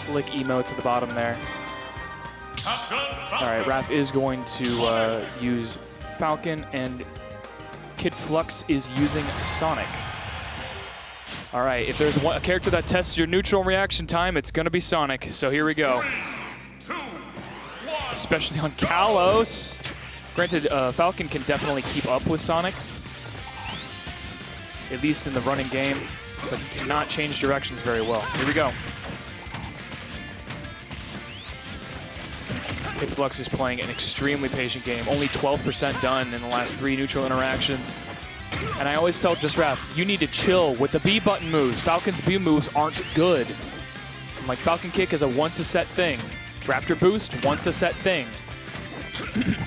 slick emotes at the bottom there. All right, Raph is going to use Falcon, and Kid Flux is using Sonic. All right, if there's a character that tests your neutral reaction time, it's gonna be Sonic. So here we go. 3, 2, 1. Especially on Kalos. Granted, Falcon can definitely keep up with Sonic, at least in the running game, but he cannot change directions very well. Here we go. Kid Flux is playing an extremely patient game, only 12% done in the last 3 neutral interactions. And I always tell Just Raph, you need to chill with the B button moves. Falcon's B moves aren't good. I'm like, Falcon Kick is a once a set thing. Raptor Boost, once a set thing.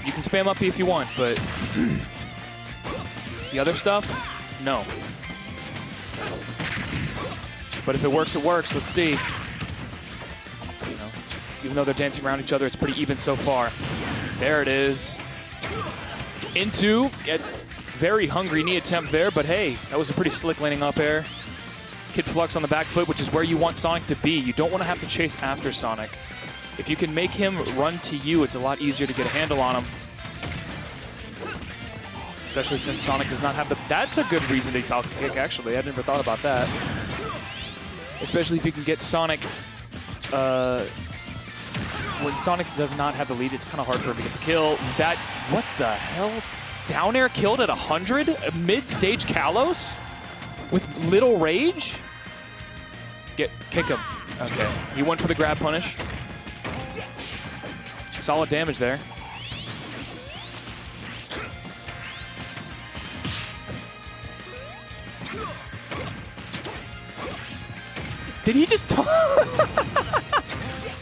You can spam up B if you want, but the other stuff, no. But if it works, it works. Let's see. You know, even though they're dancing around each other, it's pretty even so far. There it is. Into, get very hungry knee attempt there, but hey, that was a pretty slick landing up air. Kid Flux on the back foot, which is where you want Sonic to be. You don't want to have to chase after Sonic. If you can make him run to you, it's a lot easier to get a handle on him. Especially since Sonic does not have the... That's a good reason to Falcon Kick, actually. I never thought about that. Especially if you can get Sonic... when Sonic does not have the lead, it's kind of hard for him to get the kill. That... What the hell? Down air killed at 100? Mid-stage Kalos? With little rage? Kick him. Okay. He went for the grab punish. Solid damage there. Did he just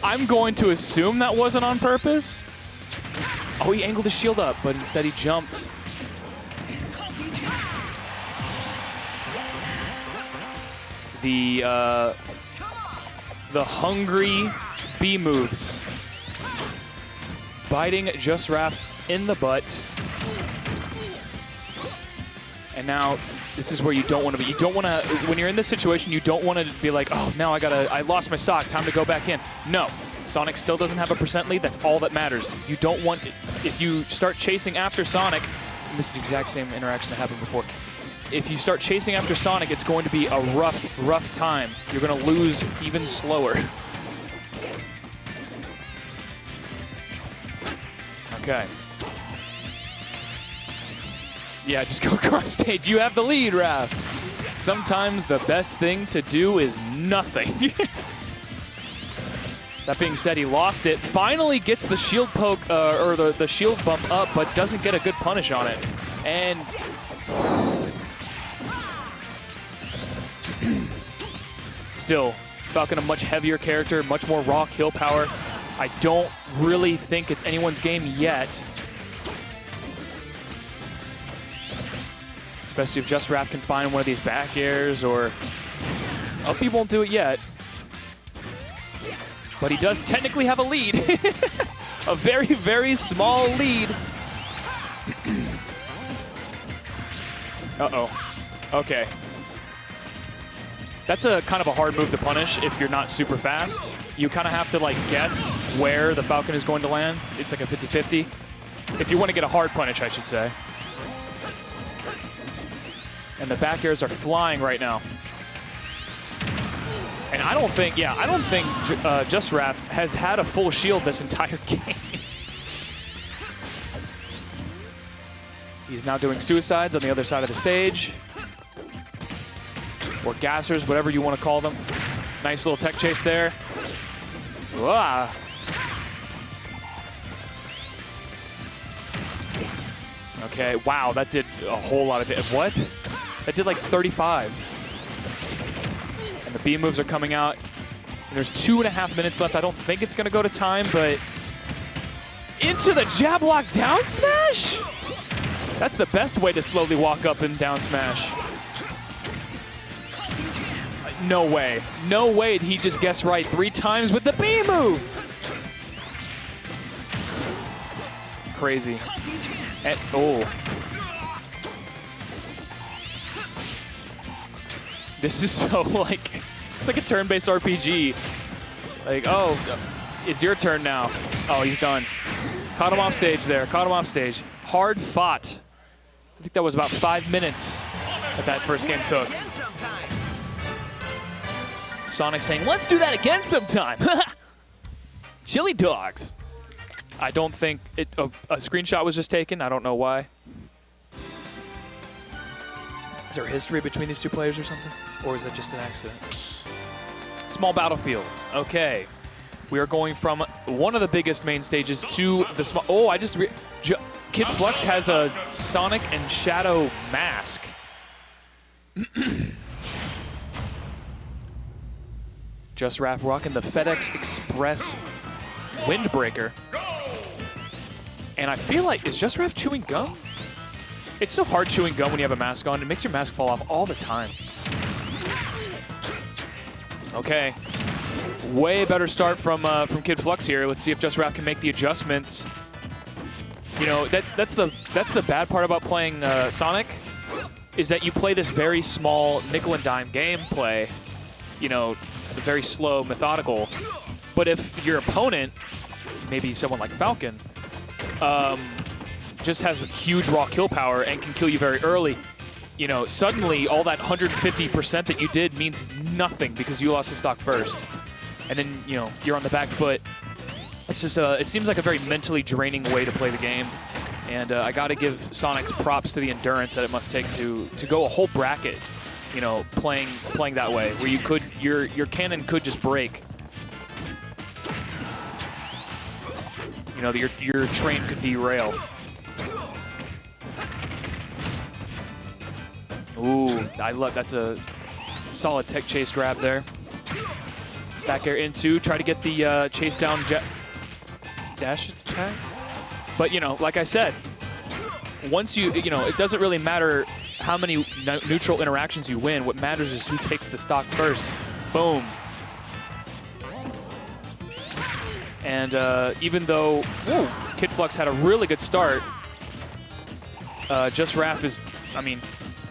I'm going to assume that wasn't on purpose. Oh, he angled his shield up, but instead he jumped. The hungry B moves. Biting Just Raph in the butt. And now this is where you don't want to be. You don't want to, when you're in this situation, you don't want to be like, oh, now I lost my stock, time to go back in. No, Sonic still doesn't have a % lead. That's all that matters. You don't want, if you start chasing after Sonic, and this is the exact same interaction that happened before. If you start chasing after Sonic, it's going to be a rough time. You're going to lose even slower. Okay. Yeah, just go across stage. You have the lead, Raph. Sometimes the best thing to do is nothing. That being said, he lost it. Finally gets the shield poke, or the shield bump up, but doesn't get a good punish on it. And still, Falcon a much heavier character, much more raw kill power. I don't really think it's anyone's game yet. Especially if Just Raph can find one of these back airs, or... Oh, he won't do it yet. But he does technically have a lead. A very, very small lead. Uh-oh. Okay. That's a kind of a hard move to punish if you're not super fast. You kind of have to, like, guess where the Falcon is going to land. It's like a 50-50. If you want to get a hard punish, I should say. And the back airs are flying right now. And I don't think Just Raph has had a full shield this entire game. He's now doing suicides on the other side of the stage. Or gassers, whatever you want to call them. Nice little tech chase there. Wow. Okay, wow, that did a whole lot of damage. What? That did like 35. And the B moves are coming out. And there's 2.5 minutes left. I don't think it's going to go to time, but into the jab lock down smash? That's the best way to slowly walk up and down smash. No way. No way did he just guess right 3 times with the B moves. Crazy. And, oh. This is so like, it's like a turn-based RPG. Like, oh, it's your turn now. Oh, he's done. Caught him off stage there. Caught him off stage. Hard fought. I think that was about 5 minutes that first game took. Sonic saying, let's do that again sometime. Chili dogs. I don't think a screenshot was just taken. I don't know why. Is there a history between these two players or something? Or is that just an accident? Small battlefield. Okay. We are going from one of the biggest main stages to the small... Oh, I just... Kid Flux has a Sonic and Shadow mask. Just Raph rocking the FedEx Express Windbreaker. And I feel like, is Just Raph chewing gum? It's so hard chewing gum when you have a mask on. It makes your mask fall off all the time. Okay. Way better start from Kid Flux here. Let's see if Just Raph can make the adjustments. You know, that's the bad part about playing Sonic, is that you play this very small nickel and dime gameplay. You know, very slow, methodical. But if your opponent, maybe someone like Falcon, just has huge raw kill power and can kill you very early, you know, suddenly all that 150% that you did means nothing because you lost the stock first. And then, you know, you're on the back foot. It's just it seems like a very mentally draining way to play the game. And I got to give Sonic's props to the endurance that it must take to go a whole bracket, you know, playing that way, where you could your cannon could just break. You know, your train could derail. Ooh, I love, that's a solid tech chase grab there. Back air into, try to get the chase down dash attack. But, you know, like I said, once you know, it doesn't really matter how many neutral interactions you win. What matters is who takes the stock first. Boom. And even though Kid Flux had a really good start, Just Raph is, I mean,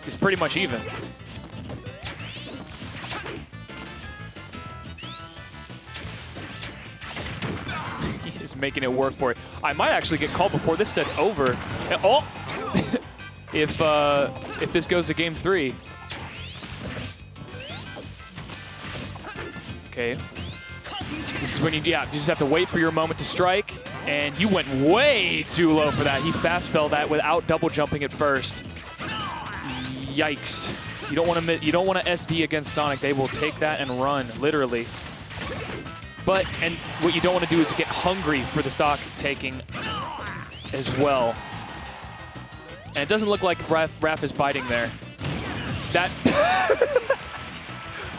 is pretty much even. He's making it work for it. I might actually get called before this set's over. Oh, if this goes to game 3. Okay. This is when you just have to wait for your moment to strike, and you went way too low for that. He fast fell that without double jumping at first. Yikes! You don't want to SD against Sonic. They will take that and run, literally. But and what you don't want to do is get hungry for the stock taking as well. And it doesn't look like Raph is biting there. That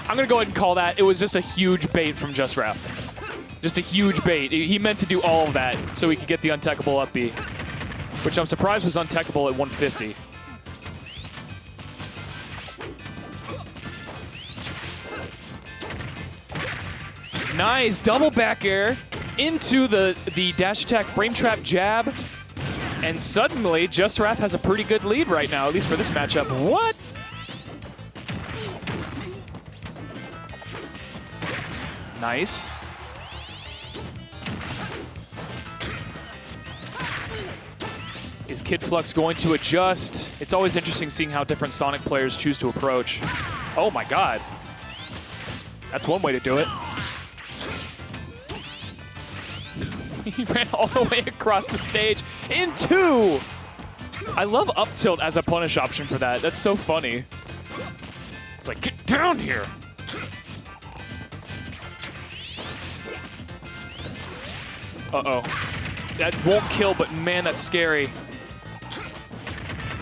I'm gonna go ahead and call that. It was just a huge bait from Just Raph. Just a huge bait. He meant to do all of that so he could get the untechable up B, which I'm surprised was untechable at 150. Nice double back air into the dash attack frame trap jab. And suddenly, Just Raph has a pretty good lead right now, at least for this matchup. What? Nice. Is Kid Flux going to adjust? It's always interesting seeing how different Sonic players choose to approach. Oh my god. That's one way to do it. He ran all the way across the stage into... I love up tilt as a punish option for that. That's so funny. It's like, get down here. Uh-oh. That won't kill, but man, that's scary.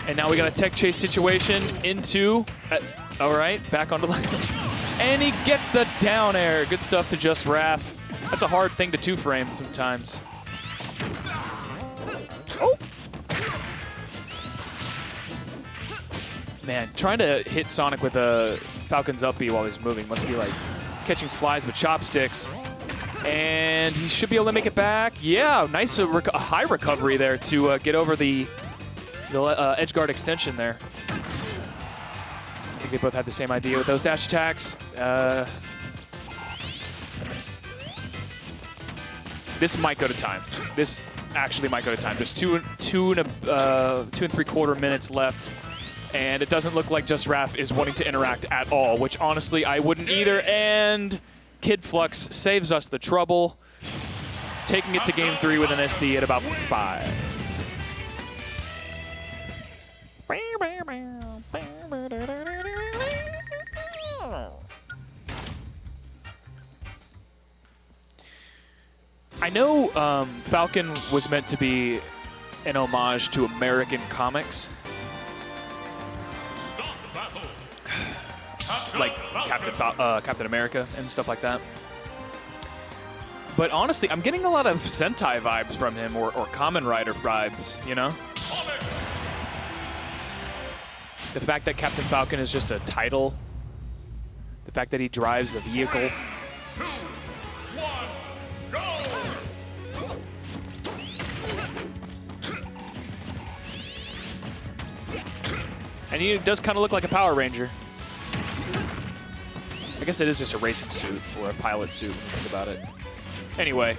And now we got a tech chase situation into... all right, back onto the ledge. And he gets the down air. Good stuff to Just Raph. That's a hard thing to two-frame sometimes. Oh! Man, trying to hit Sonic with a Falcon's up B while he's moving must be like catching flies with chopsticks. And he should be able to make it back. Yeah, nice high recovery there to get over the edge guard extension there. I think they both had the same idea with those dash attacks. This might go to time. This actually might go to time. There's two and 3/4 minutes left, and it doesn't look like Just Raph is wanting to interact at all, which honestly I wouldn't either. And Kid Flux saves us the trouble, taking it to game 3 with an SD at about 5. I know Falcon was meant to be an homage to American comics, like Captain America and stuff like that. But honestly, I'm getting a lot of Sentai vibes from him, or Kamen Rider vibes, you know? The fact that Captain Falcon is just a title, the fact that he drives a vehicle. 2, 1, go! And he does kind of look like a Power Ranger. I guess it is just a racing suit, or a pilot suit when you think about it. Anyway,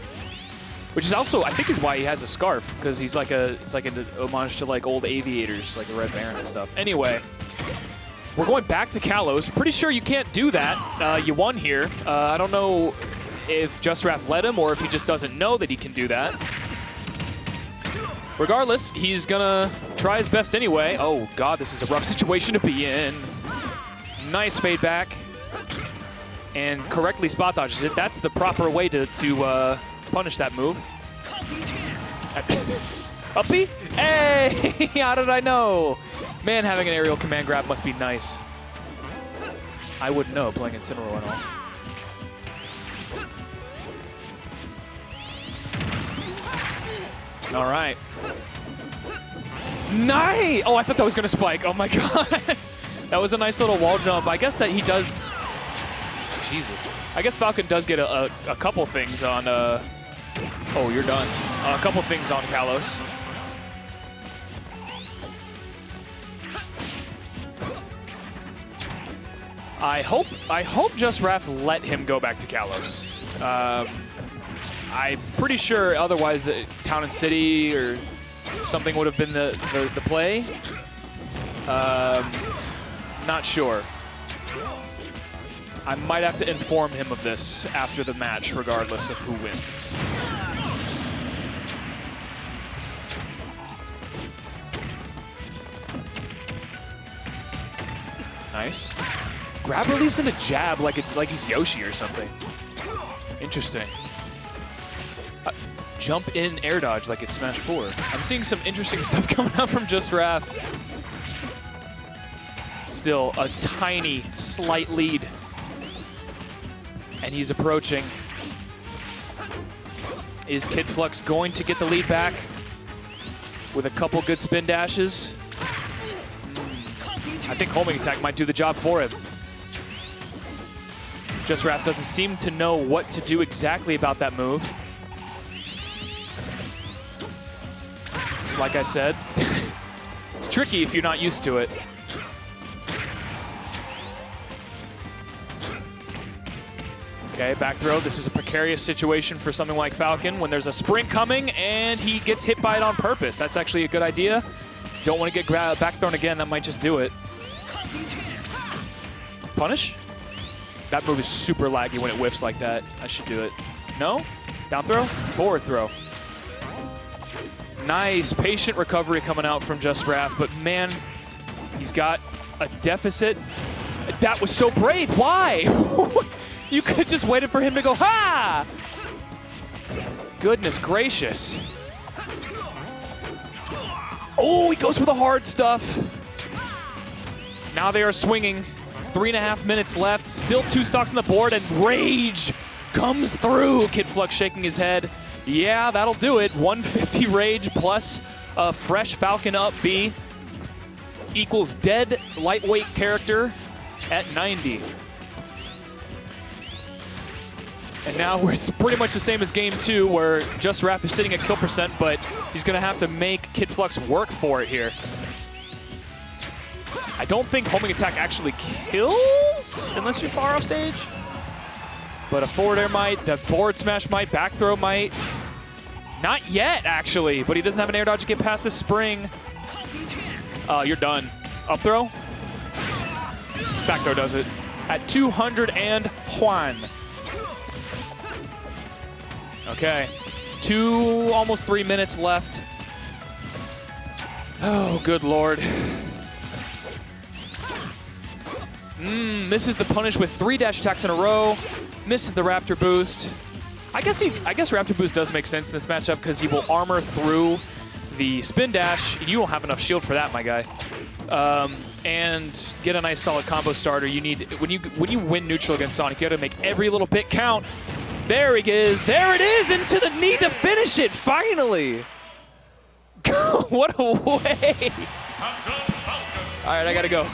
which is also, I think, is why he has a scarf, because he's like it's like an homage to like old aviators, like the Red Baron and stuff. Anyway, we're going back to Kalos. Pretty sure you can't do that. You won here. I don't know if Just Raph let him, or if he just doesn't know that he can do that. Regardless, he's gonna try his best anyway. Oh God, this is a rough situation to be in. Nice fade back. And correctly spot dodges it. That's the proper way to punish that move. Uppy? Hey! How did I know? Man, having an aerial command grab must be nice. I wouldn't know, playing Incineroar and all. All right. Nice! Oh, I thought that was going to spike. Oh my God. That was a nice little wall jump. I guess that he does... Jesus. I guess Falcon does get a couple things on... Oh, you're done. A couple things on Kalos. I hope Just Raph let him go back to Kalos. I'm pretty sure otherwise the Town and City or something would have been the play. Not sure. I might have to inform him of this after the match, regardless of who wins. Nice. Grab release and a jab like he's Yoshi or something. Interesting. Jump in air dodge like it's Smash 4. I'm seeing some interesting stuff coming out from Just Raph. Still a tiny, slight lead. And he's approaching. Is Kid Flux going to get the lead back with a couple good spin dashes? I think homing attack might do the job for him. Just Raph doesn't seem to know what to do exactly about that move. Like I said, it's tricky if you're not used to it. Okay, back throw. This is a precarious situation for something like Falcon when there's a sprint coming and he gets hit by it on purpose. That's actually a good idea. Don't want to get back thrown again. That might just do it. Punish? That move is super laggy when it whiffs like that. I should do it. No? Down throw? Forward throw. Nice patient recovery coming out from Just Raph, but man, he's got a deficit. That was so brave. Why? You could just waited for him to go, ha! Goodness gracious. Oh, he goes for the hard stuff. Now they are swinging. 3.5 minutes left. Still 2 stocks on the board, and Rage comes through. Kid Flux shaking his head. Yeah, that'll do it. 150 Rage plus a fresh Falcon up B equals dead lightweight character at 90. And now it's pretty much the same as game 2, where Just Raph is sitting at kill percent, but he's going to have to make Kid Flux work for it here. I don't think homing attack actually kills, unless you're far off stage. But a forward air might, the forward smash might, back throw might. Not yet, actually, but he doesn't have an air dodge to get past the spring. You're done. Up throw? Back throw does it. At 200 and Juan. Okay. Almost 3 minutes left. Oh, good lord. Misses the punish with 3 dash attacks in a row. Misses the Raptor boost. I guess Raptor boost does make sense in this matchup because he will armor through the spin dash. You won't have enough shield for that, my guy. And get a nice solid combo starter. You need when you win neutral against Sonic, you got to make every little bit count. There he is. There it is into the need to finish it finally. What a way. All right, I got to go.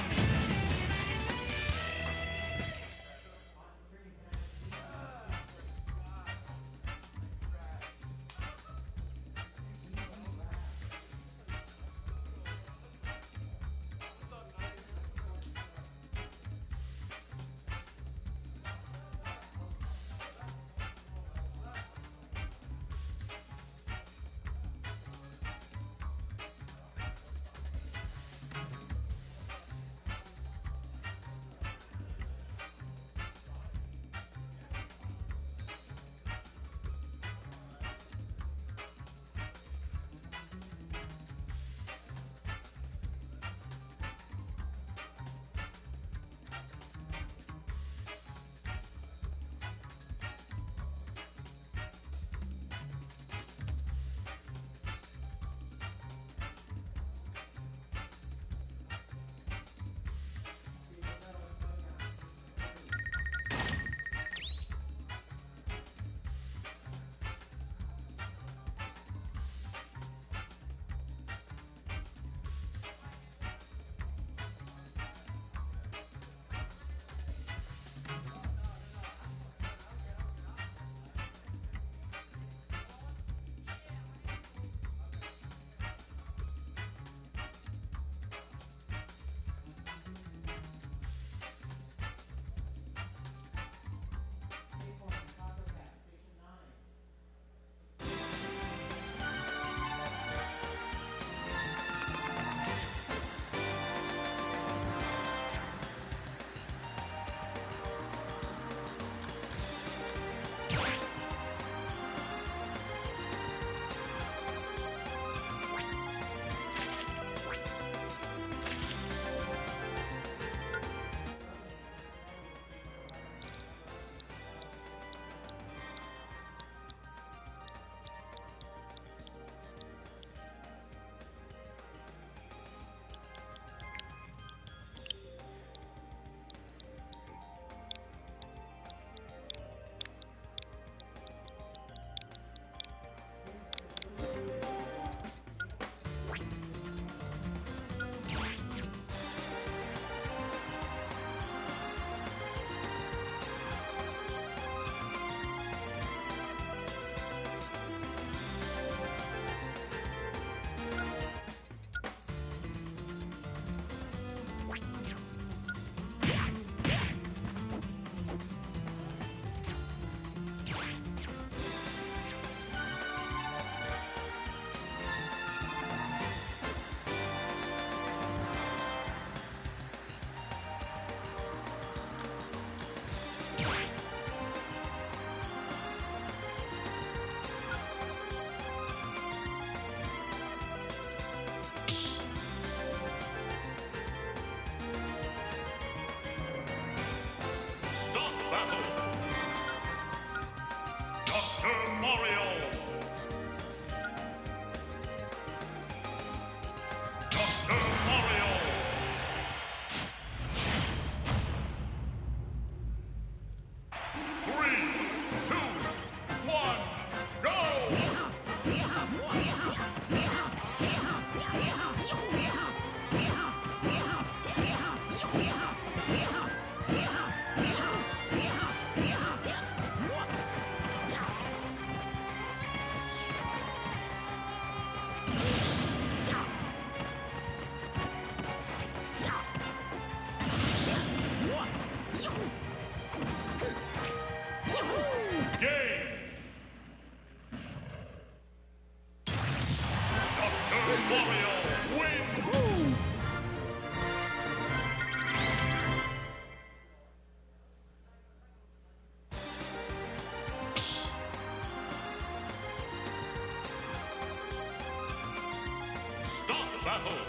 battle.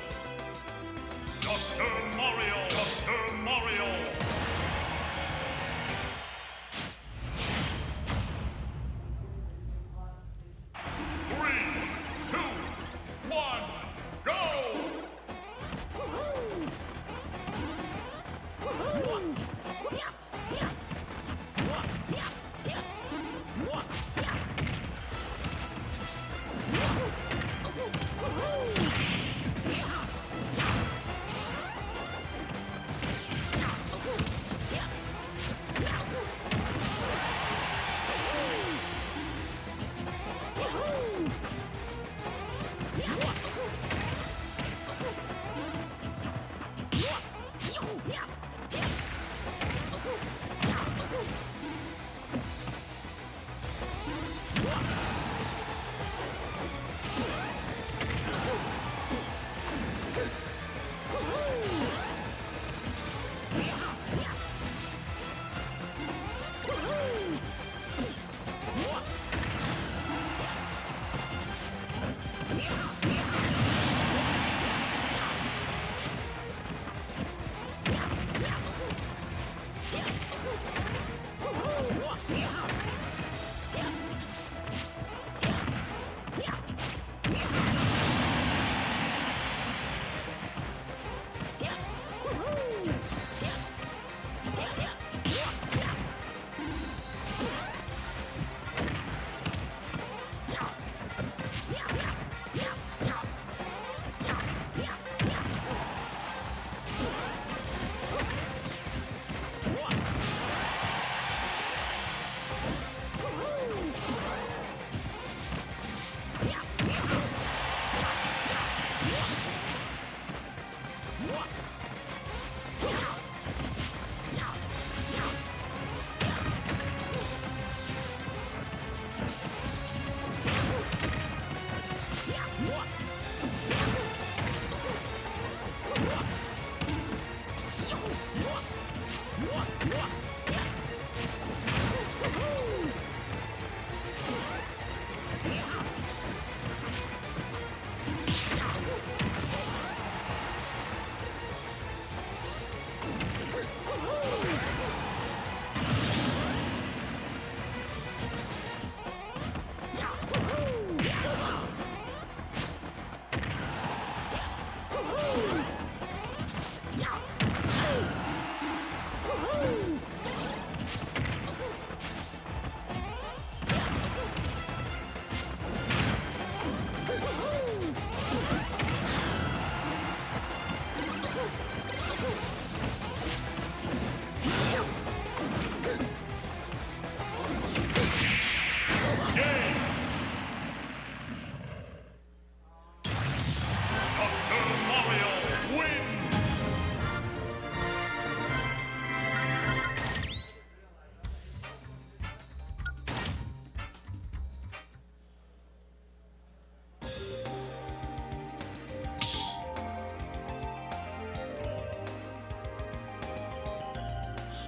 Dr. Mario. Dr. Mario. Three, two, one, go!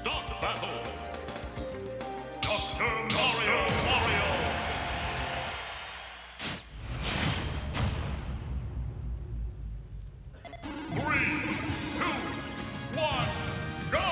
Start battle! Dr. Mario! Mario! 3, 2, 1, go!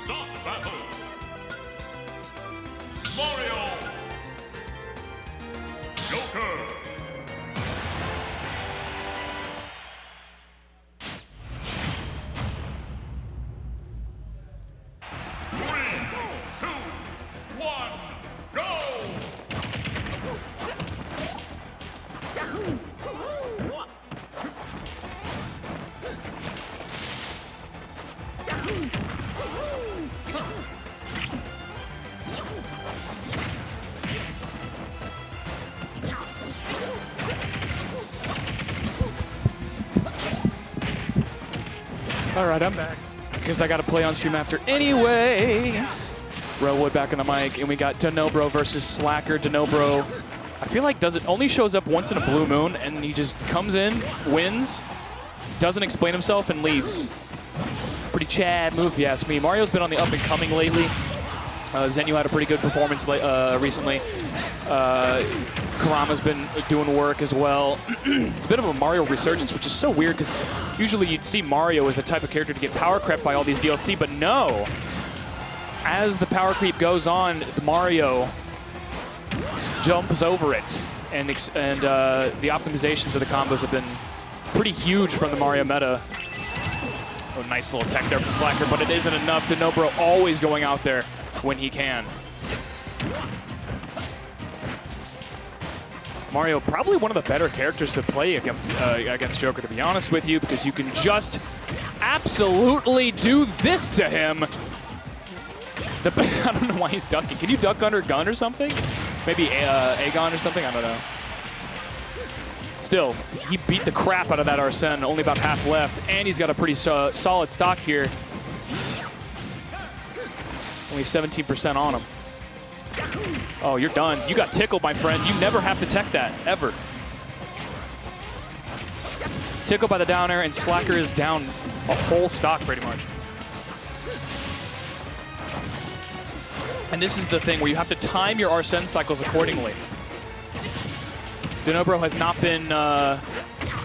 Stop battle. Mario. Joker. All right, I'm back. Because I got to play on stream after anyway. Railwood back on the mic, and we got Dunnobro versus Slacker. Dunnobro, I feel like only shows up once in a blue moon, and he just comes in, wins, doesn't explain himself, and leaves. Pretty Chad move, if you ask me. Mario's been on the up and coming lately. Zenyu had a pretty good performance recently. Kurama's been doing work as well. It's a bit of a Mario resurgence, which is so weird because usually you'd see Mario as the type of character to get power crept by all these DLC, but no. As the power creep goes on, Mario jumps over it, and the optimizations of the combos have been pretty huge from the Mario meta. Oh, nice little tech there from Slacker, but it isn't enough. Dunnobro always going out there when he can. Mario, probably one of the better characters to play against Joker, to be honest with you, because you can just absolutely do this to him. I don't know why he's ducking. Can you duck under a gun or something? Maybe Aegon or something? I don't know. Still, he beat the crap out of that Arsene, only about half left, and he's got a pretty solid stock here. Only 17% on him. Oh, you're done. You got tickled, my friend. You never have to tech that, ever. Tickled by the down air, and Slacker is down a whole stock, pretty much. And this is the thing where you have to time your Arsene cycles accordingly. Dunnobro has not been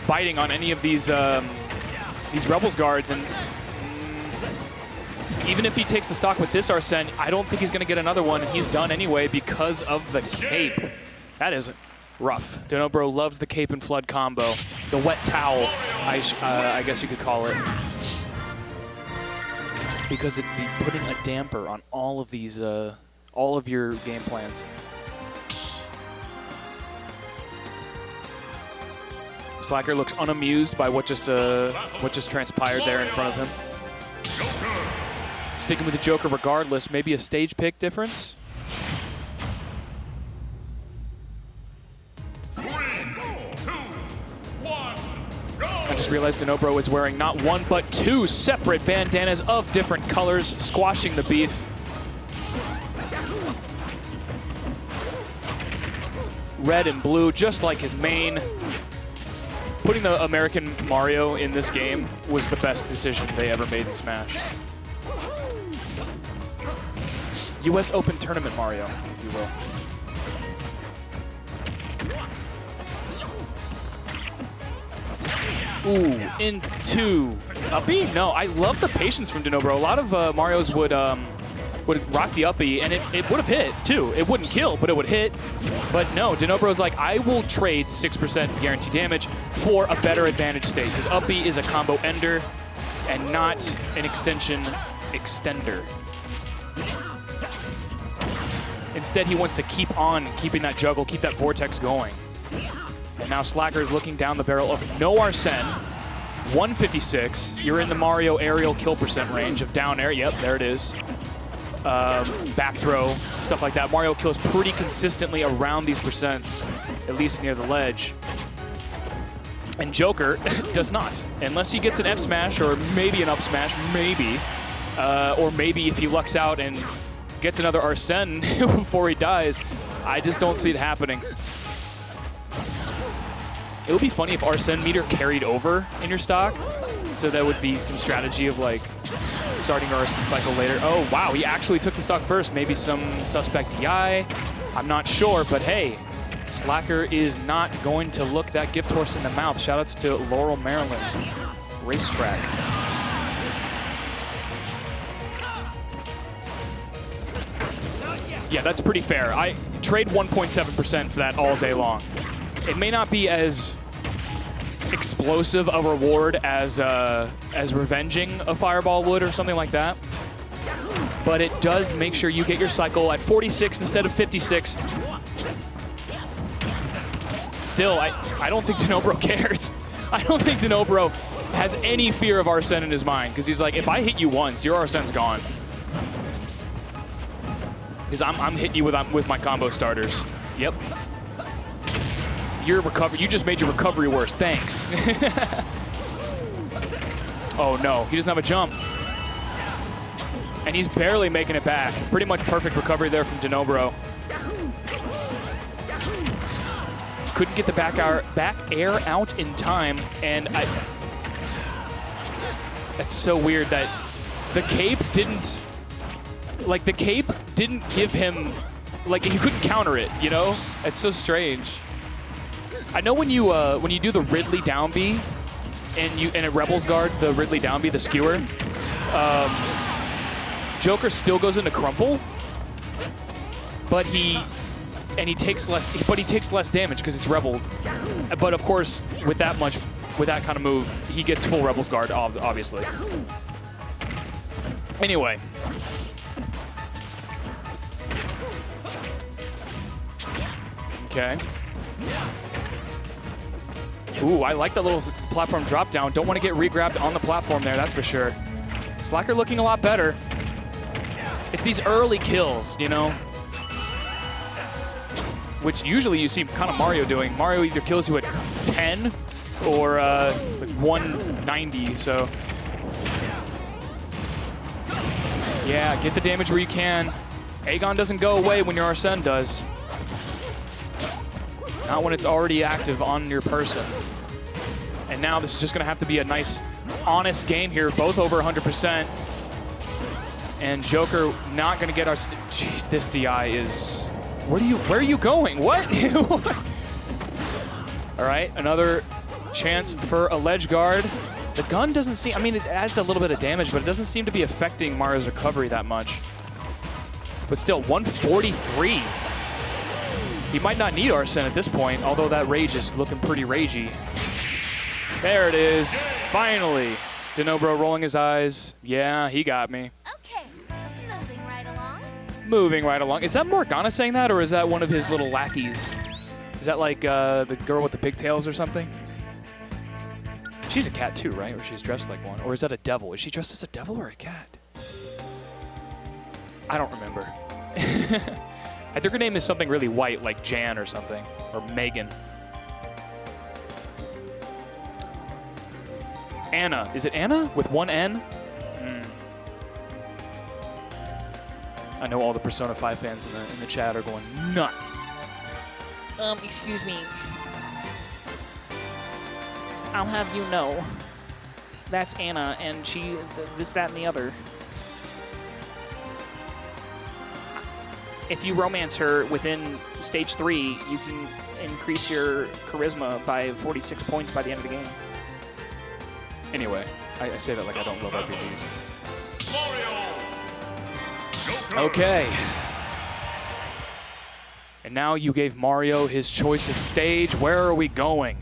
biting on any of these Rebels guards, and even if he takes the stock with this Arsene, I don't think he's going to get another one, and he's done anyway because of the cape. That is rough. Dunnobro loves the cape and flood combo. The wet towel, I guess you could call it. Because it'd be putting a damper on all of these, all of your game plans. Slacker looks unamused by what just transpired there in front of him. Sticking with the Joker regardless, maybe a stage pick difference. I just realized Dunnobro is wearing not one but two separate bandanas of different colors, squashing the beef. Red and blue, just like his main. Putting the American Mario in this game was the best decision they ever made in Smash. US Open Tournament Mario, if you will. Ooh, into uppy? No, I love the patience from Dunnobro. A lot of Marios would rock the uppy, and it would have hit, too. It wouldn't kill, but it would hit. But no, Dunnobro's like, I will trade 6% guaranteed damage for a better advantage state, because uppy is a combo ender and not an extension extender. Instead, he wants to keep on keeping that juggle, keep that vortex going. And now Slacker is looking down the barrel of no Arsene. 156. You're in the Mario aerial kill percent range of down air. Yep, there it is. Back throw, stuff like that. Mario kills pretty consistently around these percents, at least near the ledge. And Joker does not. Unless he gets an F smash or maybe an up smash, maybe. Or maybe if he lucks out and gets another Arsene before he dies. I just don't see it happening. It would be funny if Arsene meter carried over in your stock. So that would be some strategy of like starting your Arsene cycle later. Oh, wow, he actually took the stock first. Maybe some suspect DI. I'm not sure, but hey, Slacker is not going to look that gift horse in the mouth. Shoutouts to Laurel, Maryland racetrack. Yeah, that's pretty fair. I trade 1.7% for that all day long. It may not be as explosive a reward as revenging a fireball would or something like that, but it does make sure you get your cycle at 46 instead of 56. Still, I don't think Dunnobro cares. I don't think Dunnobro has any fear of Arsene in his mind, because he's like, if I hit you once, your Arsene's gone. Because I'm hitting you with my combo starters. Yep. Your recovery, you just made your recovery worse. Thanks. Oh no, he doesn't have a jump. And he's barely making it back. Pretty much perfect recovery there from Dunnobro. Couldn't get the back air out in time, and that's so weird that the cape didn't give him, like, he couldn't counter it, you know? It's so strange. I know when you do the Ridley down B and it Rebels guard the Ridley down B, the skewer, Joker still goes into crumple, but he takes less damage because it's rebelled. But of course, with that kind of move, he gets full Rebels guard, obviously. Anyway. Okay. Ooh, I like that little platform drop down. Don't want to get re-grabbed on the platform there, that's for sure. Slacker looking a lot better. It's these early kills, you know? Which usually you see kind of Mario doing. Mario either kills you at 10 or like 190, so. Yeah, get the damage where you can. Aegon doesn't go away when your Arsene does. Not when it's already active on your person. And now this is just gonna have to be a nice, honest game here, both over 100%. And Joker not gonna get our, jeez, this DI is, where are you going? What? All right, another chance for a ledge guard. The gun doesn't seem, I mean, it adds a little bit of damage, but it doesn't seem to be affecting Mario's recovery that much. But still, 143. He might not need Arsene at this point, although that rage is looking pretty ragey. There it is, finally. Dunnobro rolling his eyes. Yeah, he got me. Okay, moving right along. Moving right along. Is that Morgana saying that, or is that one of his little lackeys? Is that like the girl with the pigtails or something? She's a cat too, right? Or she's dressed like one. Or is that a devil? Is she dressed as a devil or a cat? I don't remember. I think her name is something really white, like Jan or something, or Megan. Anna. Is it Anna with one N? I know all the Persona 5 fans in the chat are going nuts. Excuse me. I'll have you know, that's Anna, and she, this, that, and the other. If you romance her within stage 3, you can increase your charisma by 46 points by the end of the game. Anyway, I say that like I don't love RPGs. Mario. Okay. And now you gave Mario his choice of stage. Where are we going?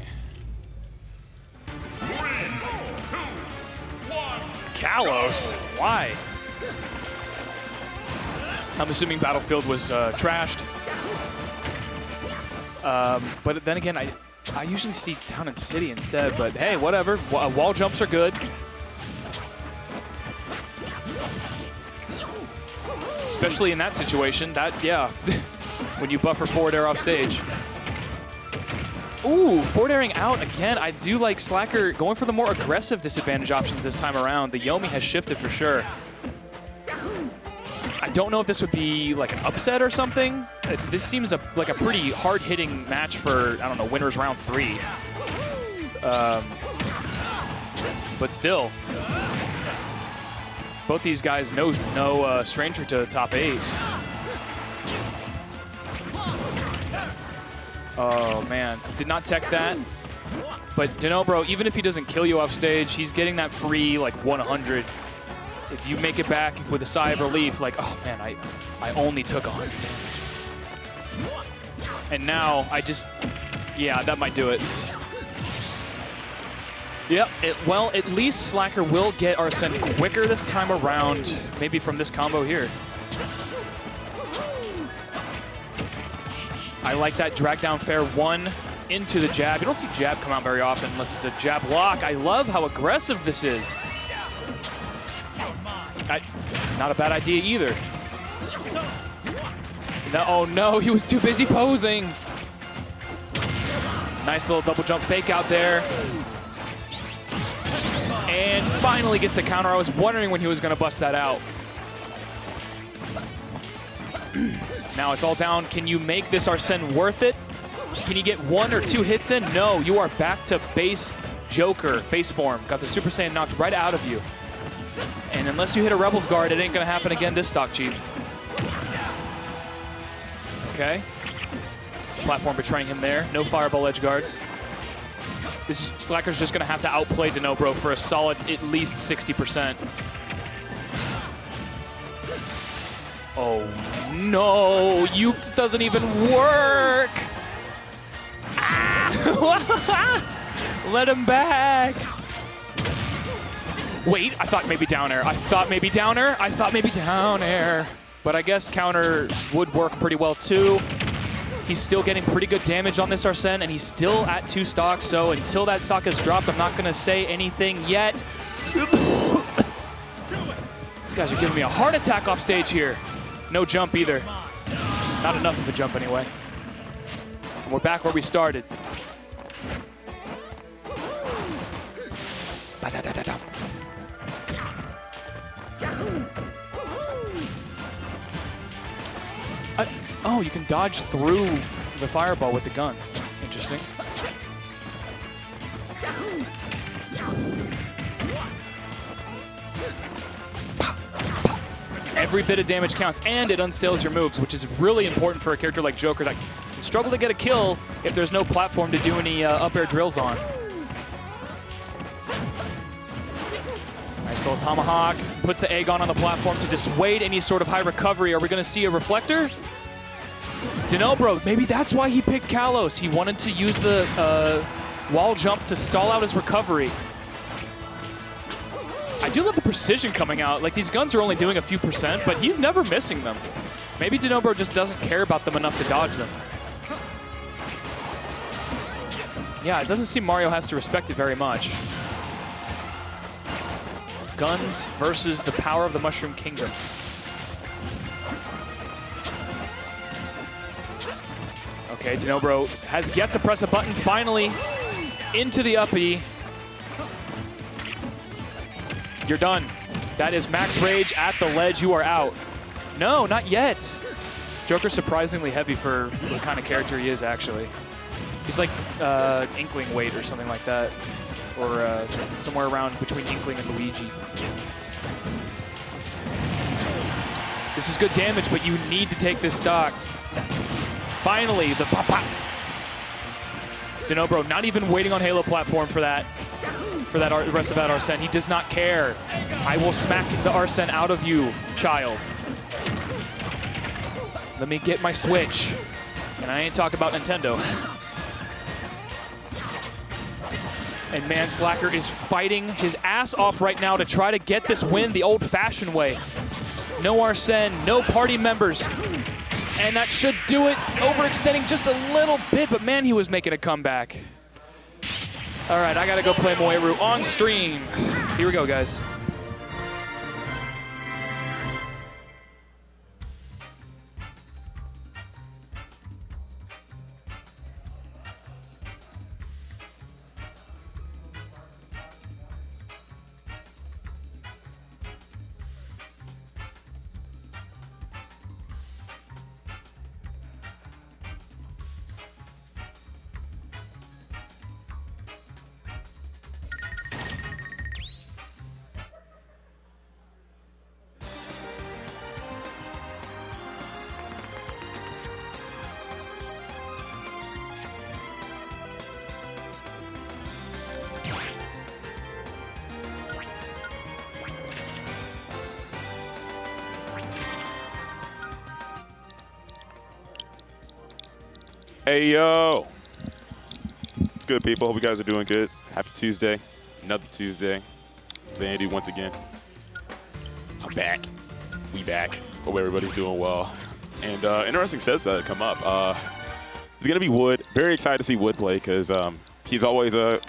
3, 2, 1. Kalos? Why? I'm assuming Battlefield was trashed. But then again, I usually see Town and City instead, but hey, whatever. Wall jumps are good. Especially in that situation, yeah. When you buffer forward air off stage. Ooh, forward airing out again. I do like Slacker going for the more aggressive disadvantage options this time around. The Yomi has shifted for sure. I don't know if this would be like an upset or something. This seems like a pretty hard-hitting match for, I don't know, winners round 3. But still, both these guys no stranger to top 8. Oh man, did not tech that. But Dunnobro, even if he doesn't kill you off stage, he's getting that free like 100 if you make it back with a sigh of relief, like, oh man, I only took 100 damage. And now I just, yeah, that might do it. Yep, well, at least Slacker will get Arsene quicker this time around, maybe from this combo here. I like that drag down fair one into the jab. You don't see jab come out very often unless it's a jab lock. I love how aggressive this is. Not a bad idea either. No, oh no, he was too busy posing. Nice little double jump fake out there. And finally gets a counter. I was wondering when he was going to bust that out. Now it's all down. Can you make this Arsene worth it? Can you get 1 or 2 hits in? No, you are back to base Joker, base form. Got the Super Saiyan knocked right out of you. And unless you hit a Rebel's Guard, it ain't going to happen again this stock, Chief. Okay. Platform betraying him there. No Fireball edge guards. This Slacker's just going to have to outplay Dunnobro for a solid at least 60%. Oh, no. You doesn't even work. Ah! Let him back. Wait, I thought maybe down air. I thought maybe down air. I thought maybe down air. But I guess counter would work pretty well too. He's still getting pretty good damage on this Arsene, and he's still at 2 stocks. So until that stock is dropped, I'm not going to say anything yet. These guys are giving me a heart attack off stage here. No jump either. Not enough of a jump anyway. And we're back where we started. Oh, you can dodge through the fireball with the gun. Interesting. Every bit of damage counts, and it unstales your moves, which is really important for a character like Joker that can struggle to get a kill if there's no platform to do any up air drills on. Nice little tomahawk. Puts the egg on the platform to dissuade any sort of high recovery. Are we going to see a reflector? Dunnobro, maybe that's why he picked Kalos. He wanted to use the wall jump to stall out his recovery. I do love the precision coming out. Like, these guns are only doing a few %, but he's never missing them. Maybe Dunnobro just doesn't care about them enough to dodge them. Yeah, it doesn't seem Mario has to respect it very much. Guns versus the power of the Mushroom Kingdom. Okay, Dunnobro has yet to press a button. Finally, into the uppy. You're done. That is max rage at the ledge. You are out. No, not yet. Joker's surprisingly heavy for the kind of character he is, actually. He's like Inkling weight or something like that. Or somewhere around between Inkling and Luigi. This is good damage, but you need to take this stock. Finally, the pop-pop. Dunnobro not even waiting on Halo platform for that rest of that Arsene. He does not care. I will smack the Arsene out of you, child. Let me get my Switch. And I ain't talking about Nintendo. And man, Slacker is fighting his ass off right now to try to get this win the old-fashioned way. No Arsene, no party members. And that should do it. Overextending just a little bit, but man, he was making a comeback. All right, I gotta go play Moeru on stream. Here we go, guys. Hey, yo. What's good, people? Hope you guys are doing good. Happy Tuesday. Another Tuesday. Xanadu once again. I'm back. We back. Hope everybody's doing well. And interesting sets that come up. It's going to be Wood. Very excited to see Wood play because he's always a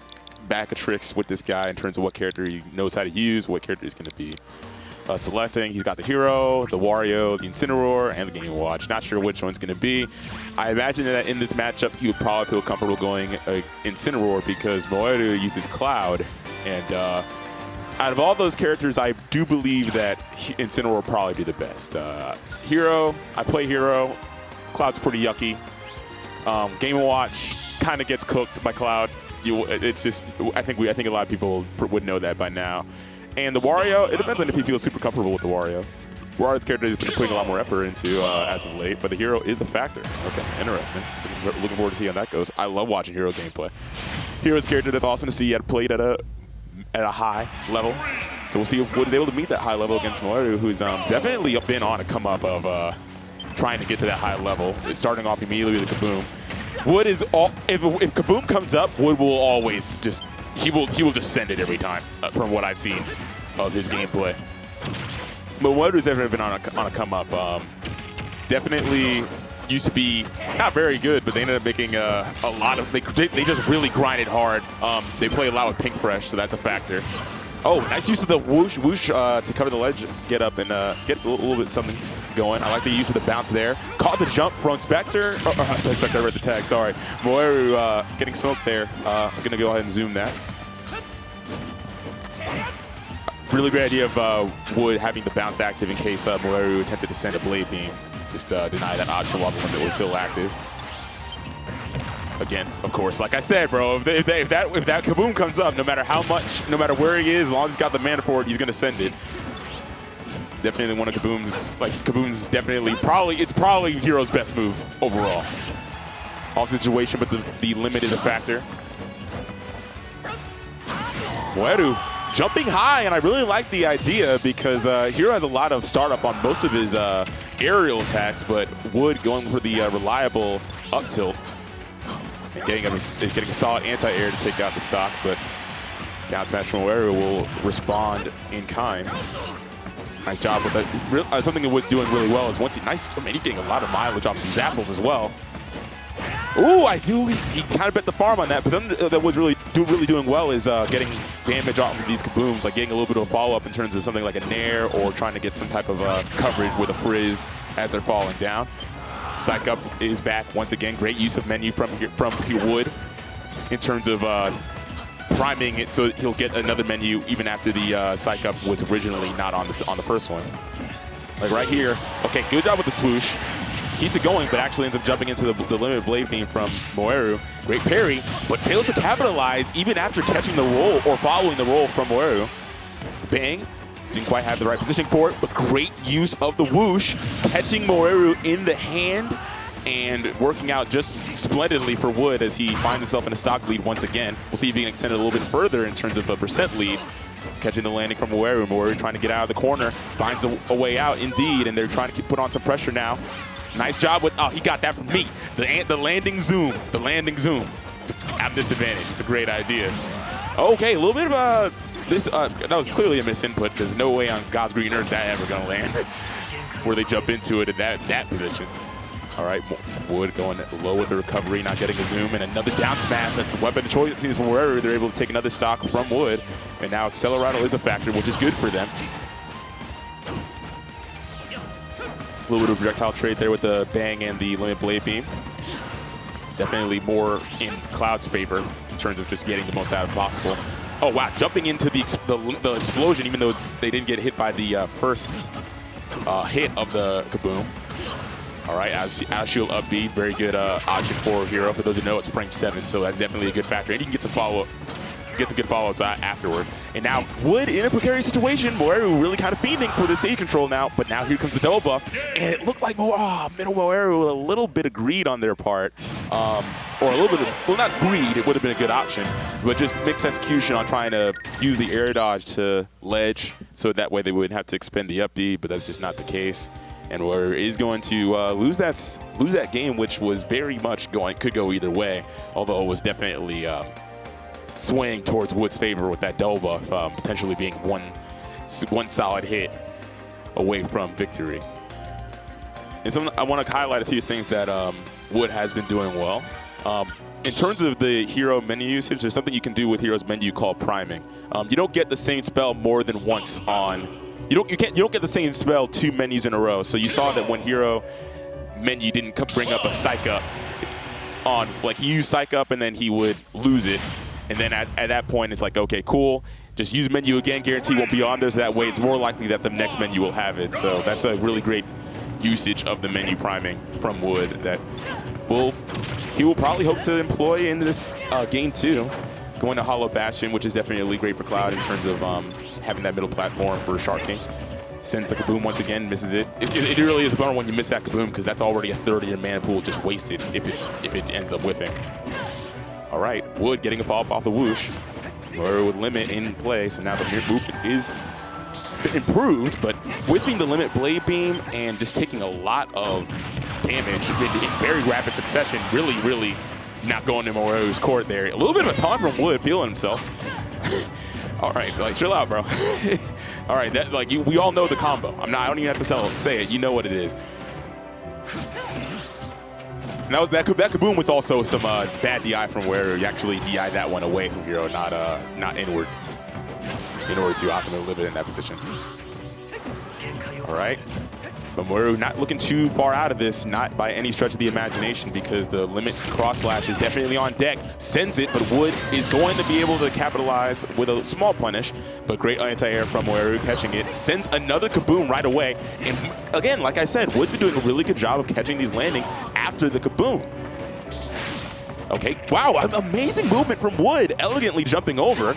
bag of tricks with this guy in terms of what character he knows how to use, what character he's going to be selecting. He's got the Hero, the Wario, the Incineroar, and the Game & Watch. Not sure which one's going to be. I imagine that in this matchup, he would probably feel comfortable going Incineroar because Moeru uses Cloud. And out of all those characters, I do believe that Incineroar will probably be the best. Hero, I play Hero. Cloud's pretty yucky. Game & Watch kind of gets cooked by Cloud. It's just, I think a lot of people would know that by now. And the Wario, it depends on if he feels super comfortable with the Wario. Wario's character has been putting a lot more effort into as of late, but the Hero is a factor. Okay, interesting. Looking forward to see how that goes. I love watching Hero gameplay. Hero's character that's awesome to see played at a high level. So we'll see if Wood is able to meet that high level against Moeru, who's definitely been on a come up of trying to get to that high level. It's starting off immediately with Kaboom. Wood is all, if Kaboom comes up, Wood will always just he will just send it every time from what I've seen of his gameplay. But Moeru's ever been on a come up. Definitely used to be not very good, but they ended up making a lot of they just really grinded hard. They play a lot with Pink Fresh, so that's a factor. Oh, nice use of the whoosh to cover the ledge, get up and get a little bit something going. I like the use of the bounce there. Caught the jump from Spectre. I read the tag, sorry. Moeru getting smoked there. I'm going to go ahead and zoom that. Really great idea of Wood having the bounce active in case Moeru attempted to send a Blade Beam. Just deny that option while the limit was still active. Again, of course, like I said, bro, if that Kaboom comes up, no matter how much, no matter where he is, as long as he's got the mana for it, he's gonna send it. Definitely one of Kaboom's definitely it's probably Hero's best move overall. Off situation, but the limit is a factor. Moeru jumping high, and I really like the idea because Hero has a lot of startup on most of his aerial attacks, but Wood going for the reliable up tilt. And getting a solid anti-air to take out the stock, but down smash from Moeru will respond in kind. Nice job with that. Something that Wood's doing really well is he's getting a lot of mileage off of these apples as well. Ooh, he kind of bet the farm on that, but something that Wood's really doing well is getting damage off of these Kabooms, like getting a little bit of a follow-up in terms of something like a Nair or trying to get some type of coverage with a Frizz as they're falling down. Psych Up is back once again. Great use of menu from Wood in terms of priming it so he'll get another menu even after the Psych Up was originally not on the first one. Like right here. Okay, good job with the swoosh. Keeps it going, but actually ends up jumping into the limited Blade Beam from Moeru. Great parry, but fails to capitalize even after catching the roll or following the roll from Moeru. Bang. Didn't quite have the right positioning for it, but great use of the whoosh, catching Moeru in the hand and working out just splendidly for Wood as he finds himself in a stock lead once again. We'll see if he can extend it a little bit further in terms of a percent lead. Catching the landing from Moeru. Moeru trying to get out of the corner, finds a way out indeed, and they're trying to put on some pressure now. Nice job with, he got that from me. The landing zoom, at disadvantage. It's a great idea. Okay, a little bit of that was clearly a misinput. There's no way on God's green earth that ever gonna land where they jump into it in that position. All right, Wood going low with the recovery, not getting a zoom, and another down smash. That's a weapon of choice. It seems from wherever they're able to take another stock from Wood, and now Accelerado is a factor, which is good for them. A little bit of projectile trade there with the Bang and the Limit Blade Beam. Definitely more in Cloud's favor in terms of just getting the most out of possible. Oh, wow, jumping into the explosion, even though they didn't get hit by the first hit of the Kaboom. All right, as shield up B, very good option for Hero. For those who know, it's frame 7, so that's definitely a good factor. And you can get some follow-up, good follow-ups afterward. And now Wood in a precarious situation. Moeru really kind of fiending for the stage control now, but now here comes the double buff. And it looked like middle Moeru with a little bit of greed on their part. Or a little bit of, well, not greed, it would have been a good option, but just mixed execution on trying to use the air dodge to ledge, so that way they wouldn't have to expend the up B, but that's just not the case. And Moeru is going to lose that game, which was very much could go either way, although it was definitely swaying towards Wood's favor with that double buff, potentially being one solid hit away from victory. And so I want to highlight a few things that Wood has been doing well. In terms of the hero menu usage, there's something you can do with Hero's menu called priming. You don't get the same spell more than once on. You don't get the same spell 2 menus in a row. So you saw that when Hero menu didn't bring up a Psych Up on, like he used Psych Up and then he would lose it. And then at that point, it's like, okay, cool. Just use menu again, guarantee won't be on there. So that way it's more likely that the next menu will have it. So that's a really great usage of the menu priming from Wood that he will probably hope to employ in this game too. Going to Hollow Bastion, which is definitely great for Cloud in terms of having that middle platform for Shark King. Sends the Kaboom once again, misses it. It really is a bummer when you miss that Kaboom because that's already a third of your mana pool just wasted if it ends up whiffing. All right, Wood getting a follow-up off the whoosh. Moeru with limit in play, so now the movement is improved, but whiffing the limit blade beam and just taking a lot of damage in very rapid succession, really not going to Moeru's court there. A little bit of a taunt from Wood, feeling himself. All right, like chill out, bro. All right, that we all know the combo. I don't even have to say it. You know what it is. Now that Kaboom was also some bad DI from Moeru. You actually DI that one away from Hero, not inward, in order to optimally live it in that position. All right, but Moeru not looking too far out of this, not by any stretch of the imagination, because the limit cross slash is definitely on deck. Sends it, but Wood is going to be able to capitalize with a small punish, but great anti-air from Moeru, catching it. Sends another Kaboom right away. And again, like I said, Wood's been doing a really good job of catching these landings after the Kaboom. Okay, wow, amazing movement from Wood, elegantly jumping over.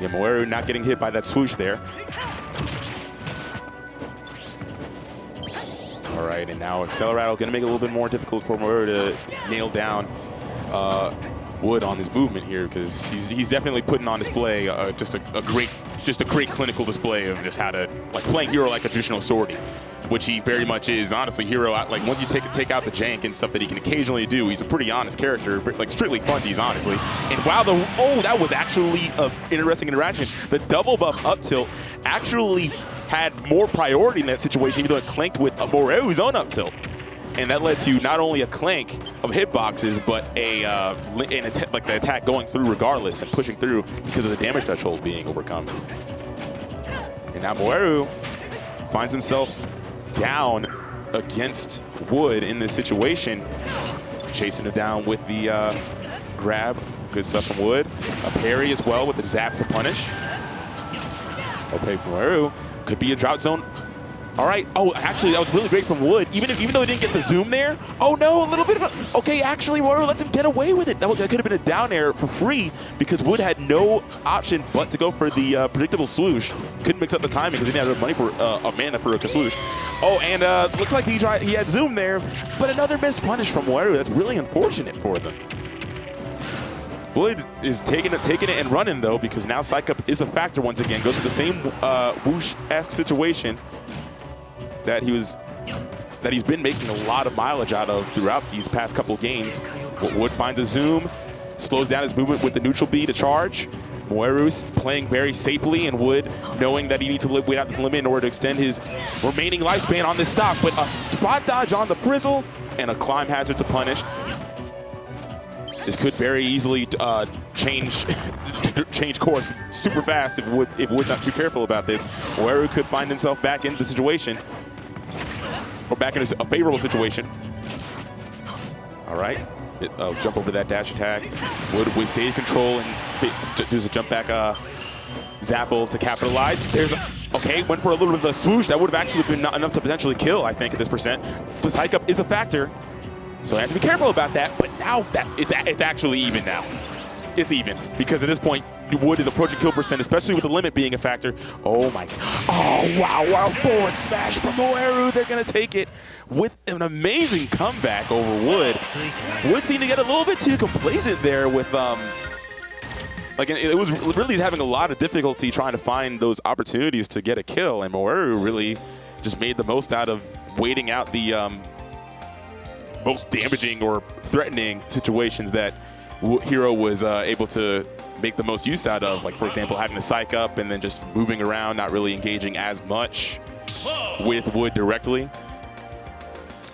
Yeah, Moeru not getting hit by that swoosh there. All right, and now Accelerato going to make it a little bit more difficult for Moeru to nail down Wood on his movement here, because he's definitely putting on display just a great clinical display of just how to playing Hero like a traditional swordy, which he very much is. Honestly, Hero, once you take out the jank and stuff that he can occasionally do, he's a pretty honest character, strictly fundies, honestly. And wow, that was actually an interesting interaction. The double buff up tilt actually had more priority in that situation, even though it clanked with Moeru's own up tilt. And that led to not only a clank of hitboxes, but the attack going through regardless and pushing through because of the damage threshold being overcome. And now Moeru finds himself down against Wood in this situation, chasing it down with the grab. Good stuff from Wood. A parry as well with the zap to punish. Okay, Moeru could be a drought zone. All right. Oh, actually, that was really great from Wood. Even though he didn't get the zoom there. Oh no, a little bit of a. Okay, actually, Moeru lets him get away with it. That could have been a down air for free because Wood had no option but to go for the predictable swoosh. Couldn't mix up the timing because he didn't have money for a mana for a swoosh. Oh, and looks like he had zoom there, but another missed punish from Moeru. That's really unfortunate for them. Wood is taking it and running though, because now Psych Up is a factor once again. Goes to the same whoosh-esque situation that he's been making a lot of mileage out of throughout these past couple games. Wood finds a zoom, slows down his movement with the neutral B to charge. Moeru's playing very safely, and Wood knowing that he needs to wait out this limit in order to extend his remaining lifespan on this stock. But a spot dodge on the Frizzle and a climb hazard to punish. This could very easily change course super fast if Wood's not too careful about this. Moeru could find himself back into the situation, or back in a favorable situation. All right, jump over that dash attack. Wood with stage control and does a jump back Zapple to capitalize. Went for a little bit of a swoosh. That would have actually been not enough to potentially kill, I think, at this percent. The Psych Up is a factor. So I have to be careful about that, but now that it's actually even now. It's even, because at this point, Wood is approaching kill percent, especially with the limit being a factor. Oh my, oh wow, forward smash from Moeru. They're gonna take it with an amazing comeback over Wood. Wood seemed to get a little bit too complacent there with, it was really having a lot of difficulty trying to find those opportunities to get a kill, and Moeru really just made the most out of waiting out the most damaging or threatening situations that Hero was able to make the most use out of. Like, for example, having to psych up and then just moving around, not really engaging as much with Wood directly.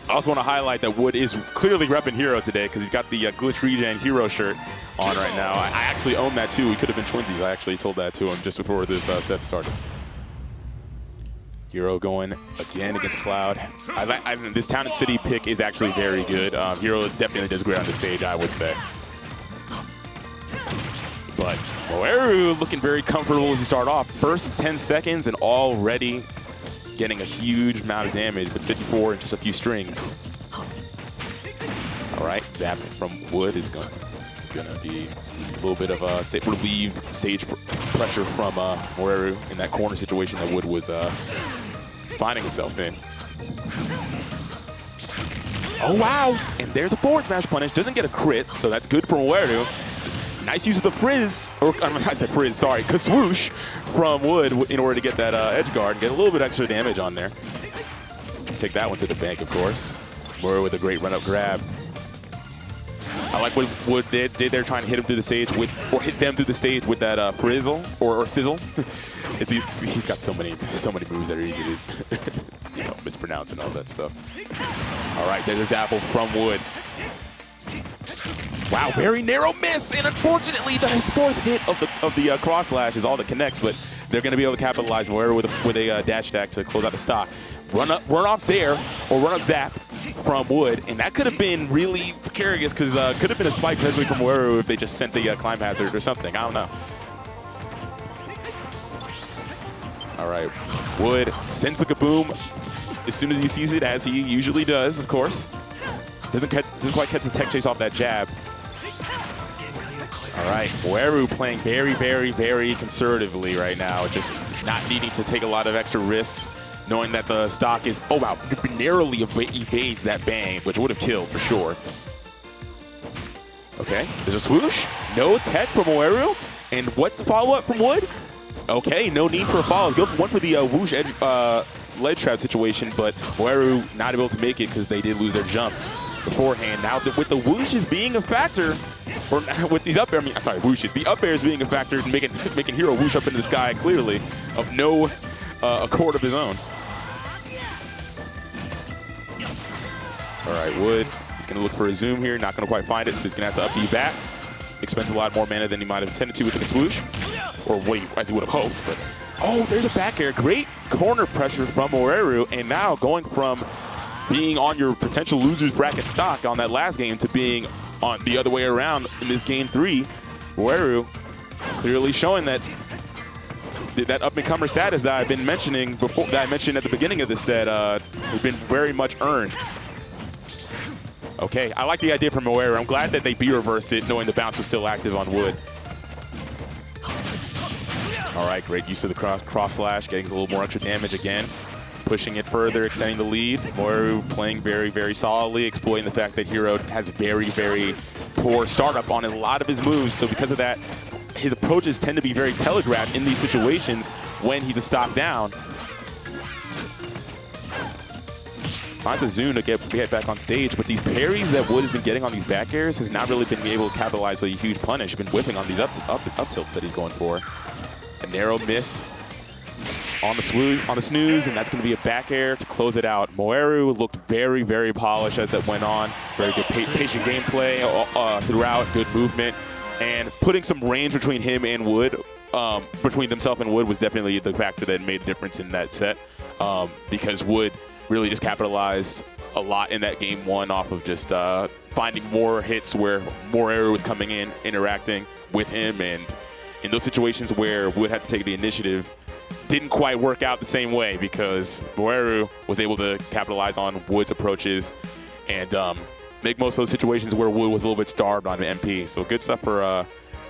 I also want to highlight that Wood is clearly repping Hero today because he's got the Glitch Regen Hero shirt on right now. I actually own that too. We could have been twinsies. I actually told that to him just before this set started. Hero going again against Cloud. This Town and City pick is actually very good. Hero definitely does great on the stage, I would say. But Moeru looking very comfortable as you start off. First 10 seconds and already getting a huge amount of damage with 54 and just a few strings. All right, zapping from Wood is gonna be a little bit of a relieve stage pressure from Moeru in that corner situation that Wood was finding himself in. Oh, wow. And there's a forward smash punish. Doesn't get a crit, so that's good for Moeru. Nice use of the frizz, or I said frizz, sorry, swoosh from Wood in order to get that edge guard and get a little bit extra damage on there. Take that one to the bank, of course. Moeru with a great run-up grab. I like what Wood did there, trying to hit him through the stage with, or hit them through the stage with that frizzle or sizzle. He's got so many moves that are easy to mispronounce and all that stuff. All right, there's a zapple from Wood. Wow, very narrow miss, and unfortunately the fourth hit of the cross slash is all that connects, but they're going to be able to capitalize Moeru with a dash attack to close out the stock. Run off there, or run up zap from Wood, and that could have been really precarious because could have been a spike potentially from Moeru if they just sent the climb hazard or something. I don't know. All right, Wood sends the kaboom as soon as he sees it, as he usually does, of course. Doesn't quite catch the tech chase off that jab. All right, Moeru playing very, very, very conservatively right now, just not needing to take a lot of extra risks, knowing that the stock is, oh wow, narrowly evades that bang, which would have killed for sure. Okay, there's a swoosh, no tech from Moeru, and what's the follow-up from Wood? Okay, no need for a follow. Go for one for the whoosh edge, ledge trap situation, but Moeru not able to make it because they did lose their jump beforehand. Now with the whooshes being a factor, or with these up air, whooshes, the up airs being a factor, making Hero whoosh up into the sky clearly of no accord of his own. All right, Wood, he's going to look for a zoom here, not going to quite find it, so he's going to have to up B back. Expends a lot more mana than he might have intended to with the swoosh, or as he would have hoped. But oh, there's a back air, great corner pressure from Moeru, and now going from being on your potential losers bracket stock on that last game to being on the other way around in this game 3. Moeru clearly showing that up-and-comer status that I've been mentioning before, that I mentioned at the beginning of this set, has been very much earned. Okay, I like the idea from Moeru. I'm glad that they B-reversed it, knowing the bounce was still active on Wood. All right, great use of the cross slash, getting a little more extra damage again. Pushing it further, extending the lead. Moeru playing very, very solidly, exploiting the fact that Hero has very, very poor startup on a lot of his moves. So because of that, his approaches tend to be very telegraphed in these situations when he's a stock down. Finds a zoom to get back on stage, but these parries that Wood has been getting on these back airs has not really been able to capitalize with a huge punish. Been whipping on these up tilts that he's going for. A narrow miss on the snooze, and that's going to be a back air to close it out. Moeru looked very, very polished as that went on. Very good patient gameplay throughout, good movement, and putting some range between him and Wood, between himself and Wood, was definitely the factor that made the difference in that set, because Wood really just capitalized a lot in that game 1 off of just finding more hits where Moeru was coming in, interacting with him, and in those situations where Wood had to take the initiative, didn't quite work out the same way because Moeru was able to capitalize on Wood's approaches and make most of those situations where Wood was a little bit starved on the MP. So good stuff for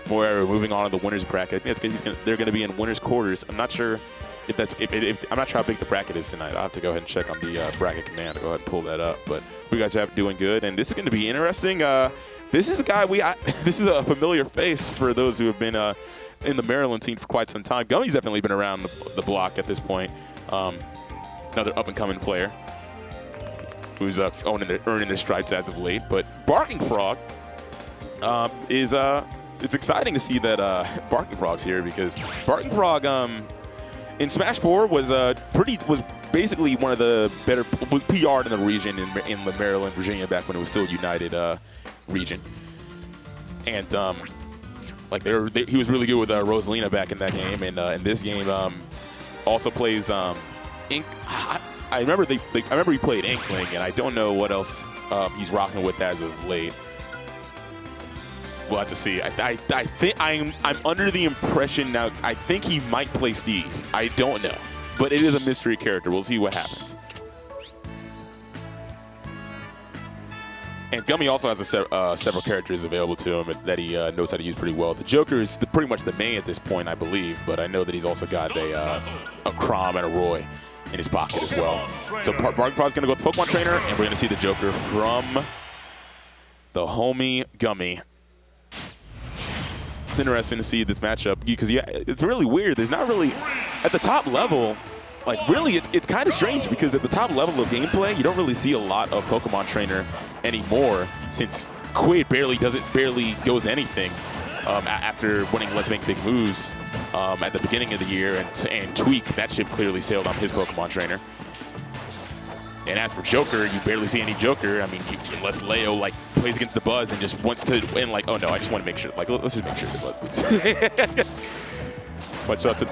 Moeru moving on to the winners bracket. I think they're going to be in winners quarters. I'm not sure I'm not sure how big the bracket is tonight. I'll have to go ahead and check on the bracket command. I'll go ahead and pull that up. But you guys are doing good, and this is going to be interesting. This is a guy this is a familiar face for those who have been in the Maryland team for quite some time. Gummy's definitely been around the block at this point. another up-and-coming player who's earning their stripes as of late. But Barking Frog it's exciting to see that Barking Frog's here, because Barking Frog in Smash 4 was basically one of the better PR'd in the region in the Maryland, Virginia back when it was still United region. And like he was really good with Rosalina back in that game, and in this game also plays Ink. I remember he played Inkling, and I don't know what else he's rocking with as of late. We'll have to see. I think I'm under the impression now. I think he might play Steve. I don't know, but it is a mystery character. We'll see what happens. And Gummy also has several characters available to him that he knows how to use pretty well. The Joker is pretty much the main at this point, I believe, but I know that he's also got a Crom and a Roy in his pocket as well. So Barking Frog's going to go with Pokemon Trainer, and we're going to see the Joker from the homie Gummy. It's interesting to see this matchup because it's really weird. There's not really, at the top level, like really it's kind of strange, because at the top level of gameplay, you don't really see a lot of Pokemon Trainer anymore, since Quaid barely goes anything after winning Let's Make Big Moves at the beginning of the year, and Tweak, that ship clearly sailed on his Pokemon Trainer. And as for Joker, you barely see any Joker. I mean, unless Leo like plays against the Buzz and just wants to win, like, oh no, I just want to make sure, like, let's just make sure the Buzz loses.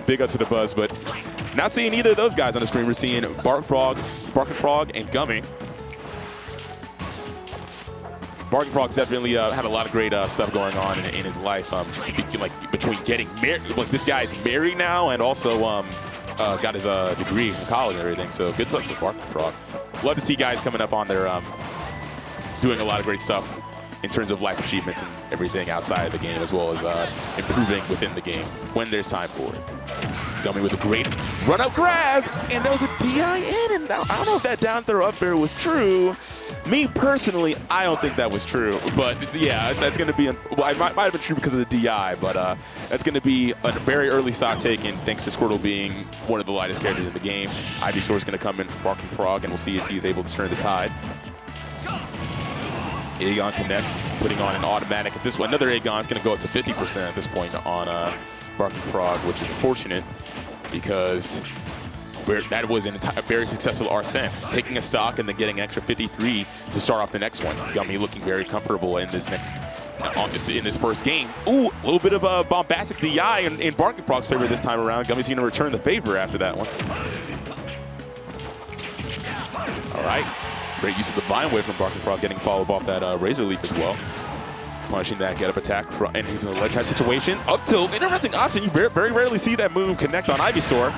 Big up to the Buzz, but not seeing either of those guys on the screen. We're seeing Barking Frog, and Gummy. Barking Frog's definitely had a lot of great stuff going on in his life. Like between getting married, like this guy's married now, and also got his degree from college and everything. So good stuff to Barking Frog. Love to see guys coming up on their doing a lot of great stuff in terms of life achievements and everything outside of the game, as well as improving within the game when there's time for it. Gummy with a great run-up grab, and there was a DI in, and I don't know if that down throw up air was true. Me personally, I don't think that was true, but yeah, that's going to be, well, it might have been true because of the DI, but that's going to be a very early stock taken, thanks to Squirtle being one of the lightest characters in the game. Ivysaur's going to come in for Barking Frog, and we'll see if he's able to turn the tide. Aegon connects, putting on an automatic. At this one, another Aegon's going to go up to 50% at this point on Barking Frog, which is unfortunate because that was a very successful Arsene, taking a stock and then getting an extra 53 to start off the next one. Gummy looking very comfortable in this first game. Ooh, a little bit of a bombastic DI in Barking Frog's favor this time around. Gummy's going to return the favor after that one. All right. Great use of the Vine Wave from Barking Frog, getting followed off that Razor Leaf as well. Punishing that get-up attack, and he's in a ledge head situation. Up tilt, interesting option. You very rarely see that move connect on Ivysaur.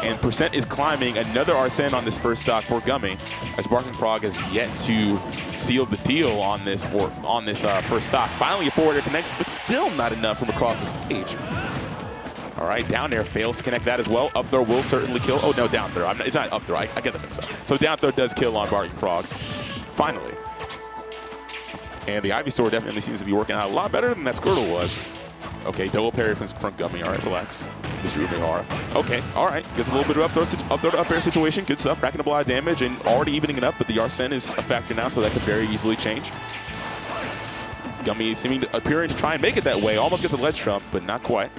And percent is climbing. Another Arsene on this first stock for Gummy, as Barking Frog has yet to seal the deal on this first stock. Finally, a forward air connects, but still not enough from across the stage. All right, down there fails to connect that as well. Up throw will certainly kill. Oh no, down throw. It's not up throw. I get the mix up. So down throw does kill on Barking Frog. Finally. And the Ivysaur definitely seems to be working out a lot better than that Squirtle was. Okay, double parry from Gummy. All right, relax. Mr. Umehara. Okay, all right. Gets a little bit of up throw to up air situation. Good stuff. Racking up a lot of damage and already evening it up, but the Arsene is a factor now, so that could very easily change. Gummy appearing to try and make it that way. Almost gets a ledge trump, but not quite.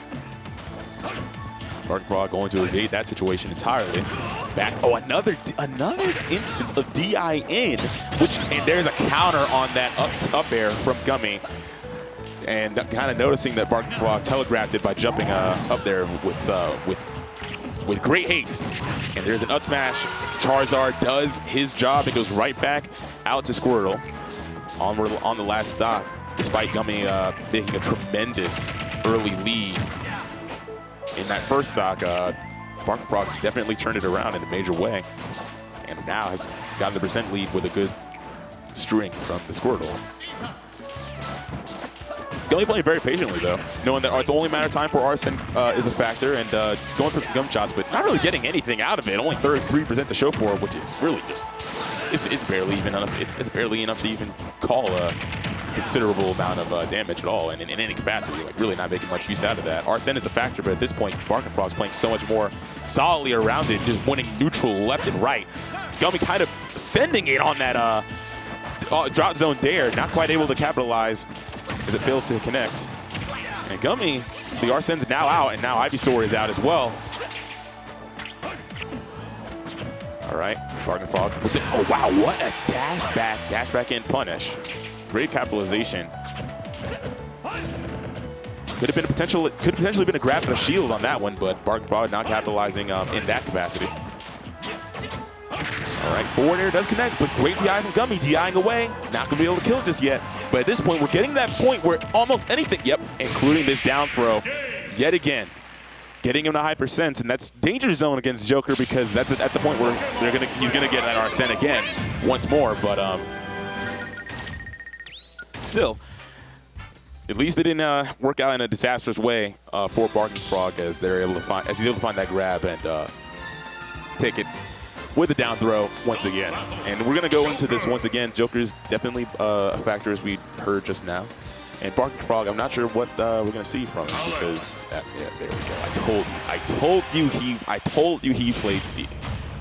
Barking Frog going to evade that situation entirely. Back. Oh, another instance of DI in, and there's a counter on that up air from Gummy. And kind of noticing that Barking Frog telegraphed it by jumping up there with great haste. And there's an up smash. Charizard does his job. It goes right back out to Squirtle on the last stock, despite Gummy making a tremendous early lead. In that first stock, Barking Frog's definitely turned it around in a major way, and now has gotten the percent lead with a good string from the Squirtle. Gummy playing very patiently, though, knowing that it's only a matter of time for Arsene is a factor, and going for some gum shots, but not really getting anything out of it. Only 33% to show for it, which is really just it's barely even enough. It's barely enough to even call considerable amount of damage at all, and in any capacity, like really not making much use out of that. Arsene is a factor, but at this point, Barking Frog's playing so much more solidly around it, just winning neutral left and right. Gummy kind of sending it on that drop zone dare, not quite able to capitalize as it fails to connect. And Gummy, the Arsene's now out, and now Ivysaur is out as well. All right, Barking Frog. Oh wow, what a dash back in punish. Great capitalization. Could have been potentially been a grab and a shield on that one, but Barking Frog not capitalizing in that capacity. All right, forward air does connect, but great DI from Gummy, DIing away. Not gonna be able to kill it just yet. But at this point, we're getting that point where almost anything, yep, including this down throw, yet again. Getting him to high percents, and that's danger zone against Joker because that's at the point where he's gonna get that Arsene again once more. But still, at least they didn't work out in a disastrous way for Barking Frog as he's able to find that grab and take it with a down throw once again. And we're gonna go into this once again. Joker's definitely a factor as we heard just now. And Barking Frog, I'm not sure what we're gonna see from him because yeah, there we go. I told you he played Steve.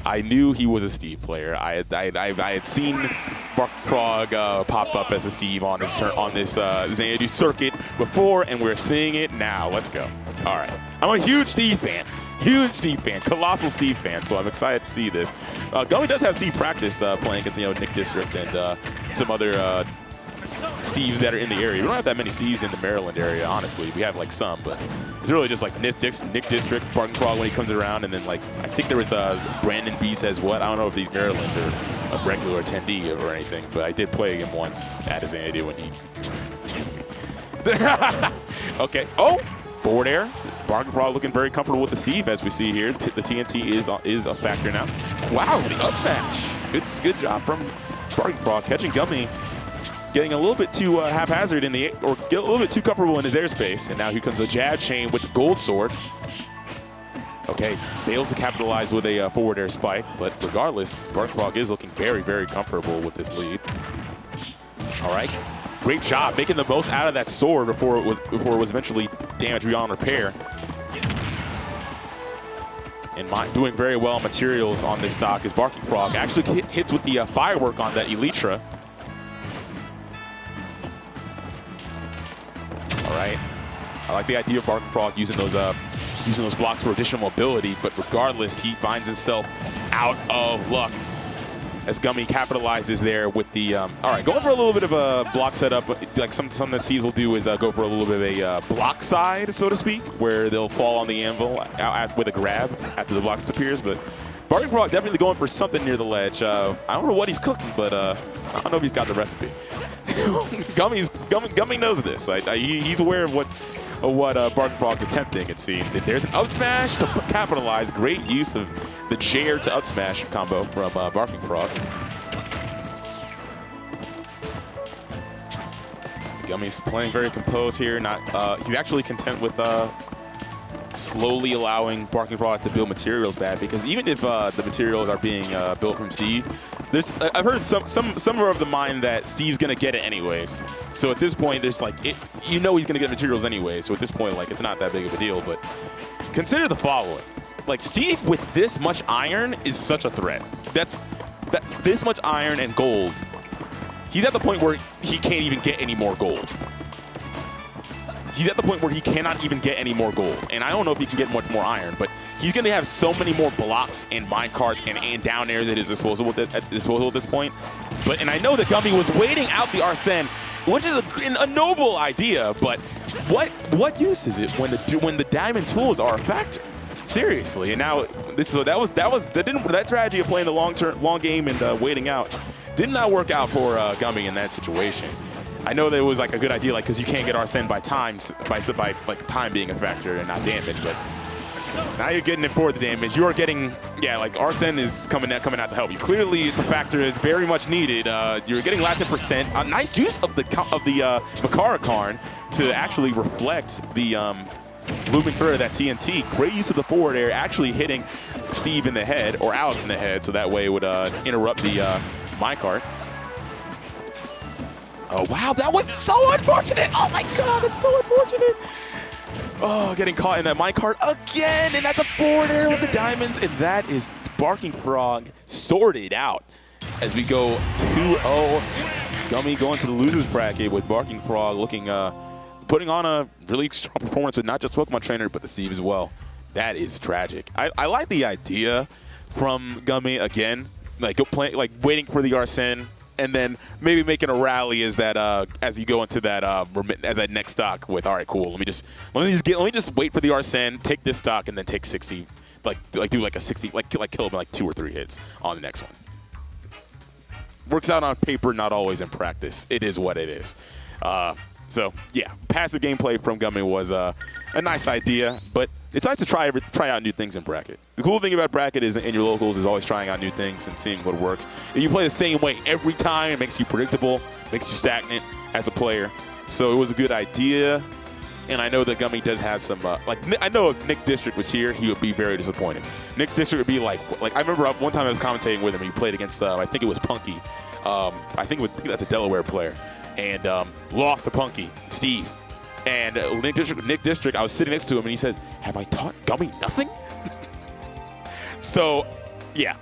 I knew he was a Steve player. I had seen Barking Frog pop up as a Steve on this Xanadu circuit before, and we're seeing it now. Let's go. All right, I'm a huge Steve fan. Colossal Steve fan, so I'm excited to see this. Gummy does have Steve practice playing against Nick District and some other Steves that are in the area. We don't have that many Steves in the Maryland area, honestly. We have like some, but it's really just like Nick District, Barking Frog when he comes around, and then like I think there was Brandon B says what. I don't know if he's Maryland or a regular attendee or anything, but I did play him once at his Xanadu when he. Okay. Oh, forward air. Barking Frog looking very comfortable with the Steve as we see here. The TNT is a factor now. Wow, the up smash. Good job from Barking Frog catching Gummy. Getting a little bit too haphazard get a little bit too comfortable in his airspace, and now here comes a jab chain with the gold sword. Okay, fails to capitalize with a forward air spike, but regardless, Barking Frog is looking very, very comfortable with this lead. All right, great job making the most out of that sword before it was eventually damaged beyond repair. And doing very well materials on this stock is Barking Frog actually hits with the firework on that Elytra. All right, I like the idea of Barking Frog using those blocks for additional mobility, but regardless, he finds himself out of luck as Gummy capitalizes there with the. All right, going for a little bit of a block setup, like something that Steves will do is go for a little bit of a block side, so to speak, where they'll fall on the anvil with a grab after the block disappears. But Barking Frog definitely going for something near the ledge. I don't know what he's cooking, but I don't know if he's got the recipe. Gummy knows this. He's aware of what Barking Frog's attempting, it seems. And there's an up smash to capitalize. Great use of the Jair to up smash combo from Barking Frog. Gummy's playing very composed here. He's actually content with slowly allowing Barking Frog to build materials back, because even if the materials are being built from Steve, I've heard some are of the mind that Steve's gonna get it anyways. So at this point, there's like he's gonna get materials anyway. So at this point, like it's not that big of a deal. But consider the following: like Steve with this much iron is such a threat. That's this much iron and gold. He's at the point where he can't even get any more gold. He's at the point where he cannot even get any more gold. And I don't know if he can get much more iron, but he's going to have so many more blocks and minecarts and down airs at his disposal at this point. And I know that Gummy was waiting out the Arsene, which is a noble idea, but what use is it when the diamond tools are a factor? Seriously. And now that strategy of playing the long game and waiting out did not work out for Gummy in that situation. I know that it was like a good idea, like because you can't get Arsene by time being a factor and not damage, but now you're getting it for the damage. You are getting, like Arsene is coming out to help you. Clearly, it's a factor that's very much needed. You're getting Latin percent. A nice use of the Makarakarn to actually reflect the looping through that TNT. Great use of the forward air, actually hitting Steve in the head or Alex in the head, so that way it would interrupt the minecart. Oh, wow, that was so unfortunate. Oh, my God, that's so unfortunate. Oh, getting caught in that minecart again, and that's a forward air with the diamonds, and that is Barking Frog sorted out as we go 2-0. GUMMY going to the losers bracket with Barking Frog looking, putting on a really strong performance with not just Pokemon Trainer, but the Steve as well. That is tragic. I like the idea from GUMMY again, like waiting for the Arsene, and then maybe making a rally as that as you go into that as that next stock with, all right, cool. Let me just wait for the Arsene, take this stock, and then take 60, like do like a 60, like kill him in like 2 or 3 hits on the next one. Works out on paper, not always in practice. It is what it is. So yeah, passive gameplay from GUMMY was a nice idea, but it's nice to try out new things in bracket. The cool thing about bracket is in your locals is always trying out new things and seeing what works. If you play the same way every time, it makes you predictable, makes you stagnant as a player. So it was a good idea, and I know that GUMMY does have some I know if Nick District was here, he would be very disappointed. Nick District would be like I remember one time I was commentating with him. He played against I think it was Punky. I think that's a Delaware player, and lost to Punky Steve. And Nick District, I was sitting next to him, and he said, "Have I taught GUMMY nothing?" So, yeah,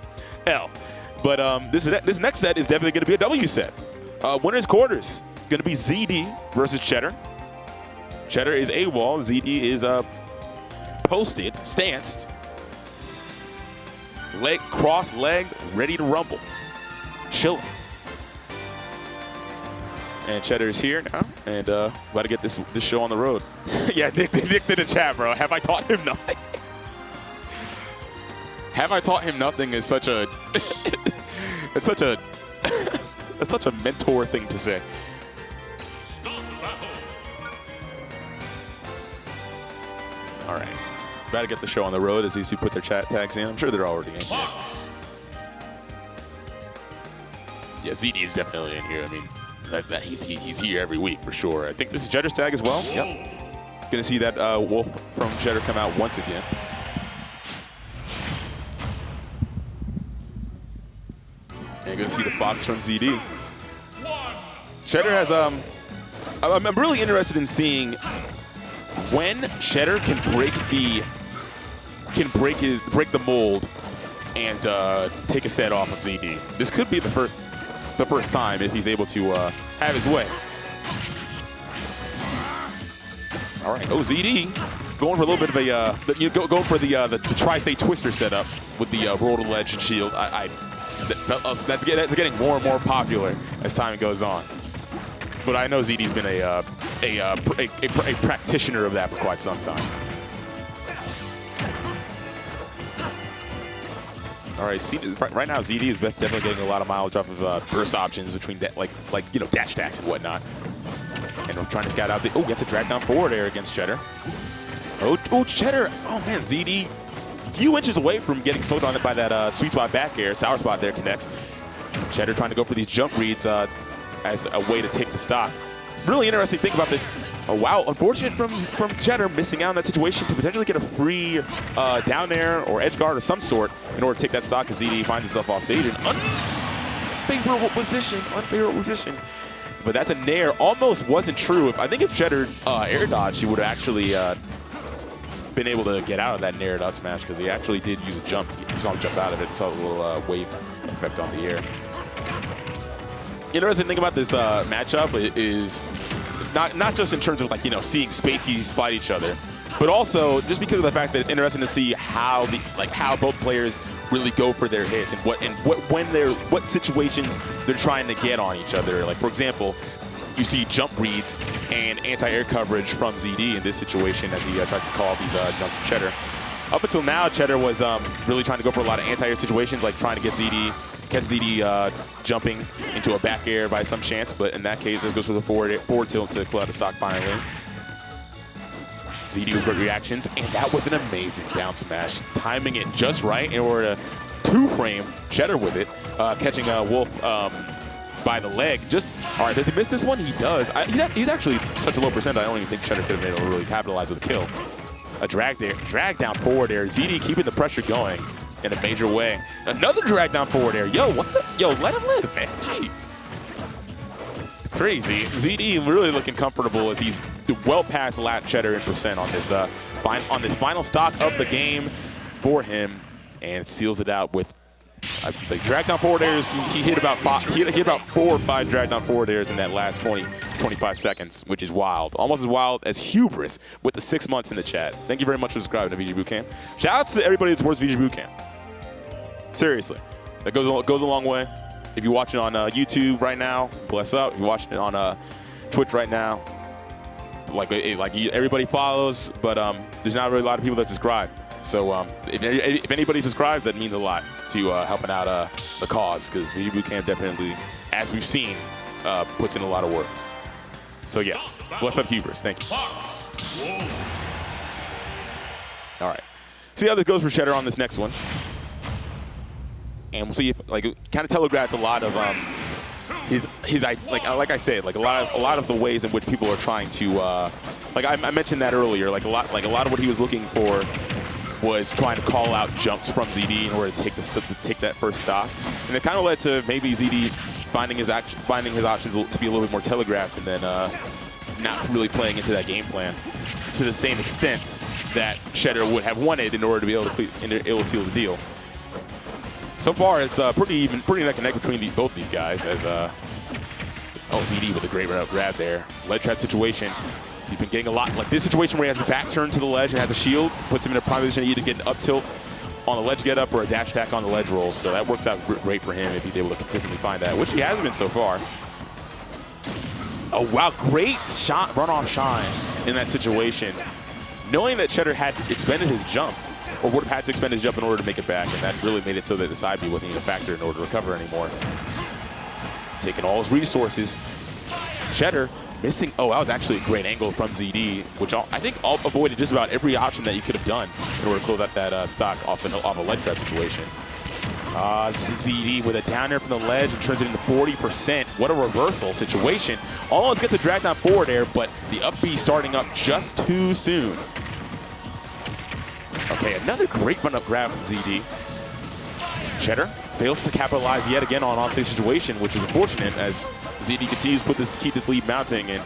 L. But this next set is definitely going to be a W set. Winners quarters going to be ZD versus Cheddar. Cheddar is AWOL. ZD is posted, stanced, cross-legged, ready to rumble, chilling. And Cheddar is here now, and about to get this show on the road. Yeah, Nick's in the chat, bro. Have I taught him nothing? Have I taught him nothing is such a it's such a that's such a mentor thing to say. All right, about to get the show on the road as these two put their chat tags in. I'm sure they're already in. Yeah, ZD is definitely in here. I mean, he's here every week for sure. I think this is Cheddar's tag as well. Yep. Gonna see that wolf from Cheddar come out once again. And gonna see the fox from ZD. Cheddar has I'm really interested in seeing when Cheddar can break the mold and take a set off of ZD. This could be the first time if he's able to have his way. All right, ZD going for a little bit of a going for the tri-state twister setup with the roll to ledge and shield. That's getting more and more popular as time goes on. But I know ZD's been a practitioner of that for quite some time. All right, right now ZD is definitely getting a lot of mileage off of burst options between dash attacks and whatnot. And I'm trying to scout out the gets a drag down forward air against Cheddar. Oh Cheddar! Oh man, ZD a few inches away from getting smoked on it by that sweet spot back air. Sour spot there connects. Cheddar trying to go for these jump reads as a way to take the stock. Really interesting thing about this. Oh wow, unfortunate from Cheddar missing out on that situation to potentially get a free down air or edge guard of some sort in order to take that stock as ZD finds himself off stage in unfavorable position. But that's a nair. Almost wasn't true. I think if Cheddar air dodged, he would have actually been able to get out of that nair dot smash because he actually did use a jump. You saw him jump out of it. You saw a little wave effect on the air. Interesting thing about this matchup is not just in terms of seeing Spaceys fight each other, but also just because of the fact that it's interesting to see how both players really go for their hits and what situations they're trying to get on each other. Like for example, you see jump reads and anti-air coverage from ZD in this situation as he tries to call these jumps from Cheddar. Up until now, Cheddar was really trying to go for a lot of anti-air situations, like trying to catch ZD jumping into a back air by some chance, but in that case, this goes for the forward tilt to pull out a stock finally. ZD with great reactions, and that was an amazing down smash, timing it just right in order to two-frame Cheddar with it, catching Wolf by the leg. All right, does he miss this one? He does. He's actually such a low percent, I don't even think Cheddar could have been able to really capitalize with a kill. A drag down forward air. ZD keeping the pressure going in a major way. Another drag down forward air. Yo, what the? Yo, let him live, man. Jeez. crazy. ZD really looking comfortable as he's well past lap Cheddar in percent on this final stock of the game for him, and seals it out with like drag down forward airs. He hit about 4 or 5 drag down forward airs in that last 25 seconds, which is wild. Almost as wild as Hubris with the 6 months in the chat. Thank you very much for subscribing to VGBootCamp. Shout out to everybody that supports VGBootCamp. Seriously, that goes a long way. If you're watching on YouTube right now, bless up. If you're watching it on Twitch right now, like everybody follows, but there's not really a lot of people that subscribe. So if anybody subscribes, that means a lot to helping out the cause, because VGBootCamp definitely, as we've seen, puts in a lot of work. So yeah, bless up Hubris. Thank you. All right, see how this goes for Cheddar on this next one. And we'll see if, like, kind of telegraphed a lot of his like I said, like a lot of the ways in which people are trying to like I mentioned that earlier, like a lot of what he was looking for was trying to call out jumps from ZD in order to take that first stop, and it kind of led to maybe ZD finding his options to be a little bit more telegraphed, and then not really playing into that game plan to the same extent that Cheddar would have wanted in order to be able to seal the deal. So far, it's pretty neck and neck between both these guys. As ZD with a great grab there. Ledge trap situation. He's been getting a lot, like this situation where he has his back turned to the ledge and has a shield, puts him in a prime position to either get an up tilt on the ledge get up or a dash attack on the ledge roll. So that works out great for him if he's able to consistently find that, which he has been so far. Oh wow, great shot, run off shine in that situation. Knowing that Cheddar had expended his jump, or would have had to expend his jump in order to make it back, and that really made it so that the side B wasn't even a factor in order to recover anymore. Taking all his resources. Cheddar missing. Oh, that was actually a great angle from ZD, which I think avoided just about every option that you could have done in order to close out that stock off a ledge trap situation. ZD with a down air from the ledge and turns it into 40%. What a reversal situation. Almost gets a drag down forward air, but the up B starting up just too soon. Okay, another great run-up grab from ZD. Cheddar fails to capitalize yet again on offstage situation, which is unfortunate as ZD continues to keep this lead mounting, and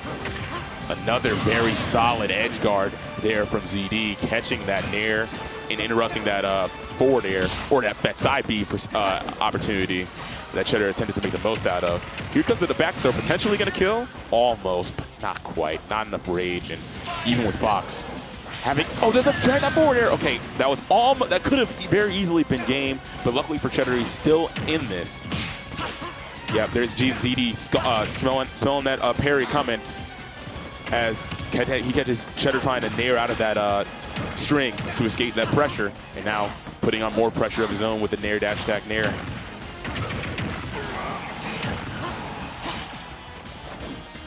another very solid edge guard there from ZD, catching that nair and interrupting that forward air, or that side B opportunity that Cheddar attempted to make the most out of. Here comes to the back throw, potentially going to kill? Almost, but not quite. Not enough rage, and even with Fox there's a drag that forward air. Okay, that could have very easily been game, but luckily for Cheddar, he's still in this. Yeah, there's ZD smelling that parry coming as he catches Cheddar trying to nair out of that string to escape that pressure, and now putting on more pressure of his own with the nair dash attack nair.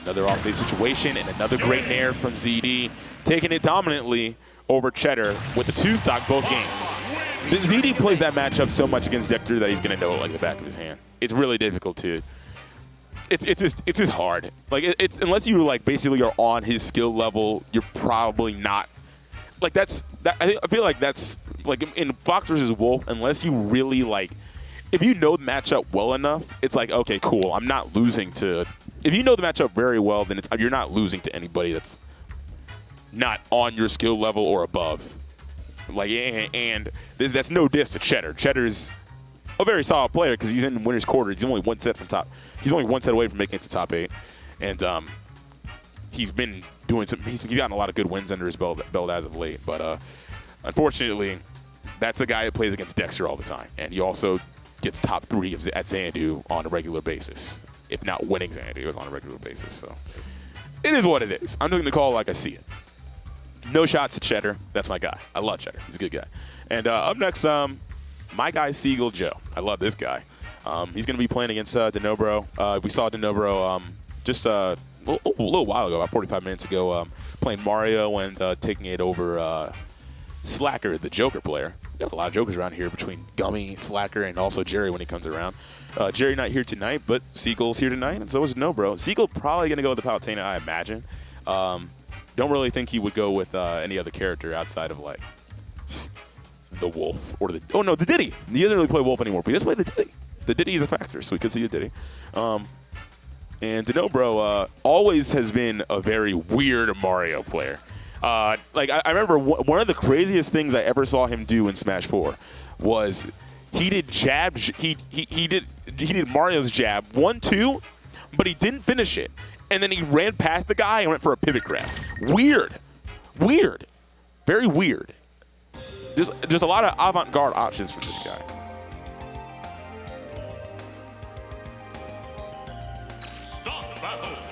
Another offstage situation and another great nair from ZD, taking it dominantly over Cheddar with the 2 stock both games. ZD plays that matchup so much against Dector that he's going to know it like the back of his hand. It's really difficult to. It's just hard. Like it's unless you like basically are on his skill level, you're probably not. Like I feel like that's like in Fox versus Wolf. Unless you really like, if you know the matchup well enough, it's like okay, cool. I'm not losing to. If you know the matchup very well, then you're not losing to anybody that's not on your skill level or above. Like, and that's no diss to Cheddar. Cheddar's a very solid player because he's in winner's quarter. He's only one set from top. He's only one set away from making it to top 8, and he's been doing some. He's gotten a lot of good wins under his belt as of late. But unfortunately, that's a guy who plays against Dexter all the time, and he also gets top 3 at Xanadu on a regular basis, if not winning Xanadu on a regular basis. So it is what it is. I'm doing the call like I see it. No shots at Cheddar. That's my guy. I love Cheddar. He's a good guy. And up next, my guy Seagull Joe. I love this guy. He's going to be playing against Dunnobro. We saw Dunnobro just a little while ago, about 45 minutes ago, playing Mario and taking it over Slacker, the Joker player. We got a lot of Jokers around here between Gummy, Slacker, and also Jerry when he comes around. Jerry not here tonight, but Seagull's here tonight, and so is Dunnobro. Seagull probably going to go with the Palutena, I imagine. Don't really think he would go with any other character outside of like the Wolf or the the Diddy. He doesn't really play Wolf anymore, but he does play the Diddy. The Diddy is a factor, so we could see the Diddy. And Dunnobro always has been a very weird Mario player. Like I remember one of the craziest things I ever saw him do in Smash 4 was he did jab. He did Mario's jab 1-2, but he didn't finish it. And then he ran past the guy and went for a pivot grab. Weird, very weird. Just a lot of avant-garde options from this guy.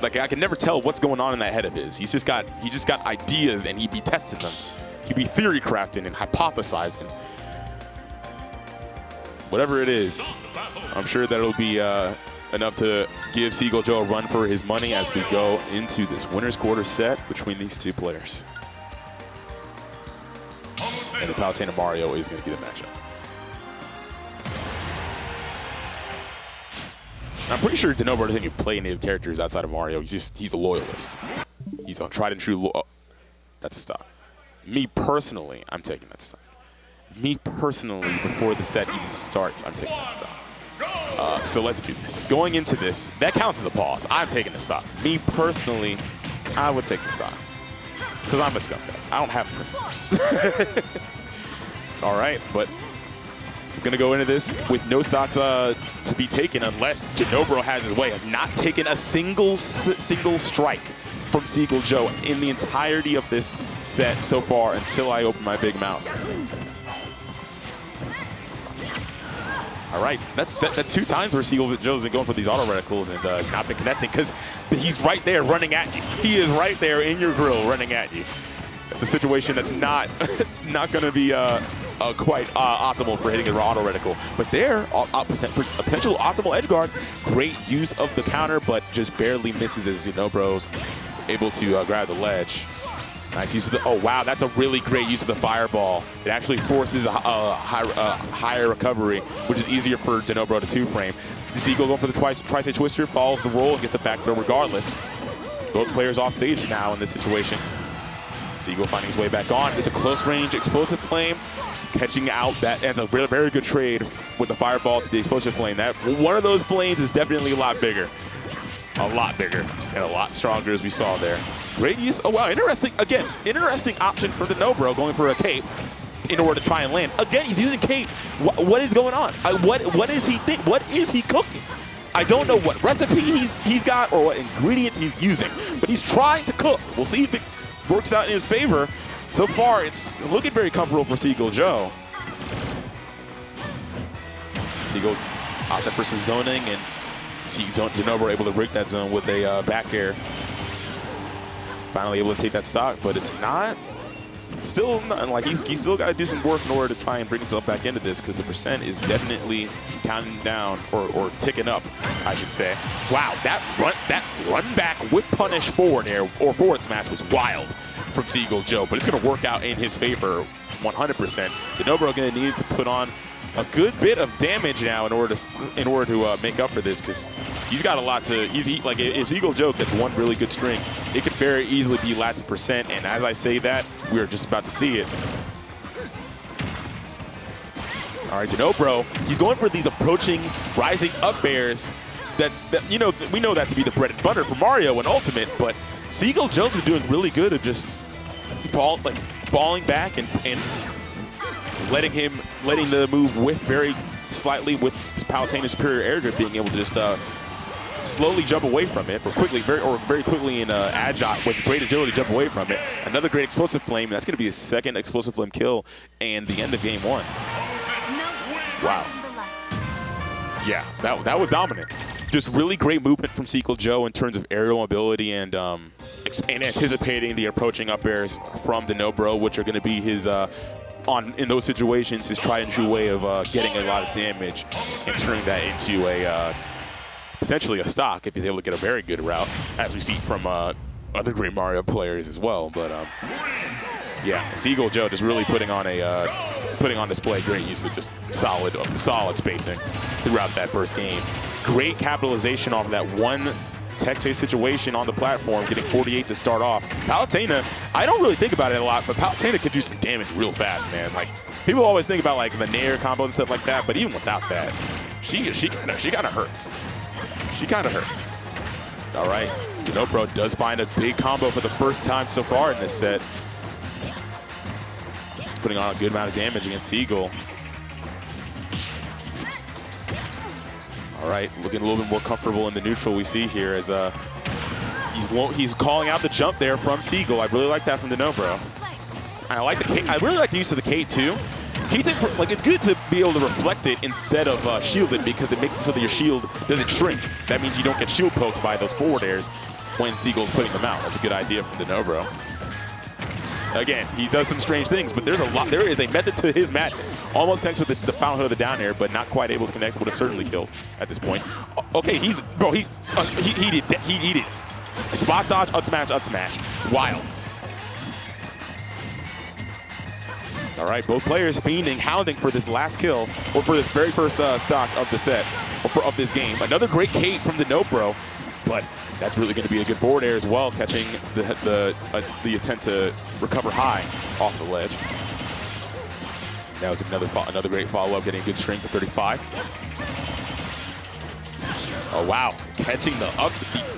Like I can never tell what's going on in that head of his. He just got ideas and he'd be testing them. He'd be theory crafting and hypothesizing. Whatever it is, I'm sure that it'll be enough to give Seagull Joe a run for his money as we go into this winner's quarter set between these two players. And the Palutena Mario is going to be the matchup. I'm pretty sure Dunnobro doesn't even play native characters outside of Mario. He's a loyalist. He's a tried and true. That's a stop. Me personally, I'm taking that stop. Me personally, before the set even starts, I'm taking that stop. So let's do this. Going into this, that counts as a pause. I'm taking the stop. Me personally, I would take the stop. Because I'm a scumbag. I don't have principles. All right, but I'm going to go into this with no stocks to be taken unless Dunnobro has his way. Has not taken a single strike from Seagull Joe in the entirety of this set so far until I open my big mouth. All right, that's 2 times where Seagull Joe's been going for these auto reticles and not been connecting because he's right there running at you. He is right there in your grill running at you. That's a situation that's not going to be quite optimal for hitting a auto reticle. But there, a potential optimal edge guard. Great use of the counter, but just barely misses as Dunnobro's able to grab the ledge. Nice use of the, oh wow, that's a really great use of the fireball. It actually forces a higher recovery, which is easier for Dunnobro to 2-frame. Seagull going for the tri-stage twister, follows the roll and gets it back throw regardless. Both players off stage now in this situation. Seagull finding his way back on. It's a close range explosive flame, catching out that, and a very good trade with the fireball to the explosive flame. That one of those flames is definitely a lot bigger and a lot stronger as we saw there. Great use. Oh wow, interesting. Again, interesting option for Dunnobro going for a cape in order to try and land. Again, he's using cape. What is going on? What is he think? What is he cooking? I don't know what recipe he's got or what ingredients he's using, but he's trying to cook. We'll see if it works out in his favor. So far, it's looking very comfortable for Seagull Joe. Seagull opted for some zoning, and Dunnobro able to break that zone with a back air. Finally able to take that stock, but it's still nothing. Like he's still got to do some work in order to try and bring himself back into this because the percent is definitely counting down or ticking up, I should say. Wow, that run back with punish forward air or forward smash was wild from Seagull Joe, but it's going to work out in his favor 100%. Dunnobro going to need to put on a good bit of damage now in order to make up for this because he's got a lot to. Like if Seagull Joe gets one really good string, it could very easily be lapped to percent. And as I say that, we're just about to see it. All right, Dunnobro, he's going for these approaching rising up airs. We know that to be the bread and butter for Mario and Ultimate, but Seagull Joe's been doing really good of just falling back and letting the move whiff very slightly with Palutena's superior air grip, being able to just slowly jump away from it, or very quickly and agile with great agility jump away from it. Another great explosive flame. That's going to be his second explosive flame kill and the end of game 1. Wow. Yeah, that was dominant. Just really great movement from Seagull Joe in terms of aerial mobility and anticipating the approaching up airs from Dunnobro, which are going to be his in those situations, his tried and true way of getting a lot of damage and turning that into a potentially a stock if he's able to get a very good route, as we see from other great Mario players as well. But yeah, Seagull Joe just really putting on display great use of just solid spacing throughout that first game. Great capitalization off of that one tech chase situation on the platform, getting 48 to start off. Palutena, I don't really think about it a lot, but Palutena could do some damage real fast, man. Like people always think about like the Nair combo and stuff like that, but even without that, she kind of hurts. She kind of hurts. All right, Dunnobro does find a big combo for the first time so far in this set. Putting on a good amount of damage against Seagull. All right, looking a little bit more comfortable in the neutral we see here as he's calling out the jump there from Seagull. I really like that from Dunnobro. I like I really like the use of the Kate too. Like, it's good to be able to reflect it instead of shield it, because it makes it so that your shield doesn't shrink. That means you don't get shield poked by those forward airs when Seagull's putting them out. That's a good idea from Dunnobro. Again, he does some strange things, but there is a method to his madness. Almost connects with the fountain of the down air, but not quite able to connect. Would have certainly killed at this point. Okay, he did. Spot dodge, up smash. Wild. All right, both players fiending, hounding for this last kill, or for this very first stock of the set, or of this game. Another great Kate from Dunnobro, but that's really going to be a good forward air as well, catching the attempt to recover high off the ledge. That was another great follow-up, getting a good string for 35. Oh wow, catching the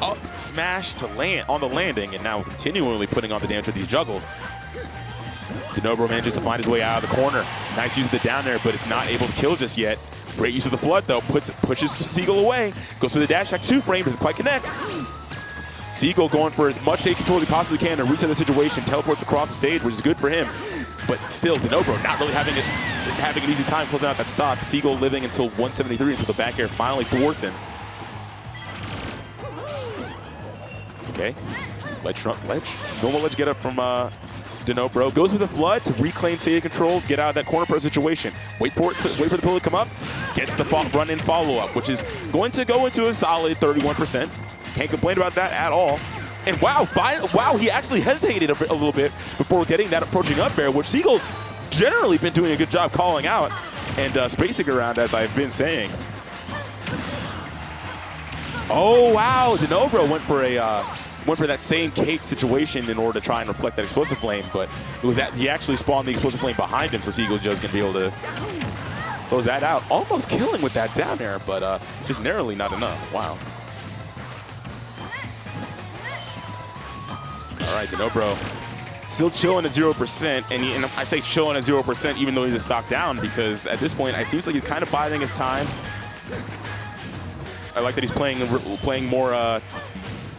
up smash to land on the landing, and now continually putting on the damage with these juggles. Dunnobro manages to find his way out of the corner. Nice use of the down air, but it's not able to kill just yet. Great use of the flood though, pushes Seagull away, goes for the dash attack 2 frame, doesn't quite connect. Seagull going for as much stage control as he possibly can to reset the situation, teleports across the stage, which is good for him. But still, Dunnobro not really having an easy time closing out that stock. Seagull living until 173 until the back air finally thwarts him. Okay, normal ledge get up from Dunnobro. Goes with a flood to reclaim stage control, get out of that corner press situation. Wait for the pillar to come up. Gets the run-in follow-up, which is going to go into a solid 31%. Can't complain about that at all. And wow, he actually hesitated a little bit before getting that approaching up air, which Seagull's generally been doing a good job calling out and spacing around, as I've been saying. Oh wow, Dunnobro went for that same cape situation in order to try and reflect that explosive flame, but he actually spawned the explosive flame behind him, so Seagull Joe's gonna be able to close that out. Almost killing with that down air, but just narrowly not enough. Wow. All right, Dunnobro still chilling at 0%, and I say chilling at 0% even though he's a stock down, because at this point it seems like he's kind of biding his time. I like that he's playing more.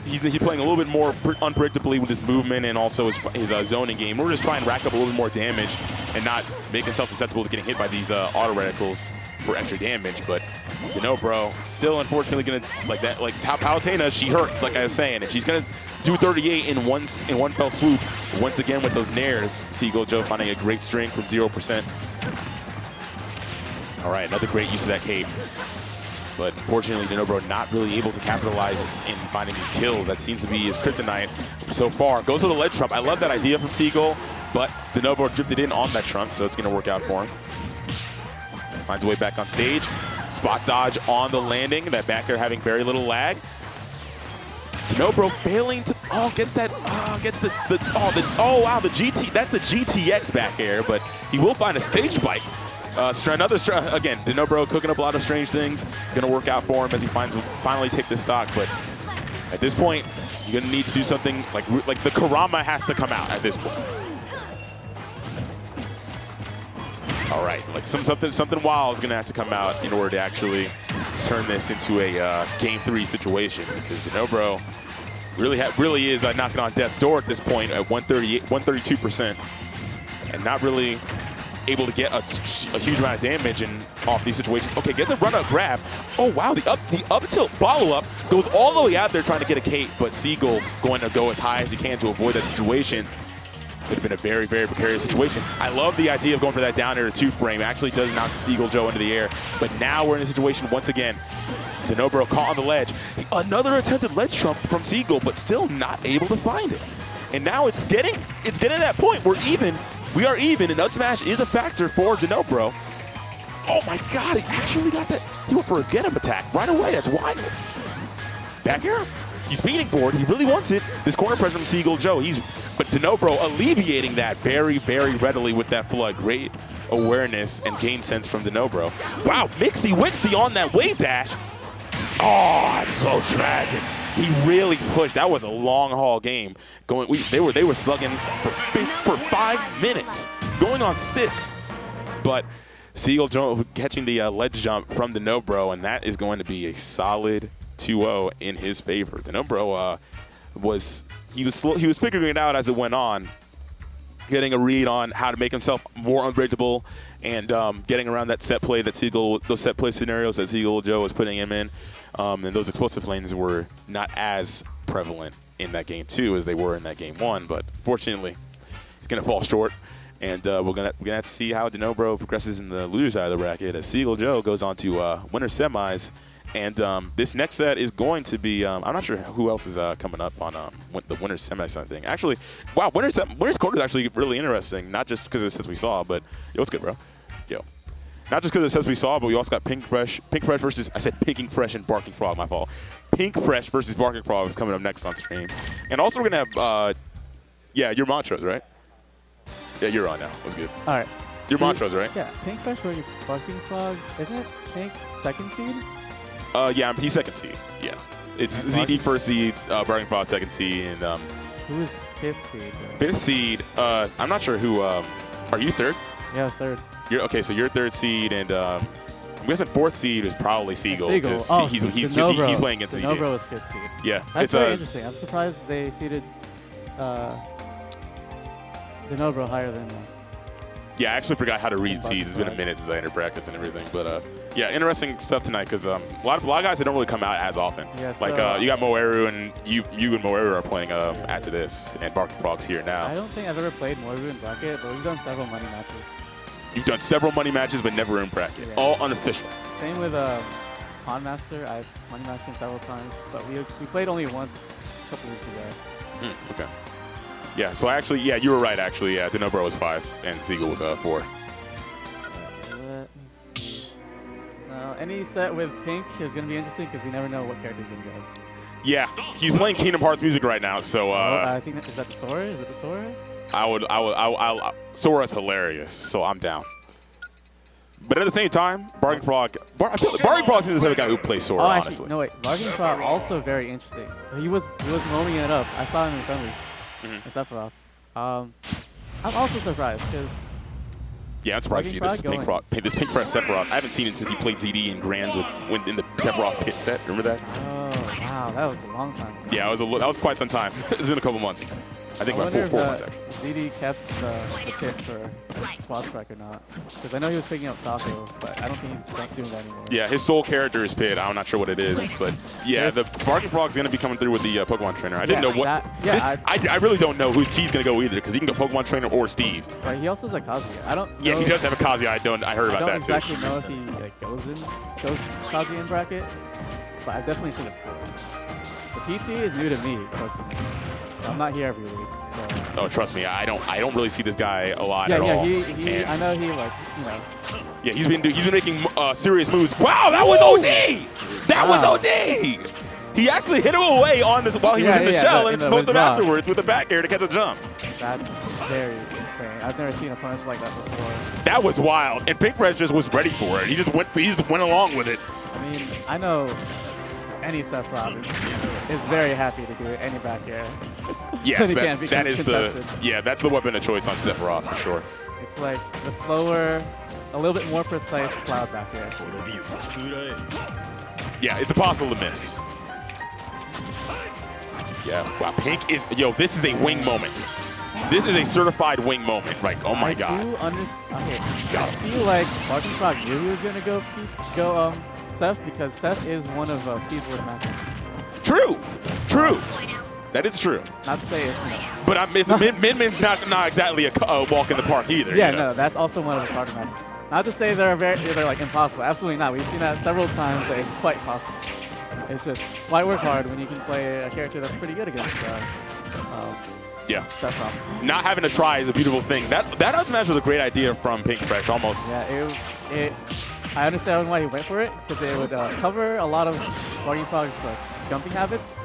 He's playing a little bit more unpredictably with his movement and also his zoning game. We're just trying to rack up a little bit more damage and not make himself susceptible to getting hit by these auto reticles for extra damage. But Dunnobro still unfortunately gonna like top Palutena. She hurts, like I was saying, and she's gonna do 38 in one fell swoop. Once again with those nairs, Seagull Joe finding a great string from 0%. All right, another great use of that cape. But unfortunately, Dunnobro not really able to capitalize in finding these kills. That seems to be his kryptonite so far. Goes for the ledge trump. I love that idea from Seagull, but Dunnobro drifted in on that trump, so it's going to work out for him. Finds a way back on stage. Spot dodge on the landing. That back air having very little lag. Dunnobro failing to, gets the GT, that's the GTX back air, but he will find a stage spike. Again, Dunnobro cooking up a lot of strange things. Gonna work out for him as he finally take this stock, but at this point, you're gonna need to do something like the Karama has to come out at this point. All right, like something wild is gonna have to come out in order to actually turn this into a Game 3 situation, because Dunnobro really is knocking on death's door at this point at 132%, and not really able to get a huge amount of damage off these situations. Okay, gets a run-up grab. Oh wow, the up tilt follow-up goes all the way out there trying to get a cape, but Seagull going to go as high as he can to avoid that situation. Could have been a very, very precarious situation. I love the idea of going for that down air to 2-frame. Actually does knock Seagull Joe into the air, but now we're in a situation once again. Dunnobro caught on the ledge. Another attempted ledge trump from Seagull, but still not able to find it. And now it's getting to that point where we are even, and up smash is a factor for Dunnobro. Oh my God, he actually got that. He went for a get-up attack right away. That's wild. Back air. He's speeding forward. He really wants it. This corner pressure from Seagull Joe. But Dunnobro alleviating that very, very readily with that flood. Great awareness and game sense from Dunnobro. Wow, Mixie Wixie on that wave dash. Oh, it's so tragic. He really pushed. That was a long haul game. They were slugging for 5 minutes, going on 6. But Seagull catching the ledge jump from Dunnobro, and that is going to be a solid 2-0 in his favor. Dunnobro was figuring it out as it went on, getting a read on how to make himself more unbreakable and getting around that set play that those set play scenarios that Seagull Joe was putting him in. And those explosive lanes were not as prevalent in that game 2 as they were in that game 1, but fortunately, he's going to fall short. And we're gonna have to see how Dunnobro progresses in the loser side of the bracket as Seagull Joe goes on to winner semis. And this next set is going to be, I'm not sure who else is coming up on the winner semis thing. Actually, wow, winner's quarter is actually really interesting, not just because it says we saw, but yo, what's good, bro? Yo. Not just because it says we saw, but we also got Pink Fresh versus, I said Pinking Fresh and Barking Frog, my fault. Pink Fresh versus Barking Frog is coming up next on stream. And also we're going to have, yeah, you're Montrose, right? Yeah, you're on now. What's good? All right. You're Montrose, right? Yeah, Pink Fresh versus Barking Frog. Isn't it Pink second seed? Yeah, he's second seed. Yeah. It's ZD first seed, Barking Frog second seed, and who is fifth seed? Fifth seed. I'm not sure who. Are you third? Yeah, third. You're okay. So you're third seed, and I'm guessing fourth seed is probably Seagull. Seagull. Oh, he's playing against ZD. Dunnobro was fifth seed. Yeah, that's very interesting. I'm surprised they seeded Dunnobro higher than. Yeah, I actually forgot how to read seeds. It's been a minute since I entered brackets and everything. But yeah, interesting stuff tonight because a lot of guys that don't really come out as often. Yeah, like you got Moeru, and you and Moeru are playing after this, and Barking Frog's here now. I don't think I've ever played Moeru in bracket, but we've done several money matches. You've done several mony matches, but never in bracket. Yeah. All unofficial. Same with Pond Master. I've money matched him several times, but we played only once a couple weeks ago. Okay. Yeah, so actually, yeah, you were right, actually. Yeah, Dunnobro was 5, and Seagull was 4. Let me see. Any set with Pink is going to be interesting because we never know what character's going to go. Yeah, he's playing Kingdom Hearts music right now, so... I think is that the Sora? Is it the Sora? Sora's hilarious, so I'm down. But at the same time, Barking Frog... Barking Frog seems to have a guy who plays Sora, honestly. No, wait. Barking Frog also very interesting. He was roaming it up. I saw him in friendlies. Sephiroth. I'm also surprised because. Yeah, I'm surprised to see this Pink Fresh Sephiroth. I haven't seen it since he played ZD in Grands in the Sephiroth pit set. Remember that? Oh wow, that was a long time ago. Yeah, that was quite some time. It's been a couple months. I think about 4 months actually. ZD kept the pit for Squad Strike or not? Because I know he was picking up Falcon, but I don't think he's doing that anymore. Yeah, his sole character is pit. I'm not sure what it is, but yeah, the Barking Frog's gonna be coming through with the Pokemon Trainer. I didn't know what. I really don't know who he's gonna go either because he can go Pokemon Trainer or Steve. But he also has a Kazuya. I don't. Yeah, he does have a Kazuya. I heard about that too. I don't exactly know if he goes Kazuya in bracket, but I've definitely seen it before. The PC is new to me personally. I'm not here every week, so. Oh, trust me, I don't really see this guy a lot at all. I know he Yeah, he's been making serious moves. Wow, that was OD! That was OD! He actually hit him away on this while he was in the shell and smoked him afterwards with the back air to catch a jump. That's very insane. I've never seen a punch like that before. That was wild, and Pink Fresh just was ready for it. He just went along with it. I mean, I know any Sephiroth is very happy to do it any back air. Yes, that's the weapon of choice on Sephiroth for sure. It's like the slower, a little bit more precise cloud back air. Yeah, it's impossible to miss. Yeah, wow, Pink is, this is a wing moment. This is a certified wing moment. Like, oh my God. I feel like Barking Frog knew he was gonna go Seth because Seth is one of Steve's worst matches. True. That is true. Not to say it's but Min-Min's not exactly a walk in the park either. Yeah, no, that's also one of his harder matches. Not to say they're like impossible. Absolutely not. We've seen that several times. That it's quite possible. It's just why work hard when you can play a character that's pretty good against. Yeah. Sephiroth. Not having to try is a beautiful thing. That match was a great idea from Pink Fresh, almost. Yeah, I understand why he went for it because it would cover a lot of Barking Frog's jumping habits.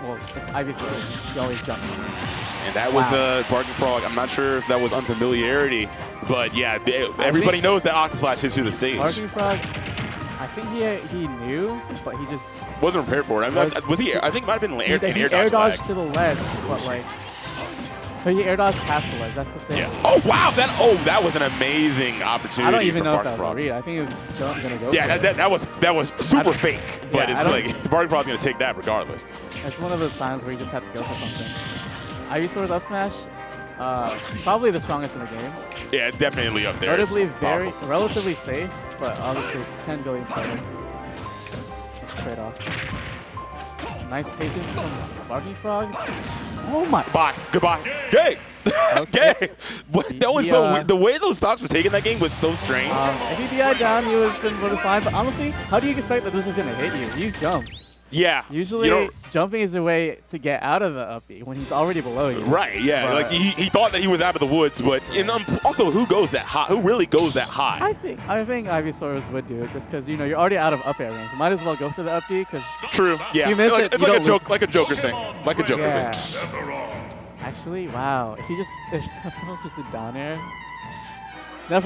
Well, it's obviously he always jumps. And that was Barking Frog. I'm not sure if that was unfamiliarity, but yeah, everybody knows that Octoslash hits through the stage. Barking Frog I think he knew, but he just Wasn't prepared for it. I mean, was he? I think it might have been he air air dodge dodged to the ledge, but like so he air dodged past the ledge. That's the thing. Yeah. Oh wow! That was an amazing opportunity. I don't even for know if Barking that was a Frog. read. I think it was gonna go. Yeah, for it. that was super fake, but Yeah, it's like Barking Frog's gonna take that regardless. It's one of those times where you just have to go for something. Ivysaur's up smash, probably the strongest in the game. Yeah, it's definitely up there. Notably It's powerful. relatively safe, but obviously 10 billion total. Trade off. Nice patience from Barking Frog. Oh my! Goodbye. Gay. Okay. Gay. But that was so Yeah. weird. The way those stocks were taken that game was so strange. If he DI down, you would have been voted fine. But honestly, how do you expect that this is gonna hit you? You jump. Yeah. Usually, You don't- jumping is the way to get out of the up B when he's already below you. Right, yeah. But- Like he thought that he was out of the woods, but also who goes that high? Who really goes that high? I think Ivysaurus would do it just because you're already out of up air range. Might as well go for the up B because True. Yeah. You miss like, it, it's you like a don't joke, lose. like a Joker thing, like a Joker yeah. thing. Sephiroth. Actually, wow. If Sephiroth just did down air. Good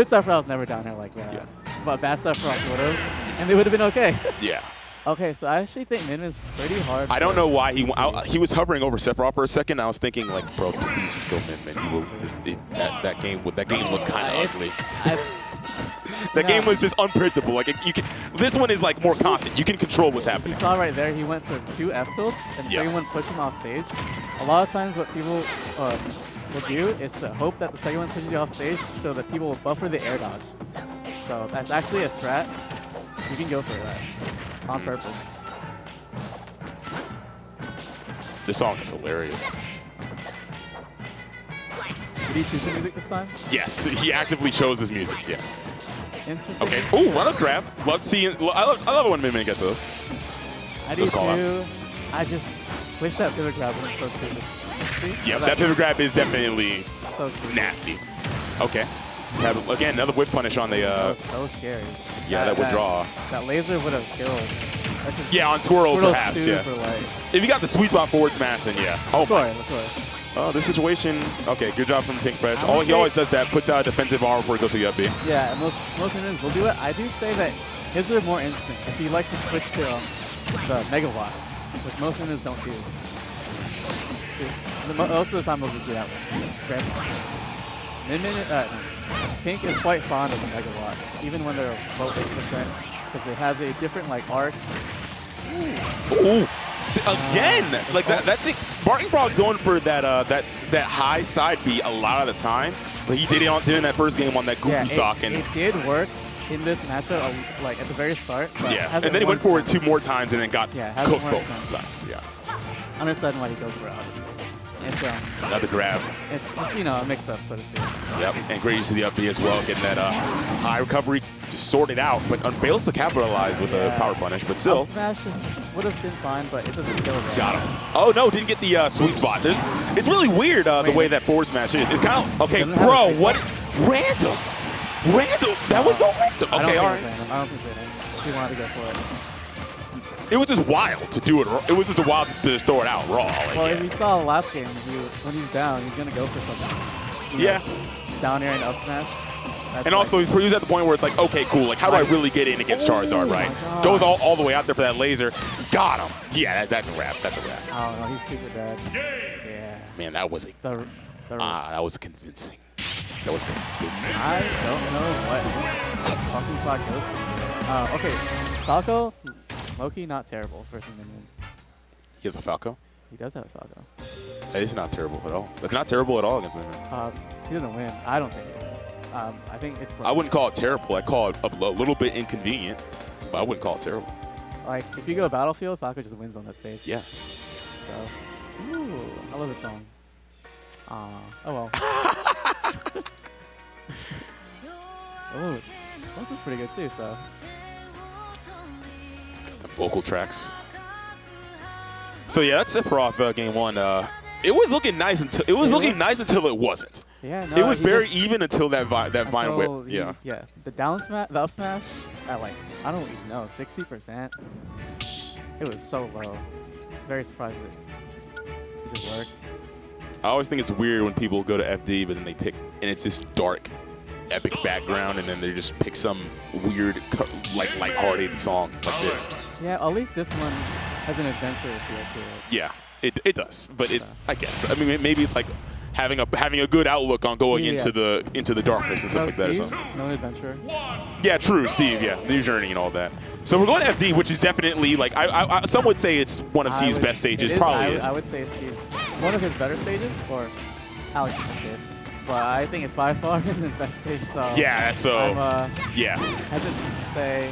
Sephiroth's never down air like that. Yeah. But bad Sephiroth would have, and they would have been okay. Yeah. Okay, so I actually think Min is pretty hard. I don't know why he was hovering over Sephiroth for a second. I was thinking like, bro, please just go Min. He will. That game looked kind of ugly. That game was just unpredictable. Like you can. This one is like more constant. You can control what's You happening. saw right there, he went for 2 F tilts, and the Yeah. second one pushed him off stage. A lot of times what people will do is to hope that the second one pushes you off stage so that people will buffer the air dodge. So that's actually a strat. You can go for that on purpose. This song is hilarious. Did he choose the music this time? Yes, he actively chose this music. Yes. In specific? Okay. Ooh, run up grab. Love seeing. I love it when Min gets those. I do those call-outs. too. I just wish that pivot grab was so stupid. See? Yeah, that pivot grab is definitely So stupid. nasty. Okay. Have, again, another whip punish on the. That was so scary. Yeah, that withdrawal. That laser would have killed. That's just Yeah, on Squirrel Squirrel's perhaps. Yeah. super light. If you got the sweet spot forward smash, then yeah. Oh Of my. course. Oh, this situation. Okay, good job from Pink Fresh. I would He say- always does that. Puts out a defensive arm before he goes to the up B. Yeah, most minions will do it. I do say that his are more instant if he likes to switch to the megawatt, which most minions don't do. Most of the time they'll just do that one. Pink is quite fond of the megawatt, even when they're low 8%, because it has a different like arc. Ooh. Again, like that's it. Barking Frog's going for that that high side B a lot of the time. But he did it in that first game on that goofy Yeah, sock. And it did work in this matchup, like at the very start. But yeah, hasn't and then he went won for it since. 2 more times and then got Yeah, hasn't cooked won both since. times. Yeah. I understand why he goes for it, obviously. It's Another grab. it's just a mix up, so to speak. Yep. And great use of the up B as well, getting that high recovery just sorted out, but fails to capitalize with a power punish. But still, Up smash would have been fine, but it doesn't kill them. got him. Oh no, didn't get the sweet spot. It's really weird the way that forward smash is. It's kind of okay, Doesn't have bro. a What? Random. That was so random. I don't Okay, think all it was right. random. I don't think he wanted to go for it. It was just wild to do it. It was just wild to just throw it out raw. Like, Well, yeah. if you saw last game, when he's down, he's gonna go for something. You know, Yeah. down air and up smash. That's And also, he was at the point where it's like, okay, cool. Like, how do I really get in against Charizard, Oh right? my God. Goes all the way out there for that laser. Got him. Yeah, that's a wrap. That's a wrap. I don't know. He's super dead. Yeah. Man, that was that was convincing. That was convincing. I don't know what fucking Clock goes for. Okay, Falco, Loki, not terrible versus minion. He has a Falco. He does have a Falco. That is not terrible at all. That's not terrible at all against Minion. He doesn't win. I don't think he wins. I think it's like, I wouldn't call it terrible. I call it a little bit inconvenient, but I wouldn't call it terrible. like if you go Battlefield, Falco just wins on that stage. Yeah. So, ooh, I love this song. Oh well. Oh, Flux is pretty good too. So The vocal tracks. So yeah, that's Sephiroth game 1. It was looking nice until it wasn't. yeah, no, It was he very just- even until that vine until whip. he- Yeah. Yeah. The down smash, the up smash at like I don't even know 60%. It was so low. Very surprised it just worked. I always think it's weird when people go to FD, but then they pick, and it's this dark epic background, and then they just pick some weird, like lighthearted song like this. Yeah, at least this one has an adventure feel to it. Yeah, it does. But it's, I guess, I mean, maybe it's like having a good outlook on going into the darkness and stuff like that or something. No adventure. Yeah, true, Steve. Yeah, the journey and all that. So we're going to FD, which is definitely like some would say it's one of Steve's best stages. Probably is. I would say it's Steve's one of his better stages, or Alex's case. But I think it's by far his best stage. So yeah, so I'm yeah. hesitant to say.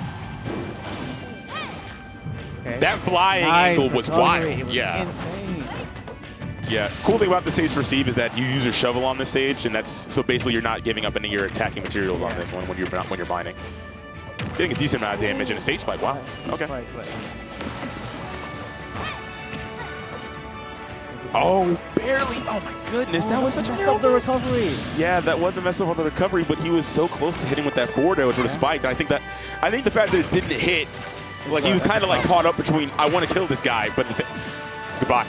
Okay. That flying angle was wild. It was yeah. insane. Yeah. Cool thing about the stage for Steve is that you use your shovel on this stage, and that's so basically you're not giving up any of your attacking materials on this one when you're mining. Getting a decent amount of damage in a stage spike. Wow. Okay. Oh, barely. Oh my goodness, that was such a narrow the recovery. Yeah, that was a mess up on the recovery, but he was so close to hitting with that forward air, which would have spiked. And I think the fact that it didn't hit, like he was kind of like caught up between I want to kill this guy, but it's goodbye.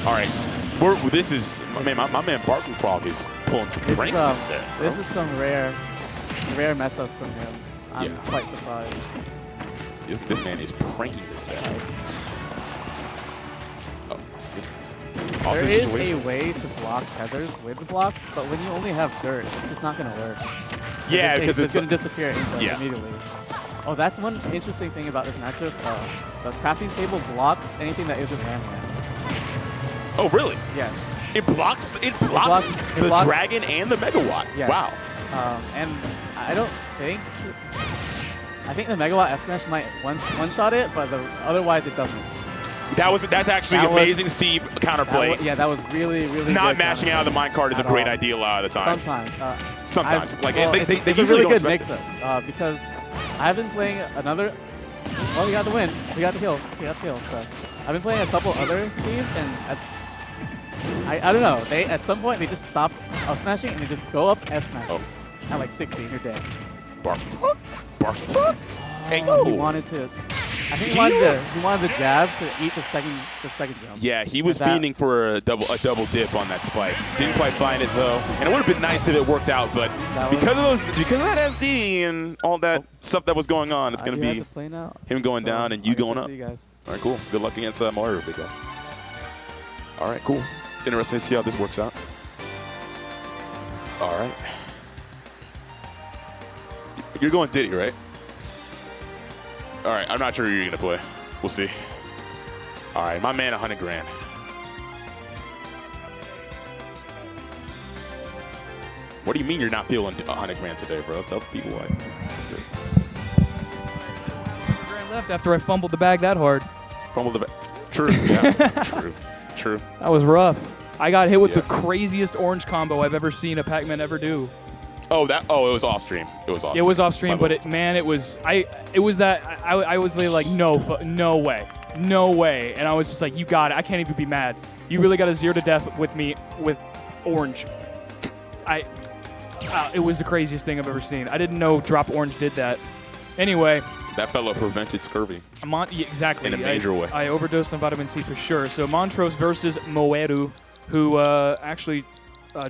All right, this is my man Barton Frog is pulling some pranks this set. This is some rare mess ups from him. I'm quite surprised. This man is pranking this set. Oh my goodness. There is a way to block tethers with the blocks, but when you only have dirt, it's just not going to work. Yeah, because it's going to disappear immediately. Oh, that's one interesting thing about this matchup. The crafting table blocks anything that isn't Ram-Ram. Oh, really? Yes. It blocks the dragon and the megawatt. Yes. Wow. And I don't think. I think the megawatt F smash might one-shot it, but otherwise it doesn't. That's actually amazing Steve counterplay. That was really not mashing out of the minecart is a great idea a lot of the time. Sometimes. They it's a usually really good don't mix-up because I've been playing another. Oh, you got the win. You got the kill. So I've been playing a couple other Steves, and I don't know. At some point they just stop F smashing and they just go up F smashing at like 60 and you're dead. Bark. Hey, He wanted to. I think he wanted the jab to eat the second jump. Yeah, he was fiending for a double dip on that spike. Didn't quite find it though, and it would have been nice if it worked out. But because of that SD and all that stuff that was going on, it's gonna be him going down and you going up. All right, cool. Good luck against Moeru, big guy. All right, cool. Interesting to see how this works out. All right. You're going Diddy, right? All right, I'm not sure who you're going to play. We'll see. All right, my man, 100 grand. What do you mean you're not feeling 100 grand today, bro? Tell people why. That's good. 100 grand left after I fumbled the bag that hard. Fumbled the bag. True, yeah. True. That was rough. I got hit with the craziest orange combo I've ever seen a Pac-Man ever do. Oh, it was off stream. It was off stream, but it was I was like no way, and I was just like, you got it. I can't even be mad. You really got a 0 to death with me with orange. It was the craziest thing I've ever seen. I didn't know Drop Orange did that. Anyway, that fellow prevented scurvy. Exactly. In a major way. I overdosed on vitamin C for sure. So Montrose versus Moeru, who actually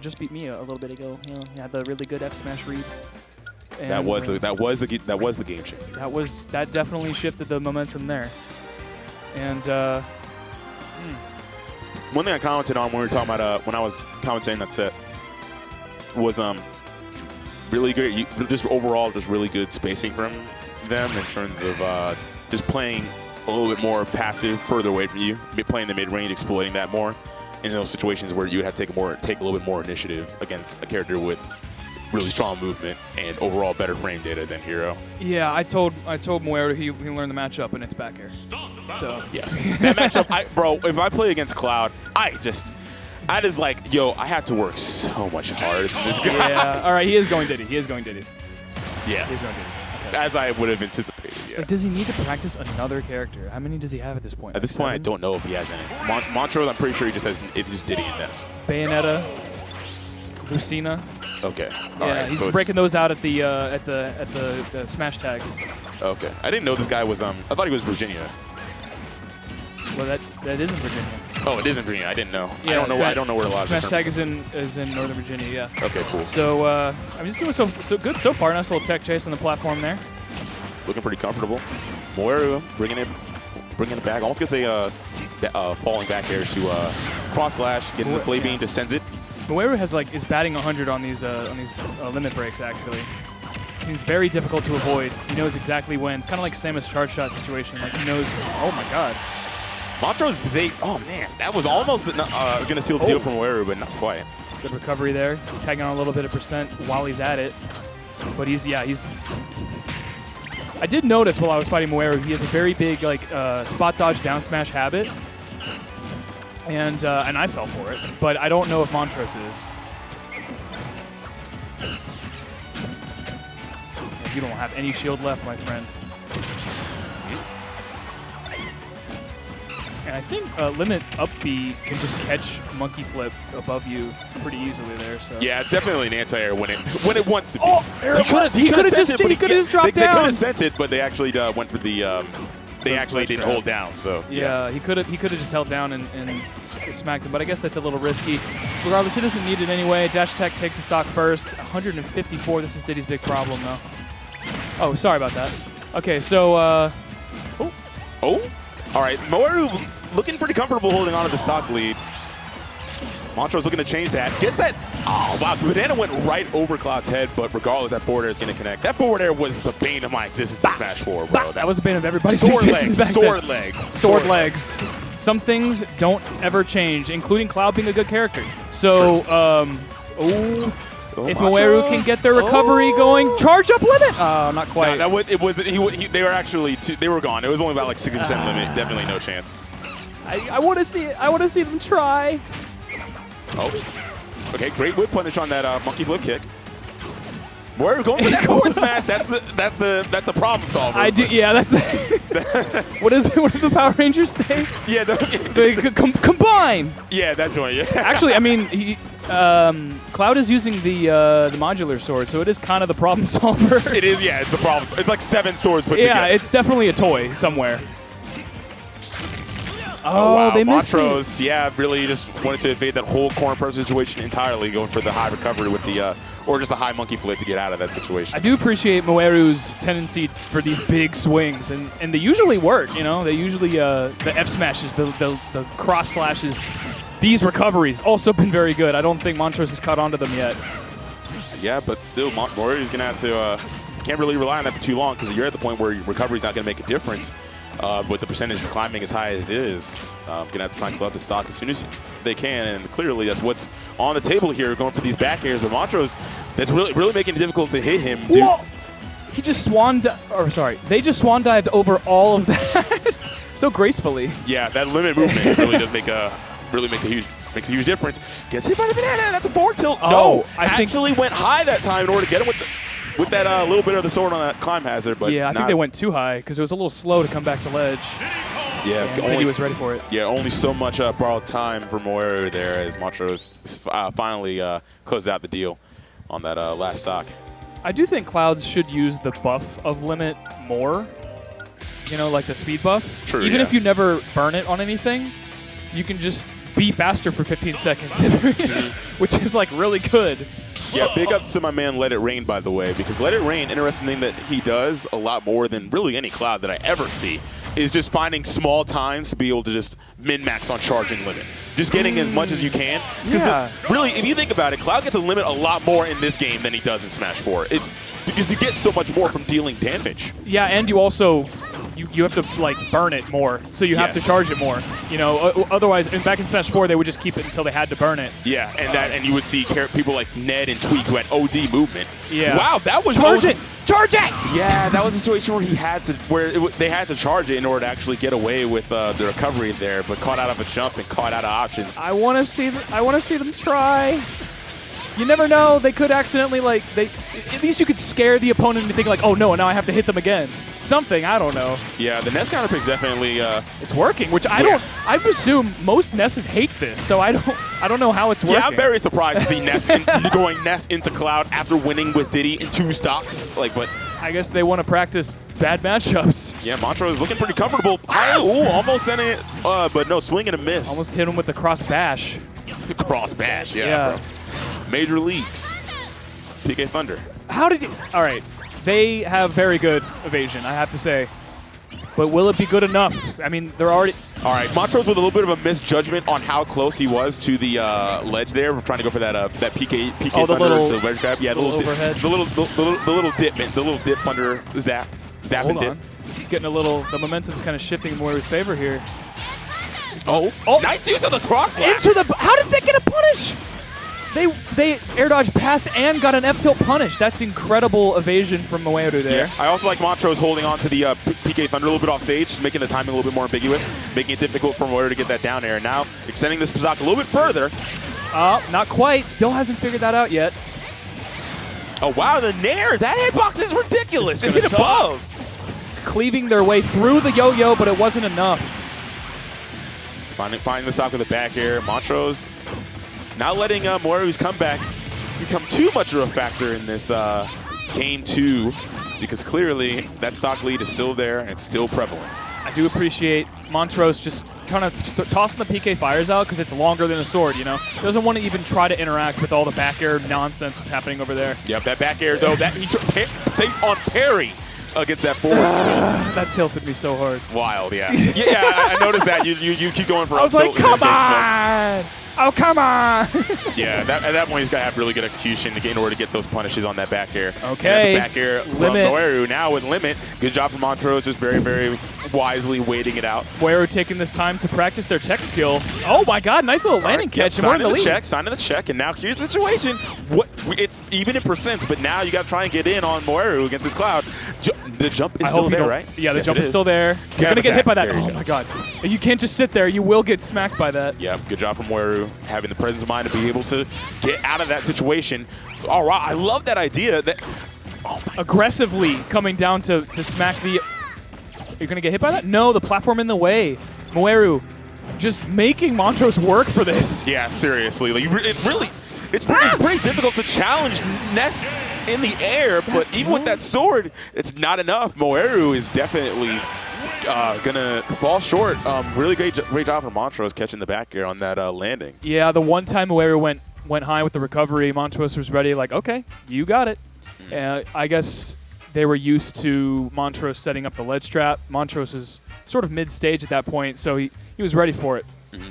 just beat me a little bit ago. He had the really good F smash read. And that was the game shift. That definitely shifted the momentum there. And one thing I commented on when we were talking about when I was commentating that set was really good. Just overall, just really good spacing from them in terms of just playing a little bit more passive, further away from you, playing the mid range, exploiting that more in those situations where you would have to take a little bit more initiative against a character with really strong movement and overall better frame data than Hero. Yeah, I told Moeru he can learn the matchup and it's back air. So yes, that matchup, bro. If I play against Cloud, I just like, yo, I had to work so much harder than this guy. Yeah. All right, he is going Diddy. Yeah. He's going Diddy. Okay. As I would have anticipated. Yeah. Like, does he need to practice another character? How many does he have at this point? At this point, I don't know if he has any. Montrose, I'm pretty sure he just has. It's just Diddy and Ness. Bayonetta, Lucina. Okay. All right. He's so breaking those out at the smash tags. Okay. I didn't know this guy was. I thought he was Virginia. Well, that is in Virginia. Oh, it is in Virginia. I didn't know. Yeah, I don't know where a lot of Smash the Tag tournaments is in Northern Virginia. Yeah. Okay, cool. So I mean, he's doing so good so far. Nice little tech chase on the platform there. Looking pretty comfortable. Moeru bringing it back. Almost gets a falling back air to cross slash, getting the play beam, just sends it. Moeru has is batting 100 on these limit breaks actually. Seems very difficult to avoid. He knows exactly when. It's kind of like same as charge shot situation. Like he knows. Oh my God. Montrose, oh man, that was almost gonna seal the deal from Moeru, but not quite. Good recovery there. Tagging on a little bit of percent while he's at it. But he's. I did notice while I was fighting Moeru, he has a very big spot dodge down smash habit, and I fell for it. But I don't know if Montrose is. You don't have any shield left, my friend. And I think limit up B can just catch monkey flip above you pretty easily there. So yeah, it's definitely an anti-air when it wants to be. Oh, he could have just dropped They down. could have sent it, but they actually went for the. They actually didn't hold down. So yeah, he could have just held down and smacked him. But I guess that's a little risky. Regardless, he doesn't need it anyway. Dash Tech takes a stock first. 154. This is Diddy's big problem though. Oh, sorry about that. Okay, so all right, Moeru looking pretty comfortable holding on to the stock lead. Montrose looking to change that. Gets that. Oh, wow. Banana went right over Cloud's head, but regardless, that forward air is going to connect. That forward air was the bane of my existence in Smash 4, bro. that was the bane of everybody's sword existence legs. back Sword then. legs. Sword legs. Some things don't ever change, including Cloud being a good character. So, if Moeru can get their recovery going, charge up limit. Not quite. No, they were actually they were gone. It was only about 60% limit. Definitely no chance. I want to see it. I want to see them try. Oh, okay, great whip punish on that monkey flip kick. Moeru going for that forward smash. That's the problem solver. Yeah, that's what does the Power Rangers say? Yeah, combine. Yeah, that joint. Yeah. Actually, I mean, Cloud is using the modular sword, so it is kind of the problem solver. It is. Yeah, it's the problem. It's like 7 swords put together. Yeah, it's definitely a toy somewhere. Oh, wow. They missed Montrose, yeah, really just wanted to evade that whole corner press situation entirely, going for the high recovery with the, or just a high monkey flip to get out of that situation. I do appreciate Moeru's tendency for these big swings, and they usually work, you know? They usually, the F smashes, the cross slashes, these recoveries, also been very good. I don't think Montrose has caught on to them yet. Yeah, but still, Moeru's going to have to, can't really rely on that for too long because you're at the point where your recovery's not going to make a difference. With the percentage of climbing as high as it is, going to have to try and club the stock as soon as they can, and clearly that's what's on the table here, going for these back airs. But Montrose, that's really making it difficult to hit him. Whoa! He just they just swan dived over all of that so gracefully. Yeah, that limit movement really does makes a huge difference. Gets hit by the banana. That's a forward tilt. Oh, no, I actually went high that time in order to get him with that little bit of the sword on that climb hazard. But yeah, I think they went too high because it was a little slow to come back to ledge. Yeah, Diddy was ready for it. Yeah, only so much borrowed time for Moeru there as Montrose finally closed out the deal on that last stock. I do think Clouds should use the buff of limit more. You know, like the speed buff. True, Even yeah. if you never burn it on anything, you can just be faster for 15 seconds, which is like really good. Yeah, big ups to my man Let It Rain, by the way, because Let It Rain, interesting thing that he does a lot more than really any Cloud that I ever see, is just finding small times to be able to just min-max on charging limit. Just getting as much as you can. Because really, if you think about it, Cloud gets a limit a lot more in this game than he does in Smash 4. It's because you get so much more from dealing damage. Yeah, and you also you have to like burn it more, so you have to charge it more. You know, otherwise, back in Smash 4, they would just keep it until they had to burn it. Yeah, and you would see people like Ned and Tweak who had OD movement. Yeah. Wow, that was Charge it! Charge it! Yeah, that was a situation where they had to charge it in order to actually get away with the recovery there, but caught out of a jump and caught out of options. I want to see them try. You never know. They could accidentally at least you could scare the opponent into thinking like, oh no, now I have to hit them again. Something, I don't know. Yeah, the Ness counter pick's definitely it's working, which I presume most Nesses hate this, so I don't know how it's working. Yeah, I'm very surprised to see Ness going Ness into Cloud after winning with Diddy in 2 stocks. But I guess they want to practice bad matchups. Yeah, Montrose is looking pretty comfortable. Ooh, almost sent it, but no, swing and a miss. Almost hit him with the cross bash. Cross bash, yeah, bro. Major leagues. PK Thunder. How did you? All right, they have very good evasion, I have to say. But will it be good enough? I mean, they're already. All right, Montrose with a little bit of a misjudgment on how close he was to the ledge there. We're trying to go for that that PK Oh, the Thunder little- to ledge grab. Yeah, the little overhead. the little dip under zap Hold and dip. on. This is getting a little. The momentum's kind of shifting in Moeru's favor here. Oh, nice use of the cross slash. Into the. How did they get a punish? They air dodge past and got an F tilt punish. That's incredible evasion from Moeru there. Yeah, I also like Montrose holding on to the PK Thunder a little bit off stage, making the timing a little bit more ambiguous, making it difficult for Moeru to get that down air. Now extending this Pazak a little bit further. Not quite. Still hasn't figured that out yet. Oh, wow, the Nair. That hitbox is ridiculous. This It is hit gonna above. Cleaving their way through the yo-yo, but it wasn't enough. Finding the stock with the back air. Montrose not letting Moeru's comeback become too much of a factor in this game 2, because clearly that stock lead is still there and it's still prevalent. I do appreciate Montrose just kind of tossing the PK fires out because it's longer than a sword, you know? Doesn't want to even try to interact with all the back air nonsense that's happening over there. Yep, that back air, though, that he safe on parry against that forward tilt. That tilted me so hard. Wild, yeah. I noticed that. You keep going for I was up like, tilt and then come getting smoked. on! Oh, come on! Yeah, at that point, he's got to have really good execution in order to get those punishes on that back air. Okay. And that's a back air from Limit. Moeru now with limit. Good job from Montrose, just very, very wisely waiting it out. Moeru taking this time to practice their tech skill. Oh my god, nice little landing catch. And we're in the lead. Signing the check, and now here's the situation. It's even in percents, but now you got to try and get in on Moeru against this cloud. The jump is still there, right? Yeah, the Yes, jump it is still there. You're going to get hit by that. There you Oh go. my god. You can't just sit there. You will get smacked by that. Yeah, good job from Moeru, having the presence of mind to be able to get out of that situation. All right, I love that idea. Aggressively coming down to smack the... You're going to get hit by that? No, the platform in the way. Moeru just making Montrose work for this. Yeah, seriously. Like, it's pretty difficult to challenge Ness in the air, but even with that sword, it's not enough. Moeru is definitely gonna fall short. Really great job from Montrose catching the back air on that landing. Yeah, the one time Moeru went high with the recovery, Montrose was ready, like, okay, you got it. I guess they were used to Montrose setting up the ledge trap. Montrose is sort of mid-stage at that point, so he was ready for it. Mm-hmm.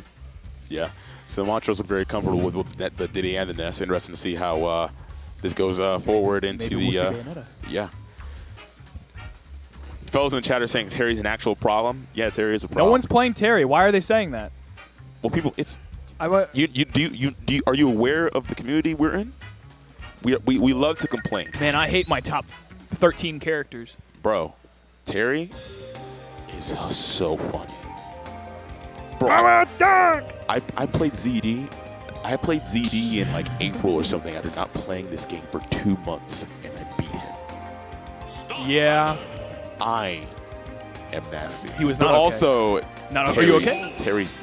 Yeah, so Montrose looked very comfortable with the Diddy and the Ness. Interesting to see how this goes forward into Maybe we'll see the... Bayonetta. Yeah. Fellas in the chat are saying Terry's an actual problem. Yeah, Terry is a problem. No one's playing Terry. Why are they saying that? Well, people, it's... Are Are you aware of the community we're in? We love to complain. Man, I hate my top 13 characters. Bro, Terry is so funny. Bro, I played ZD. I played ZD in like April or something after not playing this game for 2 months, and I beat him. Yeah. I am nasty. He was but not okay. Also, Are you okay? Terry's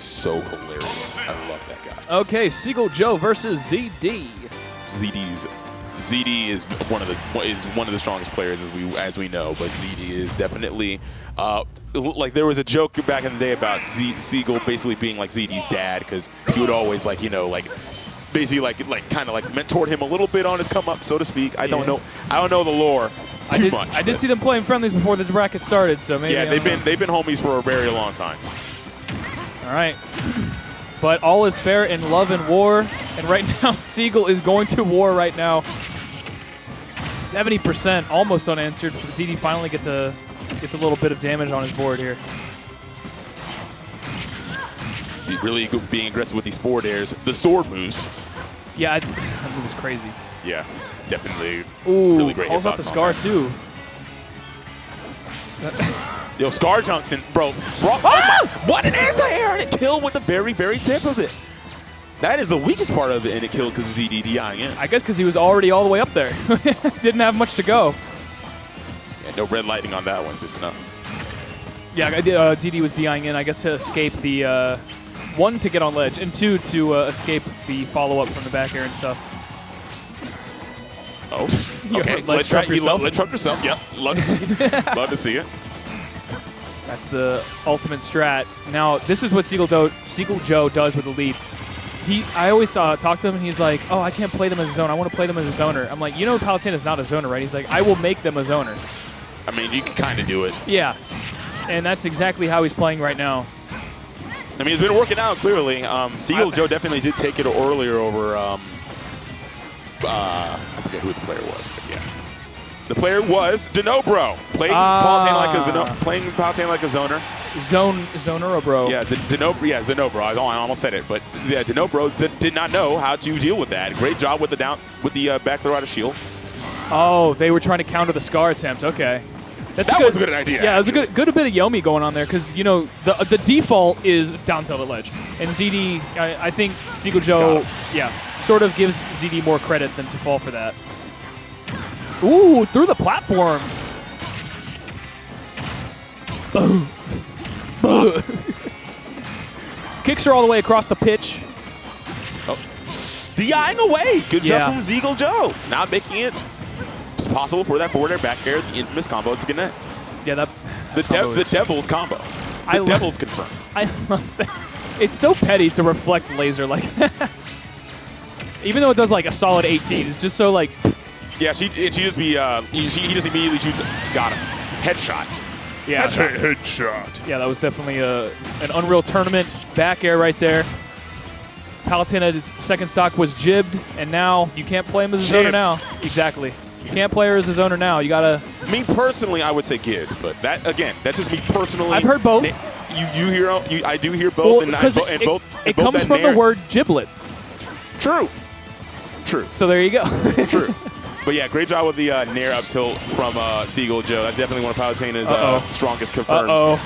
so hilarious. I love that guy. Okay, Seagull Joe versus ZD. ZD is one of the strongest players as we know, but ZD is definitely like there was a joke back in the day about Seagull basically being like ZD's dad, because he would always basically kind of mentored him a little bit on his come up, so to speak. I don't know the lore too much. I did see them playing friendlies before this bracket started, so maybe. Yeah, they've been homies for a very long time. All right. But all is fair in love and war, and right now Seagull is going to war right now. 70% almost unanswered. ZD finally gets a little bit of damage on his board here. Really being aggressive with these forward airs. The sword moves. Yeah, that move is crazy. Yeah, definitely. Ooh, really great calls out the hitbox Scar on that. too. Yo, Scar Johnson, bro. What an anti-air, and it killed with the very, very tip of it. That is the weakest part of it, and it killed because of ZDDing in. I guess because he was already all the way up there. Didn't have much to go. Yeah, no red lightning on that one, just enough. Yeah, ZD was DIing in, I guess, to escape the, 1, to get on ledge, and 2, to escape the follow-up from the back air and stuff. Oh, You okay. let Let's try. trump yourself. Let's trump yourself. Yep. Love to see. Love to see it. That's the ultimate strat. Now, this is what Seagull Joe does with the lead. I always talk to him, and he's like, oh, I can't play them as a zone. I want to play them as a zoner. I'm like, you know Palutena's not a zoner, right? He's like, I will make them a zoner. I mean, you can kind of do it. Yeah. And that's exactly how he's playing right now. I mean, it's been working out, clearly. Seagull Joe definitely did take it earlier over, I forget who the player was, but yeah. The player was Dunnobro, playing Palutena like a zoner. Zoner, bro. Yeah, Dunnobro. I almost said it, but yeah, Dunnobro did not know how to deal with that. Great job with the back throw out of shield. Oh, they were trying to counter the Scar attempt. Okay. That was a good idea. Yeah, it was a good bit of Yomi going on there because, you know, the default is down tilted ledge. And ZD, I think Seagull Joe, sort of gives ZD more credit than to fall for that. Ooh, through the platform. Boom. Boom. Kicks her all the way across the pitch. Oh. DIing away. Good Yeah. job from Seagull Joe. Not making it possible for that forward air back air, the infamous combo to connect. Yeah, The Devil's combo. The Devil's confirmed. I love that. It's so petty to reflect laser like that. Even though it does like a solid 18, it's just so like. Yeah, he just immediately shoots. Got him. Headshot. Yeah, Headshot. Yeah, that was definitely an Unreal Tournament back air right there. Palutena's second stock was jibbed, and now you can't play him as a zoner now. Exactly. You can't play her as a zoner now. You gotta. Me personally, I would say Gid, but that's just me personally. I've heard both. I do hear both, well, it comes from the word giblet. True. So there you go. True. But yeah, great job with the nair up tilt from Seagull Joe. That's definitely one of Palutena's strongest confirms.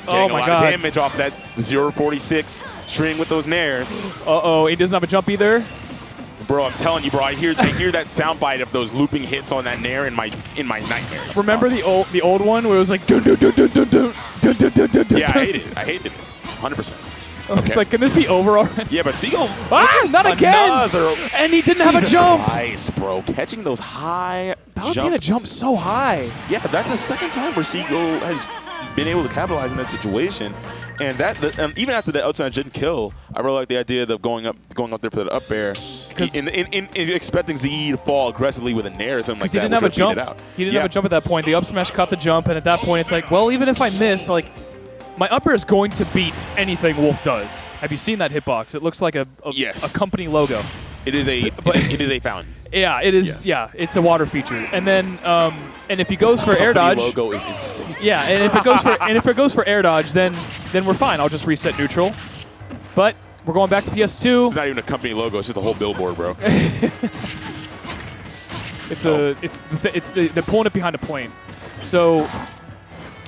Getting a lot of damage off that 0.46 string with those nairs. He doesn't have a jump either. Bro, I'm telling you, bro. I hear that sound bite of those looping hits on that nair in my nightmares. Remember the old one where it was like dun dun dun dun dun dun dun dun dun dun. Yeah, I hated it. 100%. It's like, can this be over already? Yeah, but Seagull. Not again! And he didn't have a jump. Christ, bro, catching those high Palutena jumps so high. Yeah, that's the second time where Seagull has been able to capitalize in that situation. And even after the outside didn't kill, I really like the idea of going up there for that up air. In expecting Z to fall aggressively with a nair or something like that. He didn't have a jump. He didn't have a jump at that point. The up smash caught the jump, and at that point, it's like, well, even if I miss, like, my up air is going to beat anything Wolf does. Have you seen that hitbox? It looks like a company logo. It is a fountain. Yeah, it is. Yes. Yeah, it's a water feature. And then, and if he goes for air dodge, logo is insane. Yeah, and if it goes for air dodge, then we're fine. I'll just reset neutral. But we're going back to PS2. It's not even a company logo. It's just a whole billboard, bro. It's they're pulling it behind a plane. So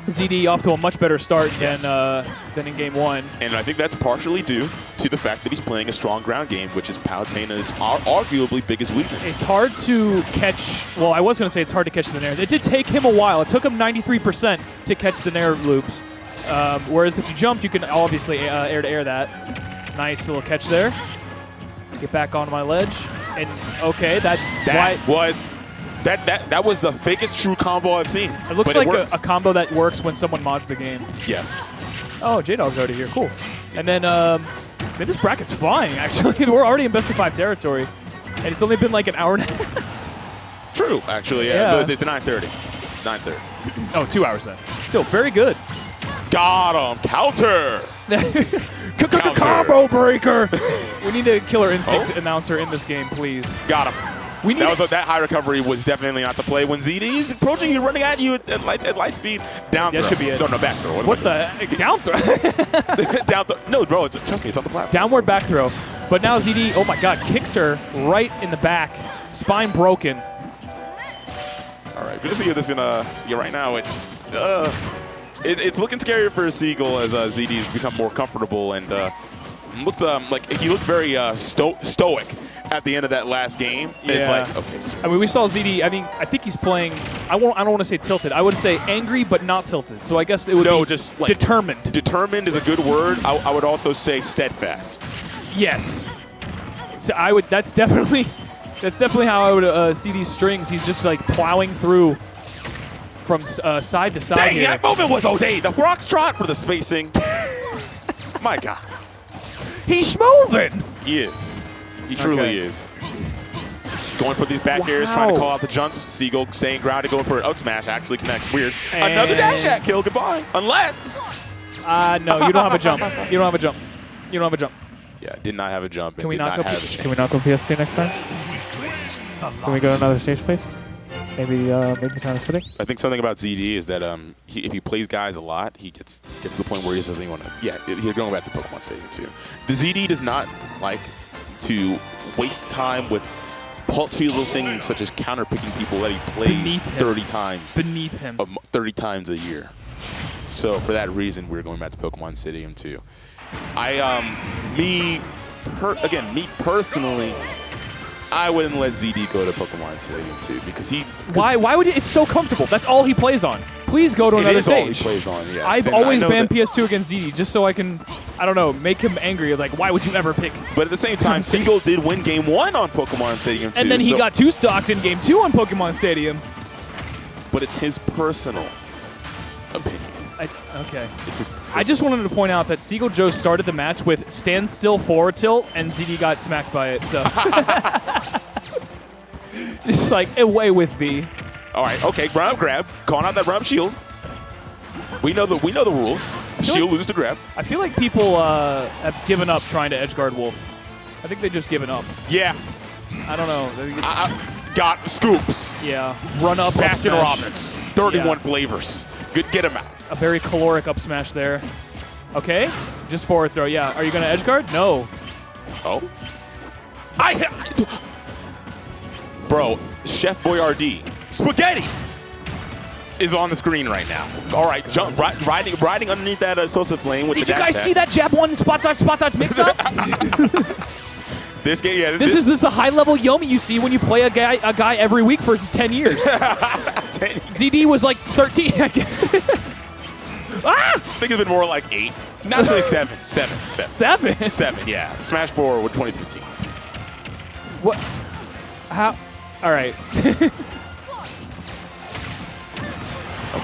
ZD off to a much better start than in game one. And I think that's partially due to the fact that he's playing a strong ground game, which is Palutena's arguably biggest weakness. It's hard to catch. Well, I was going to say it's hard to catch the nair. It did take him a while. It took him 93% to catch the nair loops. Whereas if you jump, you can obviously air to air that. Nice little catch there. Get back onto my ledge. And okay, that was the fakest true combo I've seen. It looks like a combo that works when someone mods the game. Yes. Oh, J-Dog's already here. Cool. And then, man, this bracket's flying, actually. We're already in best of 5 territory. And it's only been like an hour and a half. True, actually, yeah. So it's 9:30. 9:30. Oh, 2 hours then. Still very good. Got him. Counter. Combo breaker. We need a Killer Instinct announcer in this game, please. Got him. That high recovery was definitely not the play. When ZD is approaching you, running at you at light speed, down throw. That should be it. No, back throw. What the heck? Down throw? Down throw. No, bro, trust me, it's on the platform. Downward back throw. But now ZD, oh my god, kicks her right in the back. Spine broken. All right, good to see this in right now. It's looking scarier for Seagull as ZD's become more comfortable and looked like he looked very stoic at the end of that last game. Yeah. It's like, okay. So I mean, we saw ZD. I mean, I think he's playing. I don't want to say tilted. I would say angry, but not tilted. So I guess it would be just like determined. Determined is a good word. I would also say steadfast. Yes. So I would. That's definitely That's definitely how I would see these strings. He's just like plowing through from side to side Dang, here. that moment was O'Day. The Foxtrot for the spacing. My God. He's moving. He is. He truly Okay. is. Going for these back airs, trying to call out the jumps. Seagull staying grounded, going for an out smash. Actually connects weird. Another dash attack kill. Goodbye. Unless. No, you don't have a jump. You don't have a jump. You don't have a jump. Yeah, did not have a jump. Can we did not not go? have a chance. Can we not go PS2 next time? Can we go to another stage, please? Maybe time is fitting. I think something about ZD is that if he plays guys a lot, he gets to the point where he doesn't even want to. Yeah, he's going back to Pokemon Stadium too. The ZD does not like to waste time with paltry little things such as counter-picking people that he plays 30 times. Beneath him. 30 times a year. So for that reason, we're going back to Pokemon Stadium too. Me personally, I wouldn't let ZD go to Pokemon Stadium too because he. Why would it? It's so comfortable. That's all he plays on. Please go to another It is all he stage. plays on, yes. I've And always I know banned that- PS2 against ZD just so I can, I don't know, make him angry. Like, why would you ever pick? But at the same time, Seagull did win Game 1 on Pokemon Stadium too. And then he so- got 2-stocked in Game 2 on Pokemon Stadium. But it's his personal opinion. Okay. It's his. I just wanted to point out that Seagull Joe started the match with standstill forward tilt, and ZD got smacked by it. So, just like away with V. All right. Okay. Run up, grab. Calling out that run up shield. We know the rules. Shield loses to grab. I feel like people have given up trying to edgeguard Wolf. I think they've just given up. Yeah. I don't know. I think it's- Got scoops. yeah. Run up. Baskin up smash. Robbins. 31 Yeah. flavors. Good. Get him out. A very caloric up smash there. Okay. Just forward throw. Yeah. Are you going to edgeguard? No. Oh. Bro, Chef Boyardee, spaghetti is on the screen right now. All right, jump, riding underneath that Sosa flame with Did the you dash guys attack. see that jab one spot dodge mix up? This game, yeah. This is the high level Yomi you see when you play a guy every week for 10 years. 10. ZD was like 13, I guess. I think it's been more like 8. Naturally 7. 7? 7, yeah. Smash 4 with 2015. What? How? All right.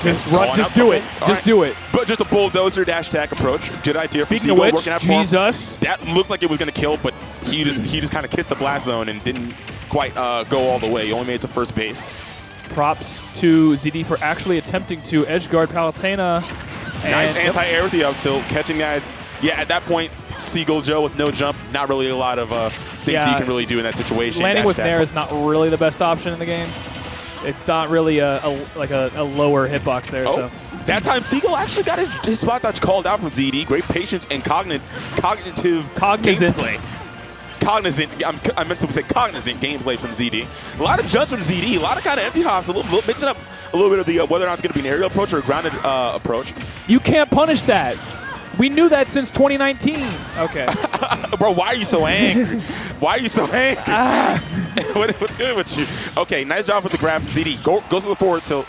Just run. Calling Just out, do okay. it. All Just right. do it. But just a bulldozer dash attack approach. Good idea from Speaking of Seagull which, working out for him. Jesus. That looked like it was going to kill, but he just kind of kissed the blast zone and didn't quite go all the way. He only made it to first base. Props to ZD for actually attempting to edgeguard Palutena. Nice anti-air with the up tilt, catching that. Yeah, at that point, Seagull Joe with no jump, not really a lot of things he can really do in that situation. Landing Dash with attack. Nair is not really the best option in the game. It's not really a lower hitbox there. Oh, So that time Seagull actually got his spot dodge called out from ZD. Great patience and cognitive Cognizant. gameplay. Cognizant, I meant to say cognizant gameplay from ZD. A lot of jumps from ZD, a lot of kind of empty hops, a little mixing up a little bit of the whether or not it's going to be an aerial approach or a grounded approach. you can't punish that. We knew that since 2019. Okay. Bro, why are you so angry? Why are you so angry? What's good with you? Okay, nice job with the grab from ZD. Goes to the forward tilt.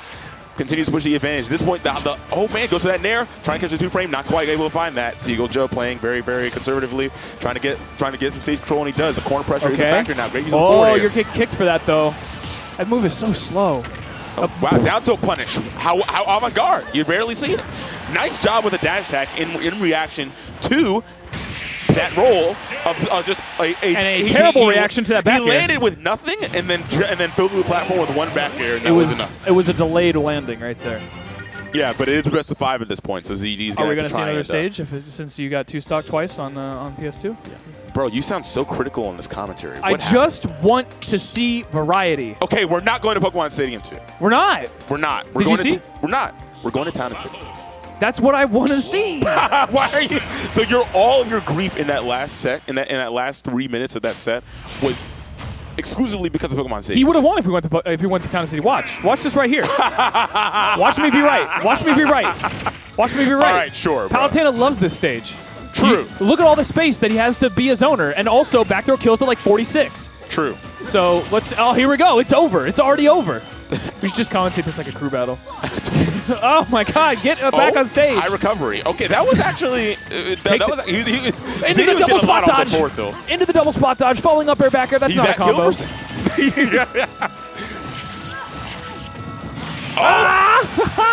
Continues to push the advantage. At this point, the oh man, goes for that Nair, trying to catch the 2-frame, not quite able to find that. Seagull Joe playing very, very conservatively, trying to get some stage control, and he does. The corner pressure is a factor now. Great use of the forward Oh, airs. you're getting kicked for that though. That move is so slow. Wow, down tilt punish. How avant-garde. You rarely see it. Nice job with the dash attack in reaction to that roll of just a terrible reaction to that back He air. landed with nothing and then filled through the platform with one back air, and that was enough. It was a delayed landing right there. Yeah, but it is the best of 5 at this point, so ZD's Are we going to see another stage since you got 2-stock twice on PS2? Bro, you sound so critical in this commentary. I What happened? just want to see variety. Okay, we're not going to Pokemon Stadium 2. We're not. We're not. We're Did you going see? to We're not. We're going to Town and City. That's what I want to see. Why are you? So all of your grief in that last set, in that last 3 minutes of that set, was exclusively because of Pokemon Stadium. He would have won if we went to Town and City. Watch this right here. Watch me be right. Watch me be right. Watch me be right. All right, sure, bro. Palutena loves this stage. True. Look at all the space that he has to be his owner, and also back throw kills at like 46. True. So let's. Oh, here we go. It's over. It's already over. We should just commentate this like a crew battle. Oh my God! Get back on stage. High recovery. Okay, that was actually that was into the double spot dodge. Into the double spot dodge, falling up air backer. That's not a combo.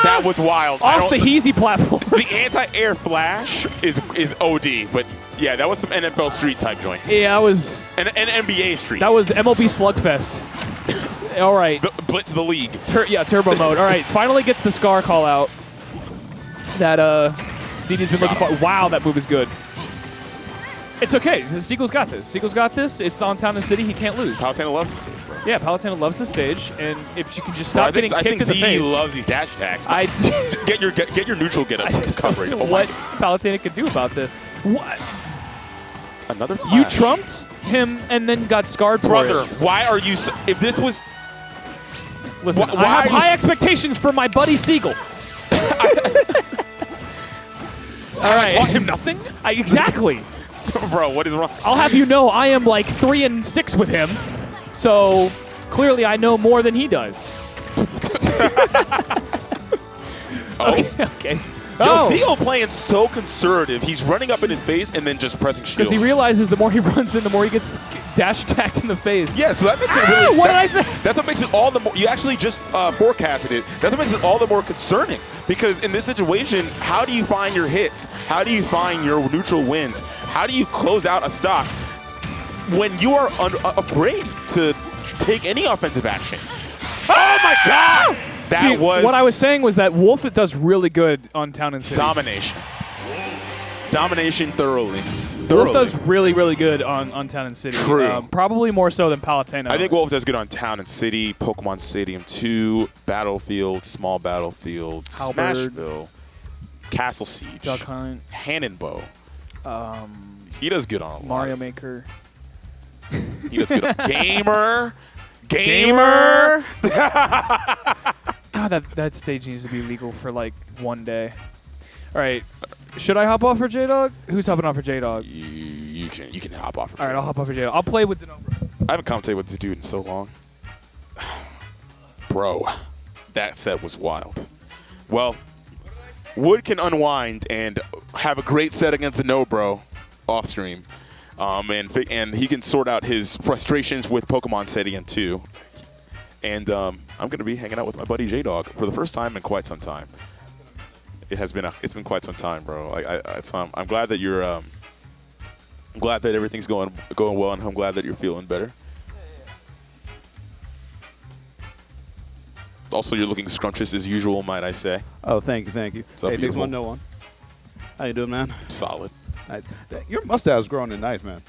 That was wild. Off the Heezy platform. The anti-air flash is OD, but yeah, that was some NFL Street type joint. Yeah, that was an NBA Street. That was MLB Slugfest. All right. Blitz the league. Turbo mode. All right, finally gets the Scar call out that ZD's been looking for. Wow, that move is good. It's okay. Seagull's got this. Seagull's got this. It's on Town and City. He can't lose. Palutena loves the stage, bro. Yeah, Palutena loves the stage, and if she can just stop getting kicked in the face. I think ZD loves these dash attacks. Get your neutral coverage. What Palutena could do about this? What? Another flash. You trumped him and then got scarred for Brother, it. why are you so, if this was... Listen, I have high expectations for my buddy Seagull. All right. I taught him nothing? Exactly. Bro, what is wrong? I'll have you know I am like 3-6 with him, so clearly I know more than he does. Okay. Yo, Seagull playing so conservative. He's running up in his base and then just pressing shield. Because he realizes the more he runs in, the more he gets dash attacked in the face. Yeah, so that makes it really... What did I say? That's what makes it all the more... You actually just forecasted it. That's what makes it all the more concerning. Because in this situation, how do you find your hits? How do you find your neutral wins? How do you close out a stock when you are afraid to take any offensive action? Oh my God! What I was saying was that Wolf does really good on Town and City. Domination. Domination thoroughly. Wolf does really, really good on Town and City. True. Probably more so than Palutena. I think Wolf does good on Town and City, Pokemon Stadium 2, Battlefield, Small Battlefield, Halberd, Smashville, Castle Siege, Duck Hunt, Hannonbow. He does good on a Mario lot. Maker. He does good on Gamer. God, that stage needs to be legal for like one day. All right, should I hop off for J-Dog? Who's hopping off for J-Dog? You can hop off for All right, I'll hop off for J-Dog. I'll play with Dunnobro. I haven't commentated with this dude in so long. Bro, that set was wild. Well, Wood can unwind and have a great set against Dunnobro off stream. And he can sort out his frustrations with Pokemon Stadium 2. And I'm going to be hanging out with my buddy J-Dog for the first time in quite some time. It's been quite some time, bro. I'm glad that you're I'm glad that everything's going well, and I'm glad that you're feeling better. Also, you're looking scrumptious as usual, might I say. Oh, thank you. What's up, hey, beautiful? 6101. How you doing, man? Solid. Nice. Your mustache is growing in nice, man.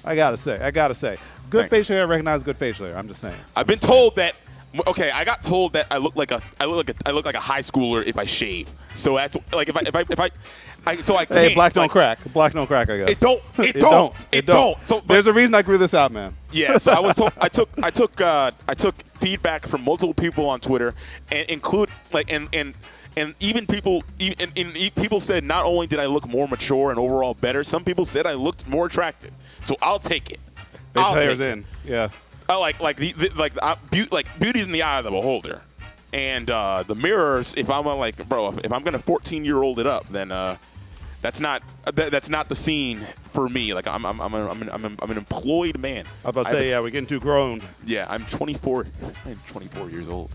I gotta say. Good Thanks. facial hair, recognize good facial hair. I'm just saying. I've been told that. Okay, I got told that I look like a high schooler if I shave. So that's like if I Hey, black don't crack. Black don't crack, I guess. It don't. So there's a reason I grew this out, man. Yeah. So I was told. I took feedback from multiple people on Twitter, and even people said not only did I look more mature and overall better, some people said I looked more attractive. So I'll take it. Facial hair's in. Yeah. Beauty's in the eye of the beholder, and the mirrors. If I'm if I'm gonna 14-year-old it up, then that's not the scene for me. Like I'm an employed man. I was about to say, yeah, we're getting too grown. Yeah, I'm 24. I'm 24 years old.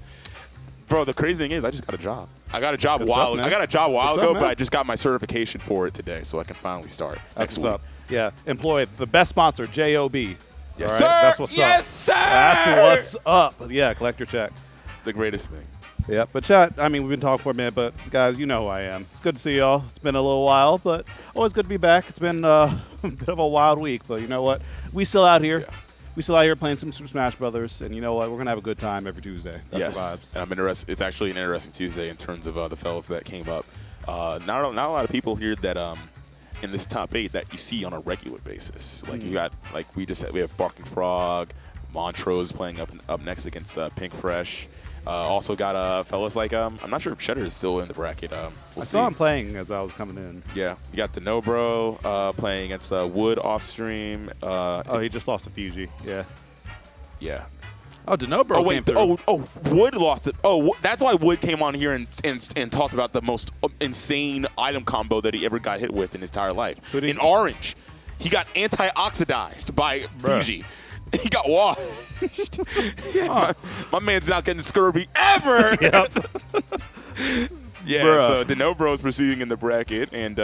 Bro, the crazy thing is, I just got a job. I got a job a while ago, but I just got my certification for it today, so I can finally start next week. Up. Yeah, employed. The best sponsor, JOB. Yes, right? sir. That's what's up. Yes, sir. That's what's up. Yeah, collect your check. The greatest thing. Yeah, but chat, I mean, we've been talking for a minute, but guys, you know who I am. It's good to see y'all. It's been a little while, but always good to be back. It's been a bit of a wild week, but you know what? We still out here. Yeah. We still out here playing some Super Smash Brothers, and you know what? We're gonna have a good time every Tuesday. That's the vibes. And I'm interested. It's actually an interesting Tuesday in terms of the fellas that came up. Not a lot of people here that in this top 8 that you see on a regular basis. Like you got, like we just said, we have Barking Frog, Montrose playing up next against Pink Fresh. Also got fellas like I'm not sure if Cheddar is still in the bracket. We'll I see. saw him playing as I was coming in. Yeah, you got Dunnobro playing against Wood off stream. Oh, he just lost to Fiji. Yeah. Yeah. Oh, Dunnobro Oh, came wait. through. Wood lost it. Oh, that's why Wood came on here and talked about the most insane item combo that he ever got hit with in his entire life. Who did he- In orange, he got anti-oxidized by Fiji. He got washed. my man's not getting scurvy ever. Yep. Yeah, Bruh. so Dunnobro is proceeding in the bracket, and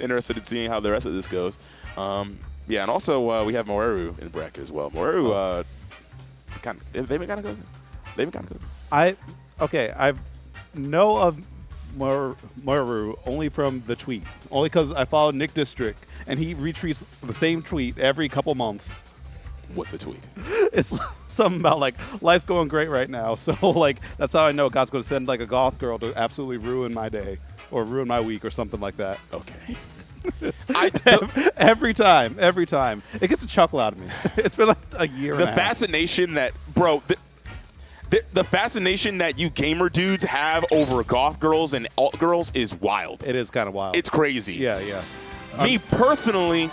interested in seeing how the rest of this goes. Yeah, and also we have Moeru in the bracket as well. Moeru, they've been kind of good. They've been kind of good. I know of Moeru only from the tweet, only because I follow Nick District, and he retweets the same tweet every couple months. What's a tweet? It's something about like life's going great right now, so like that's how I know God's going to send like a goth girl to absolutely ruin my day or ruin my week or something like that. Okay. Every time, it gets a chuckle out of me. It's been like a year. The fascination that, bro, the fascination that you gamer dudes have over goth girls and alt girls is wild. It is kind of wild. It's crazy. Yeah. Me personally,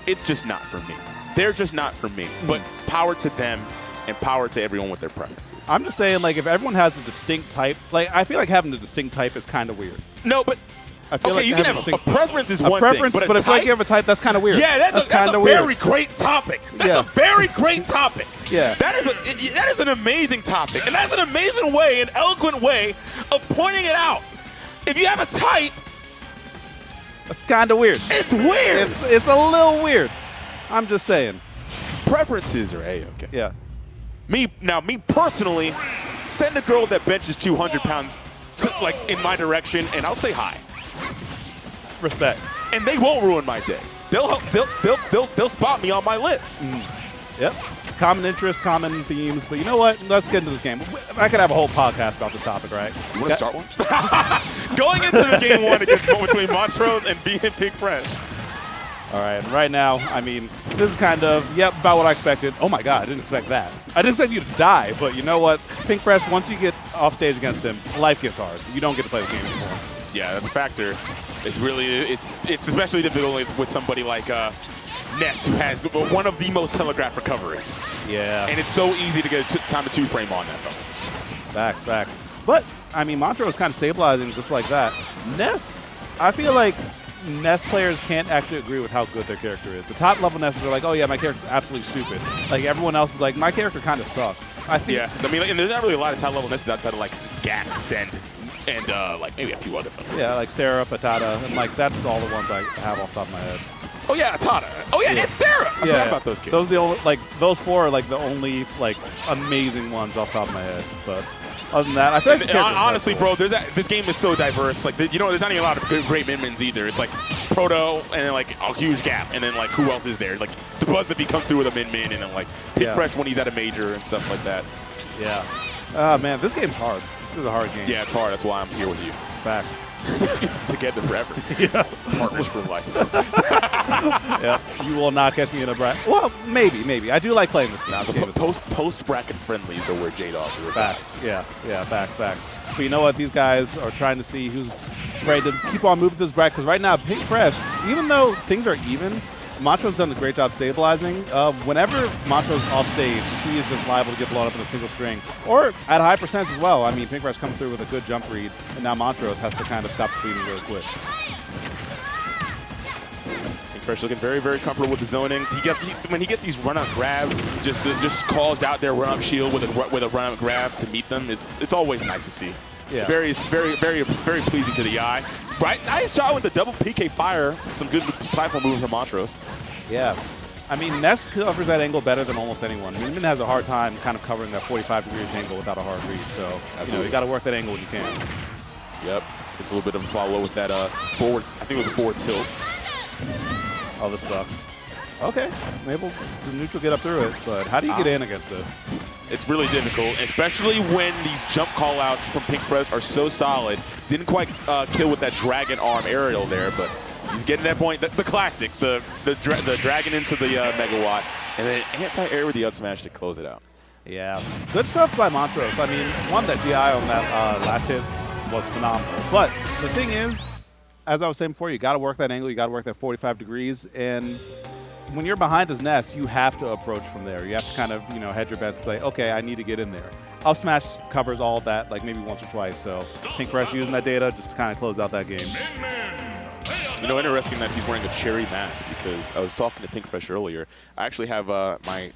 it's just not for me. They're just not for me. But power to them and power to everyone with their preferences. I'm just saying, like, if everyone has a distinct type, like, I feel like having a distinct type is kind of weird. No, but I feel okay, like you can having have a preference is one preference, thing, but a if like type, you have a type, that's kind of weird. yeah, that's a kinda weird. very great topic. That's Yeah. a very great topic. Yeah. That is an amazing topic, and that's an amazing way, an eloquent way of pointing it out. If you have a type, That's kind of weird. it's weird. It's a little weird. I'm just saying. Preferences are A-okay. Yeah. Me personally, send a girl that benches 200 pounds like in my direction, and I'll say hi, Respect. and they won't ruin my day. They'll spot me on my lips. Yep. Common interests, common themes. But you know what? Let's get into this game. I could have a whole podcast about this topic, right? You want to start one? Going into the game one against between Montrose and being Pink Fresh. All right. And right now, I mean, this is kind of, about what I expected. Oh, my God. I didn't expect that. I didn't expect you to die. But you know what? Pink Fresh, once you get off stage against him, life gets hard. You don't get to play the game anymore. Yeah, that's a factor. It's especially difficult with somebody like Ness, who has one of the most telegraphed recoveries. Yeah. And it's so easy to get a time to two frame on that, though. Facts. But, I mean, Montrose is kind of stabilizing just like that. Ness, I feel like Ness players can't actually agree with how good their character is. The top level Nesses are like, oh yeah, my character's absolutely stupid. Like everyone else is like, my character kind of sucks. I think. Yeah, I mean, and there's not really a lot of top level Nesses outside of like Gax, Send, and like maybe a few other folks. Yeah, like Sarah, Patata, and like that's all the ones I have off the top of my head. Oh yeah, Tata. Oh yeah, and Sarah. I forgot about those kids. Those are the only, like those four are like the only like amazing ones off the top of my head. But other than that, I feel like the character's honestly, cool. bro, this game is so diverse. Like, there's not even a lot of great min-mins either. It's like Proto, and then like a huge gap, and then like who else is there? Like the Buzz that comes through with a min-min, and then like Pink Fresh when he's at a major and stuff like that. Yeah. Oh man, this game's hard. This is a hard game. Yeah, it's hard. That's why I'm here with you. Facts. Together forever. Yeah. Partners for life. Yeah. You will not get me in a bracket. Well, maybe. I do like playing this game. Now, the post bracket friendlies are where J-Dog resides. Facts. Yeah. Facts. But you know what? These guys are trying to see who's ready to keep on moving this bracket. Because right now, Pink Fresh, even though things are even, Montrose done a great job stabilizing. Whenever Montrose is off stage, he is just liable to get blown up in a single string. Or at a high percentage as well. I mean, Pink Fresh comes through with a good jump read, and now Montrose has to kind of stop the feeding really quick. Pink Fresh looking very, very comfortable with the zoning. When he gets these run-up grabs, just calls out their run-up shield with a run-up grab to meet them. It's always nice to see. Yeah. Very pleasing to the eye. Right, nice job with the double PK fire. Some good platform movement from Montrose. Yeah. I mean, Ness covers that angle better than almost anyone. Min has a hard time kind of covering that 45 degrees angle without a hard read. So, you got to work that angle when you can. Yep. It's a little bit of a follow with that forward. I think it was a forward tilt. Oh, this sucks. Okay. I'm able to neutral get up through it, but how do you get in against this? It's really difficult, especially when these jump callouts from Pink Fresh are so solid. Didn't quite kill with that dragon arm aerial there, but he's getting that point. The classic, the dragon into the megawatt, and then anti-air with the up smash to close it out. Yeah. Good stuff by Montrose. I mean, that GI on that last hit was phenomenal. But the thing is, as I was saying before, you got to work that angle. You got to work that 45 degrees. And when you're behind as Ness, you have to approach from there. You have to kind of, you know, hedge your bets and say, okay, I need to get in there. Up smash covers all of that, like maybe once or twice. So Pink Fresh using that data just to kind of close out that game. You know, interesting that he's wearing a cherry mask because I was talking to Pink Fresh earlier. I actually have my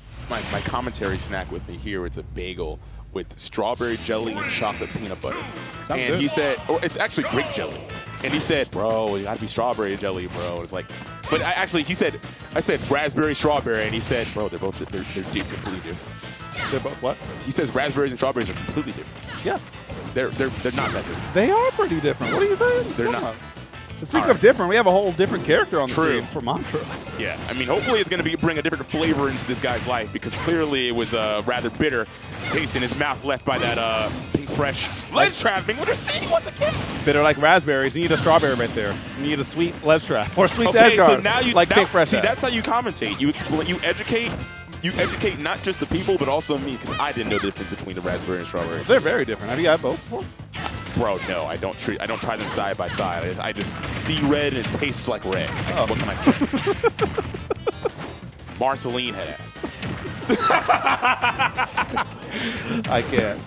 commentary snack with me here. It's a bagel with strawberry jelly and chocolate peanut butter. Sounds and good. he said, oh, it's actually grape jelly. And he said, bro, it gotta be strawberry jelly, bro. It's like, but I said raspberry, strawberry, and he said, bro, they're completely different. They're both what? He says raspberries and strawberries are completely different. Yeah. They're not that different. They are pretty different. What are you saying? They're Come not. on. Speaking of different, we have a whole different character on the True. team for Montrose. Yeah, I mean, hopefully it's going to bring a different flavor into this guy's life because clearly it was a rather bitter taste in his mouth left by that Pink Fresh ledge trapping. What are seeing once again? Bitter like raspberries. You need a strawberry right there. You need a sweet ledge trap or sweet Okay, edge guard. so now you like Pink Fresh. see has. that's how you commentate. You explain, you educate not just the people but also me because I didn't know the difference between the raspberry and strawberry. They're very different. Have you had both before? Bro, no, I don't try them side by side. I just see red and it tastes like red. Oh. What can I say? Marceline had asked. I can't.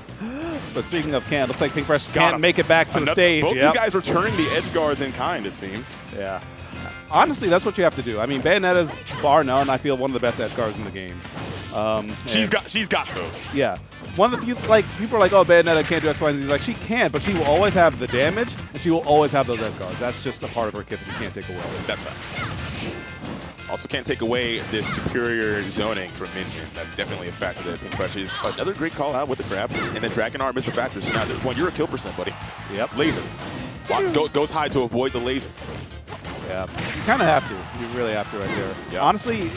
But speaking of can't, looks like Pink Fresh Got can't him. make it back to the stage. Both Yep. these guys returning the edge guards in kind, it seems. Yeah. Honestly, that's what you have to do. I mean, Bayonetta's bar none, I feel, one of the best edge guards in the game. She's got those. Yeah. One of the few, like, people are like, oh, Bayonetta can't do X, Y, and Z. Like, she can, but she will always have the damage, and she will always have those edge guards. That's just a part of her kit that you can't take away. That's facts. Also can't take away this superior zoning from Minion. That's definitely a factor that Pink Fresh is. Another great call out with the grab. And the Dragon Arm is a factor. So now, you're a kill percent, buddy. Yep. Laser. Goes high to avoid the laser. Yeah. You kind of have to. You really have to right there. Yeah. Honestly,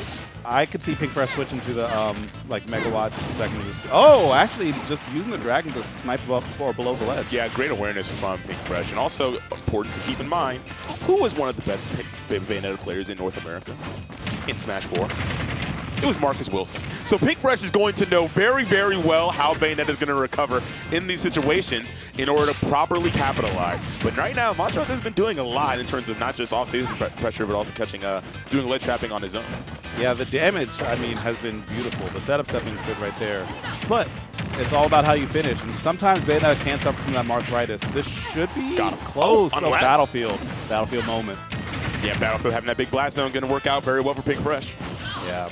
I could see Pink Fresh switching to the, like, Megawatt just a second. Oh, actually, just using the Dragon to snipe above or below the ledge. Yeah, great awareness from Pink Fresh. And also important to keep in mind, who was one of the best Bayonetta players in North America in Smash 4? It was Marcus Wilson. So Pink Fresh is going to know very, very well how Bayonetta is going to recover in these situations in order to properly capitalize. But right now, Montrose has been doing a lot in terms of not just off-stage pressure, but also catching, doing ledge trapping on his own. Yeah, the damage, I mean, has been beautiful. The setups have been good right there. But it's all about how you finish. And sometimes Bayonetta can suffer from that arthritis. This should be close. Oh, So unless- Battlefield moment. Yeah, Battlefield having that big blast zone going to work out very well for Pink Fresh. Yeah.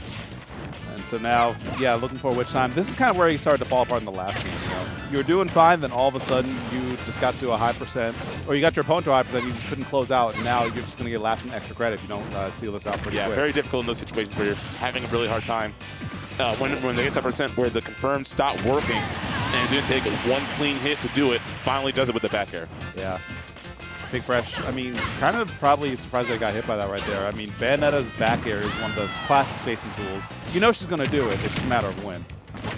And so now, yeah, looking for which time. This is kind of where you started to fall apart in the last game. You know, you were doing fine, then all of a sudden you just got to a high percent, or you got your opponent to a high percent, you just couldn't close out, and now you're just going to get lapped in extra credit if you don't seal this out pretty Yeah, quick. very difficult in those situations where you're having a really hard time. When they get that percent where the confirm stop working, and it's going to take one clean hit to do it, finally does it with the back air. Yeah. Pink Fresh, I mean, kind of probably surprised they got hit by that right there. I mean, Bayonetta's back air is one of those classic spacing tools. You know she's going to do it. It's just a matter of when.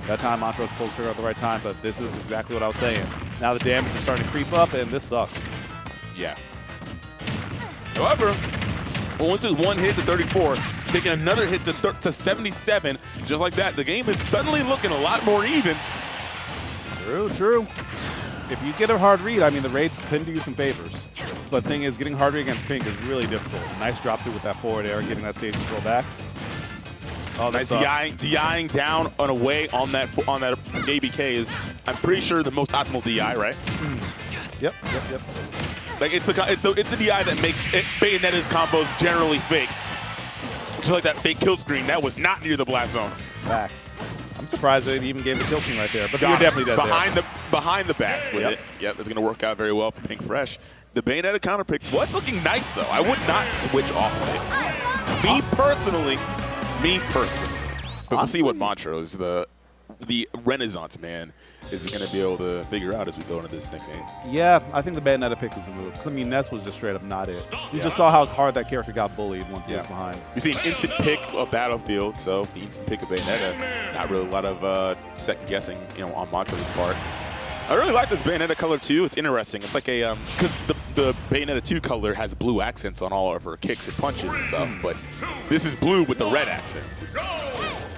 That time, Montrose pulled trigger at the right time, but this is exactly what I was saying. Now the damage is starting to creep up, and this sucks. Yeah. However, only took one hit to 34, taking another hit to 77. Just like that, the game is suddenly looking a lot more even. True, true. If you get a hard read, I mean, the raids tend to do you some favors. But the thing is, getting hard read against Pink is really difficult. Nice drop through with that forward air, getting that stage control back. Oh, that Nice sucks. DIing down and away on that ABK is, I'm pretty sure, the most optimal DI, right? Yep. Like it's the DI that makes Bayonetta's combos generally fake. Just like that fake kill screen, that was not near the blast zone. Facts. I'm surprised they even gave the kill screen right there, but you're definitely dead behind the back with it. Yep, it's gonna work out very well for Pink Fresh. The Bayonetta counter pick was looking nice though. I would not switch off of it. Me personally. But we'll see what Montrose, the Renaissance man, is going to be able to figure out as we go into this next game. Yeah, I think the Bayonetta pick is the move. Because, I mean, Ness was just straight up not it. You just saw how hard that character got bullied once he was behind. You see an instant pick of Battlefield, so the instant pick of Bayonetta. Not really a lot of second guessing, on Montrose's part. I really like this Bayonetta color too. It's interesting. It's like a because the Bayonetta 2 color has blue accents on all of her kicks and punches and stuff, but this is blue with the red accents.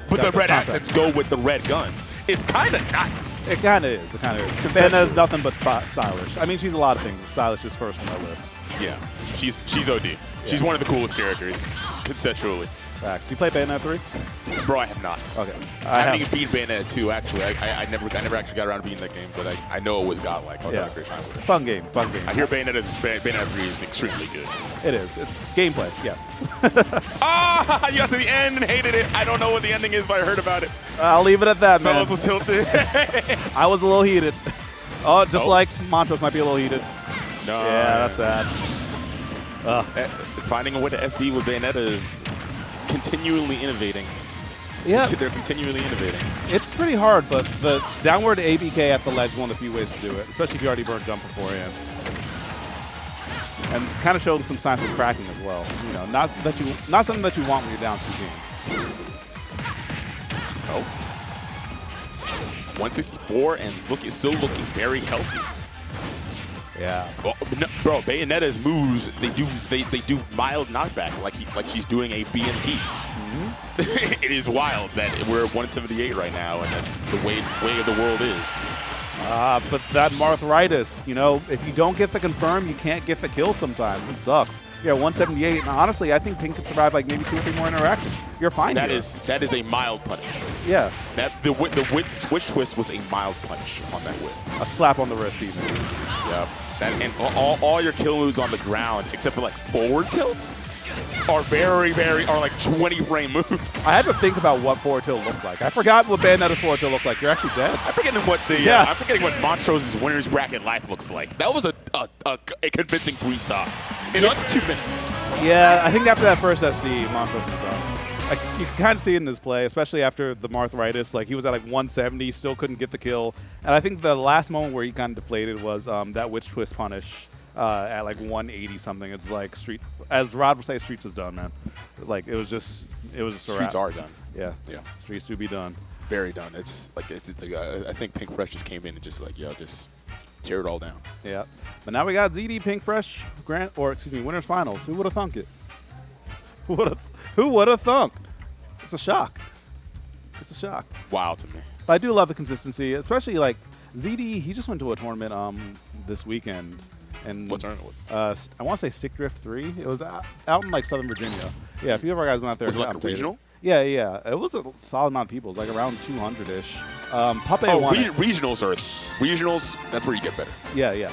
But the red accents go with the red guns. It's kind of nice. It kind of is. Bayonetta's nothing but stylish. I mean, she's a lot of things. Stylish is first on that list. Yeah, she's OD. She's one of the coolest characters conceptually. Facts. Do you play Bayonetta 3? Bro, I have not. Okay. I haven't even beaten Bayonetta 2, actually. I never actually got around to beating that game, but I know it was godlike. I was having a great time with it. Fun game. Fun game. I hear Bayonetta 3 is extremely good. It is. It's gameplay, yes. Ah! You got to the end and hated it. I don't know what the ending is, but I heard about it. I'll leave it at that, man. Fellas was tilted. I was a little heated. Oh, just like Montrose might be a little heated. No. Yeah, that's sad. Finding a way to SD with Bayonetta is continually innovating. Yeah. They're continually innovating. It's pretty hard, but the downward ABK at the ledge is one of the few ways to do it, especially if you already burned jump beforehand. And it's kind of showing some signs of cracking as well. You know, not something that you want when you're down 2 games. Oh. 164 and it's still looking very healthy. Yeah. Well, no, bro, Bayonetta's moves, they do mild knockback like she's doing a BMP. Mm-hmm. It is wild that we're at 178 right now, and that's the way the world is. But that arthritis, you know, if you don't get the confirm, you can't get the kill sometimes. This sucks. Yeah, 178, and honestly, I think Pink could survive like maybe 2 or 3 more interactions. You're fine. That is a mild punch. Yeah. The witch twist was a mild punch on that whip. A slap on the wrist even. Yeah. And all your kill moves on the ground, except for like forward tilts, are are like 20 frame moves. I had to think about what forward tilt looked like. I forgot what Bayonetta's forward tilt looked like. You're actually dead. I'm forgetting what Montrose's winner's bracket life looks like. That was a convincing 3-star in under 2 minutes. Yeah, I think after that first SD, Montrose was done. Like, you can kind of see it in his play, especially after the arthritis. Like, he was at like 170, still couldn't get the kill. And I think the last moment where he kind of deflated was that witch twist punish at like 180 something. It's like as Rod would say, Streets is done, man. Like, it was just a wrap. Streets are done. Yeah. Yeah. Streets do be done. Very done. It's like I think Pink Fresh just came in and just like, yo, just tear it all down. Yeah. But now we got ZD, Pink Fresh, winners finals. Who would have thunk it? Who would have thunk? It's a shock. It's a shock. Wow to me. But I do love the consistency, especially like ZD. He just went to a tournament this weekend. And what tournament was it? I want to say Stick Drift 3. It was out in like Southern Virginia. Yeah, a few of our guys went out there. Was it like a regional? Yeah, yeah. It was a solid amount of people. It was like around 200-ish. Pape won regionals are regionals. That's where you get better. Yeah, yeah.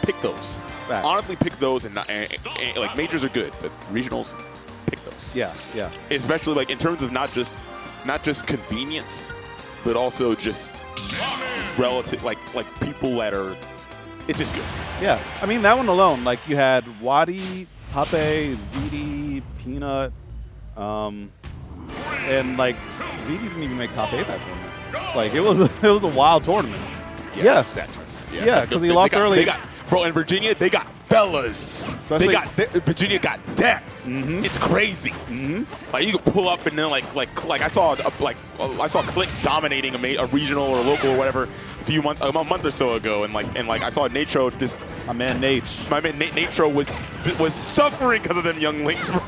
Pick those. Facts. Honestly, pick those, and like majors are good, but regionals, pick those. Yeah, yeah. Especially like in terms of not just convenience, but also just relative like people that are. It's just good. Yeah, I mean that one alone. Like you had Wadi, Pape, ZD, Peanut, and like ZD didn't even make top 8 that tournament. Like it was a wild tournament. Yeah, yeah, because he lost early. Bro, in Virginia, they got fellas. Virginia got depth. Mm-hmm. It's crazy. Mm-hmm. Like you could pull up and then like I saw Click dominating a regional or a local or whatever a month or so ago, and I saw Natro just. My man Natro was suffering because of them young links, bro.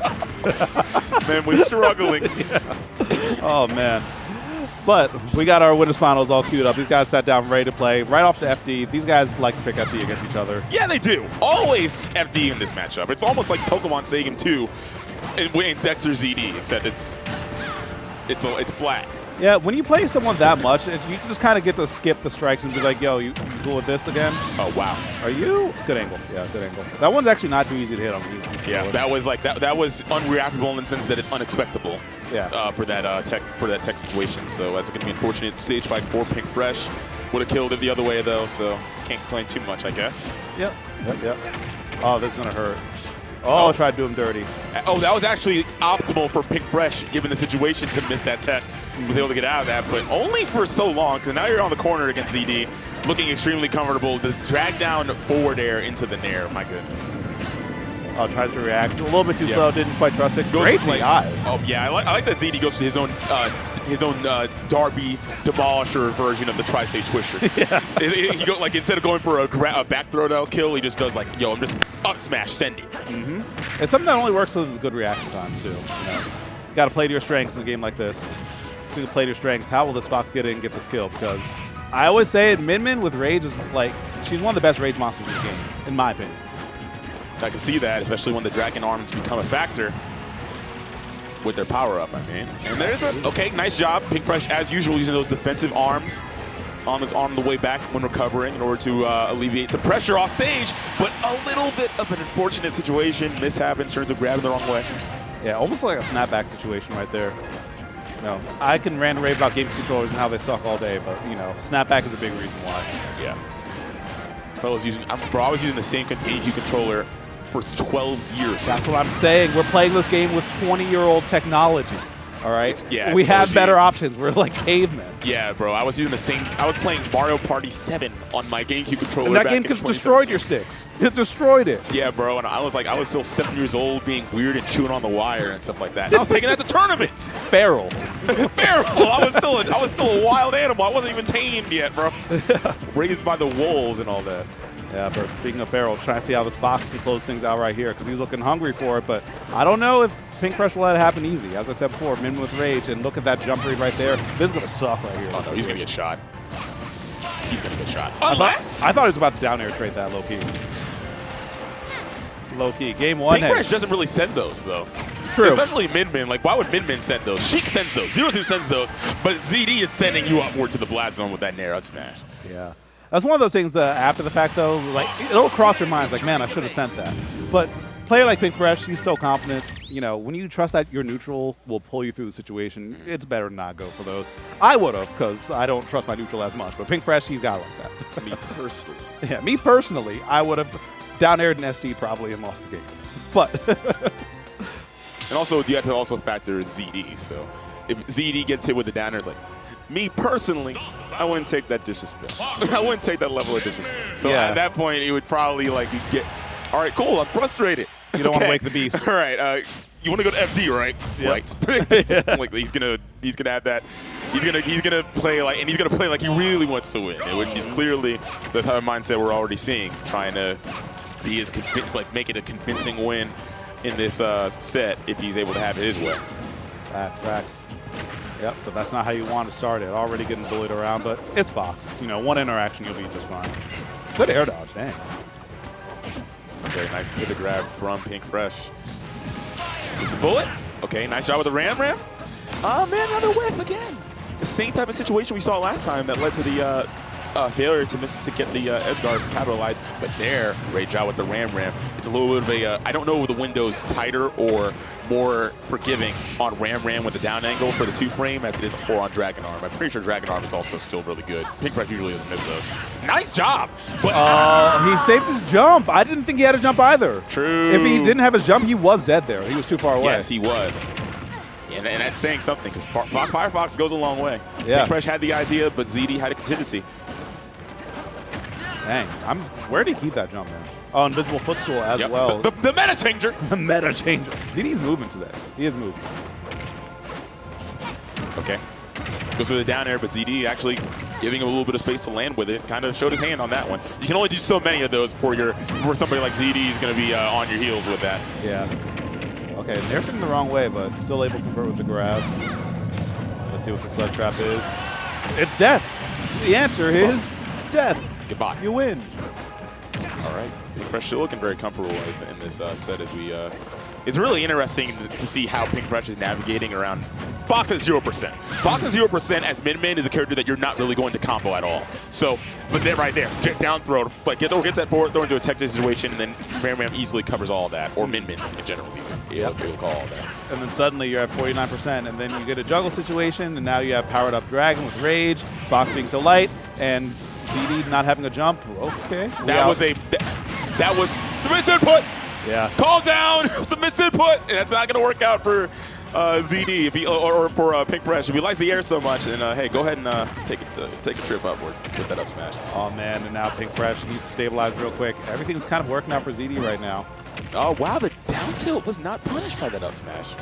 Man was struggling. Yeah. Oh man. But we got our winners finals all queued up. These guys sat down ready to play right off the FD. These guys like to pick FD against each other. Yeah, they do. Always FD in this matchup. It's almost like Pokemon Stadium 2 in Dexter ZD, except it's flat. Yeah, when you play someone that much, you just kind of get to skip the strikes and be like, yo, you cool with this again? Oh, wow. Are you? Good angle. Yeah, good angle. That one's actually not too easy to hit on. Yeah, that was unreactable in the sense that it's unexpectable. Yeah. For that tech situation. So that's going to be unfortunate. Stage fight for Pink Fresh. Would have killed it the other way though, so can't complain too much, I guess. Yep. Oh, that's going to hurt. Oh, tried to do him dirty. Oh, that was actually optimal for Pink Fresh, given the situation, to miss that tech. He was able to get out of that, but only for so long, because now you're on the corner against ZD, looking extremely comfortable. The drag down forward air into the nair, my goodness. Oh, tries to react. A little bit too slow, didn't quite trust it. Great DI. Oh, yeah, I like that ZD goes to his own Darby Demolisher version of the Tri-State Twister. Yeah. He go, like, instead of going for a back throw down kill, he just does like, yo, I'm just up smash, send it. Mm-hmm. It's something that only works with good reaction times, too. You got to play to your strengths in a game like this. If you play to your strengths, how will this Fox get in and get this kill? Because I always say it, Min with Rage is like, she's one of the best Rage monsters in the game, in my opinion. I can see that, especially when the Dragon Arms become a factor. with their power up, I mean. And there's a, okay, nice job. Pink Fresh, as usual, using those defensive arms on the way back when recovering in order to alleviate some pressure off stage, but a little bit of an unfortunate situation, mishap in terms of grabbing the wrong way. Yeah, almost like a snapback situation right there. No, I can rant and rave about game controllers and how they suck all day, but you know, snapback is a big reason why. Yeah. I was using the same GameCube controller for 12 years. That's what I'm saying. We're playing this game with 20-year-old technology. All right. Yeah, we have OG. better options. We're like cavemen. Yeah, bro. I was using the same. I was playing Mario Party 7 on my GameCube controller. And that back game in destroyed 2017. your sticks. It destroyed it. Yeah, bro. And I was still 7 years old, being weird and chewing on the wire and stuff like that. And I was taking that to tournaments. Feral. Feral. I was still a wild animal. I wasn't even tamed yet, bro. Raised by the wolves and all that. Yeah, but speaking of Feral, trying to see how this Fox can close things out right here because he's looking hungry for it. But I don't know if Pink Fresh will let it happen easy. As I said before, Min with Rage, and look at that jump read right there. This is going to suck right here. Oh, no, he's going to get shot. He's going to get shot. Unless I thought he was about to down air trade that low key. Low key. Game one. Pink Fresh doesn't really send those, though. True. Especially Min Min. Like, why would Min Min send those? Sheik sends those. Zero Two sends those. But ZD is sending you upward to the blast zone with that nair out smash. Yeah. That's one of those things after the fact, though, like, it'll cross your mind. It's like, man, I should have sent that. But player like Pink Fresh, he's so confident. You know, when you trust that your neutral will pull you through the situation, it's better to not go for those. I would have, because I don't trust my neutral as much. But Pink Fresh, he's got like that. Me personally. Yeah, me personally, I would have down aired an SD probably and lost the game. But And also, you have to also factor ZD. So if ZD gets hit with the down air, it's like, me personally, I wouldn't take that disrespect. I wouldn't take that level of disrespect. So Yeah. at that point, it would probably like you get, all right, cool, I'm frustrated. You don't want to wake the beast. All right, you want to go to FD, right? Yep. Right. Like he's gonna have that. He's gonna play like, and he's gonna play like he really wants to win, which is clearly the type of mindset we're already seeing, trying to be as make it a convincing win in this set if he's able to have it his way. Facts. Yep, but that's not how you want to start it. Already getting bullied around, but it's Fox. You know, one interaction, you'll be just fine. Good air dodge, dang. Very nice pivot grab from Pink Fresh. Bullet. Okay, nice job with the ram. Oh man, another whip again. The same type of situation we saw last time that led to the failure to get the edge guard capitalized. But there, great job with the ram. It's a little bit of a, I don't know if the window's tighter or more forgiving on ram with the down angle for the 2-frame as it is or on Dragon Arm. I'm pretty sure Dragon Arm is also still really good. Pink Fresh usually doesn't miss those. Nice job. But he saved his jump. I didn't think he had a jump either. True. If he didn't have his jump, he was dead there. He was too far away. Yes, he was. And that's saying something because Firefox goes a long way. Yeah. Pink Fresh had the idea, but ZD had a contingency. Dang. Where did he keep that jump, man? Oh, invisible footstool as Yep. well. The meta changer. The meta changer. ZD's moving today. He is moving. Okay. Goes for the down air, but ZD actually giving him a little bit of space to land with it. Kind of showed his hand on that one. You can only do so many of those before somebody like ZD is going to be on your heels with that. Yeah. Okay, they're sitting the wrong way, but still able to convert with the grab. Let's see what the sled trap is. It's death. The answer is death. Goodbye. You win. All right. Pink Fresh still looking very comfortable in this set as we. It's really interesting to see how Pink Fresh is navigating around Fox at 0%. Fox at 0% as Min is a character that you're not really going to combo at all. So, but they're right there, down throw, but gets that forward throw into a tech situation, and then Ram easily covers all of that, or Min in general is even able to call all that. And then suddenly you're at 49%, and then you get a juggle situation, and now you have powered up Dragon with Rage, Fox being so light, and DD not having a jump. Okay. That was some misinput. Yeah. Call down, some misinput, and that's not going to work out for ZD or for Pink Fresh. If he likes the air so much, then hey, go ahead and take a trip upward with that up smash. Oh man, and now Pink Fresh needs to stabilize real quick. Everything's kind of working out for ZD right now. Oh wow, the down tilt was not punished by that up smash.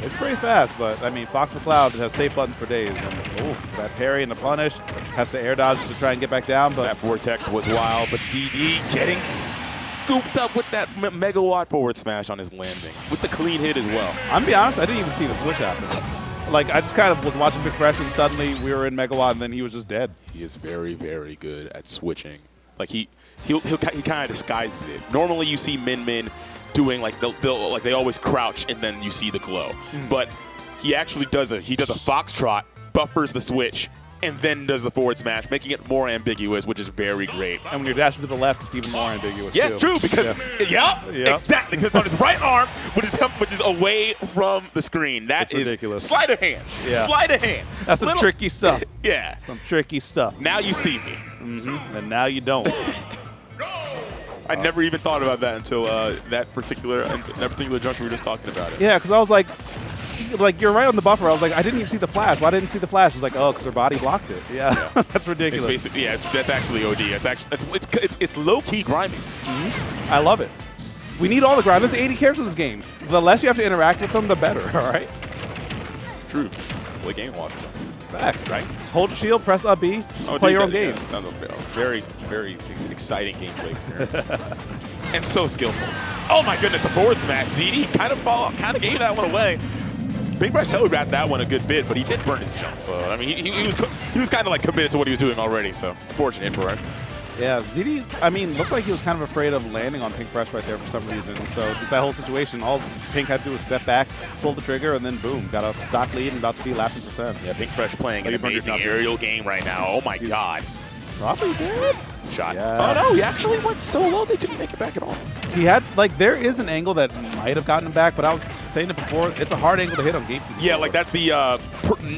It's pretty fast, but I mean, Fox McCloud has safe buttons for days. And that parry and the punish has to air dodge to try and get back down. But that vortex was wild, but ZD getting scooped up with that megawatt forward smash on his landing with the clean hit as well. I'm gonna be honest, I didn't even see the switch happen. Like, I just kind of was watching Pink Fresh, and suddenly we were in megawatt, and then he was just dead. He is very, very good at switching. Like he kind of disguises it. Normally, you see Min doing like they always crouch and then you see the glow. But he actually does a foxtrot, buffers the switch, and then does the forward smash, making it more ambiguous, which is very great. And when you're dashing to the left, it's even more ambiguous. Yes, too. true, because, exactly, because it's on his right arm, which is away from the screen. That is ridiculous. Sleight of hand. Yeah. Sleight of hand. That's some tricky stuff. Yeah. Some tricky stuff. Now you see me. And now you don't. I never even thought about that until that particular juncture we were just talking about it. Yeah, because I was like, you're right on the buffer. I was like, I didn't even see the flash. Why didn't see the flash? It's like, oh, because her body blocked it. Yeah, that's It's ridiculous. basically, that's actually OD. It's low-key grinding. I love it. We need all the grind. There's 80 characters in this game. The less you have to interact with them, the better, all right? True. Play game watch. Facts. Right. Hold the shield, press up B, play your own game. Yeah, sounds a very, very exciting gameplay experience. And so skillful. Oh my goodness, the forward smash. ZD kind of gave that one away. Big Fresh telegraphed that one a good bit, but he did burn his jump. So I mean, he was kind of like committed to what he was doing already. So fortunate for him. Yeah, ZD, I mean, looked like he was kind of afraid of landing on Pink Fresh right there for some reason. So just that whole situation, all Pink had to do was step back, pull the trigger, and then boom, got a stock lead and about to be lapping percent. Yeah, Pink Fresh playing an amazing aerial game right now. Oh my god. Probably did. Shot. Yeah. Oh no, he actually went so low they couldn't make it back at all. He had, like, there is an angle that might have gotten him back, but I was saying it before, it's a hard angle to hit on GameCube. Yeah, like that's the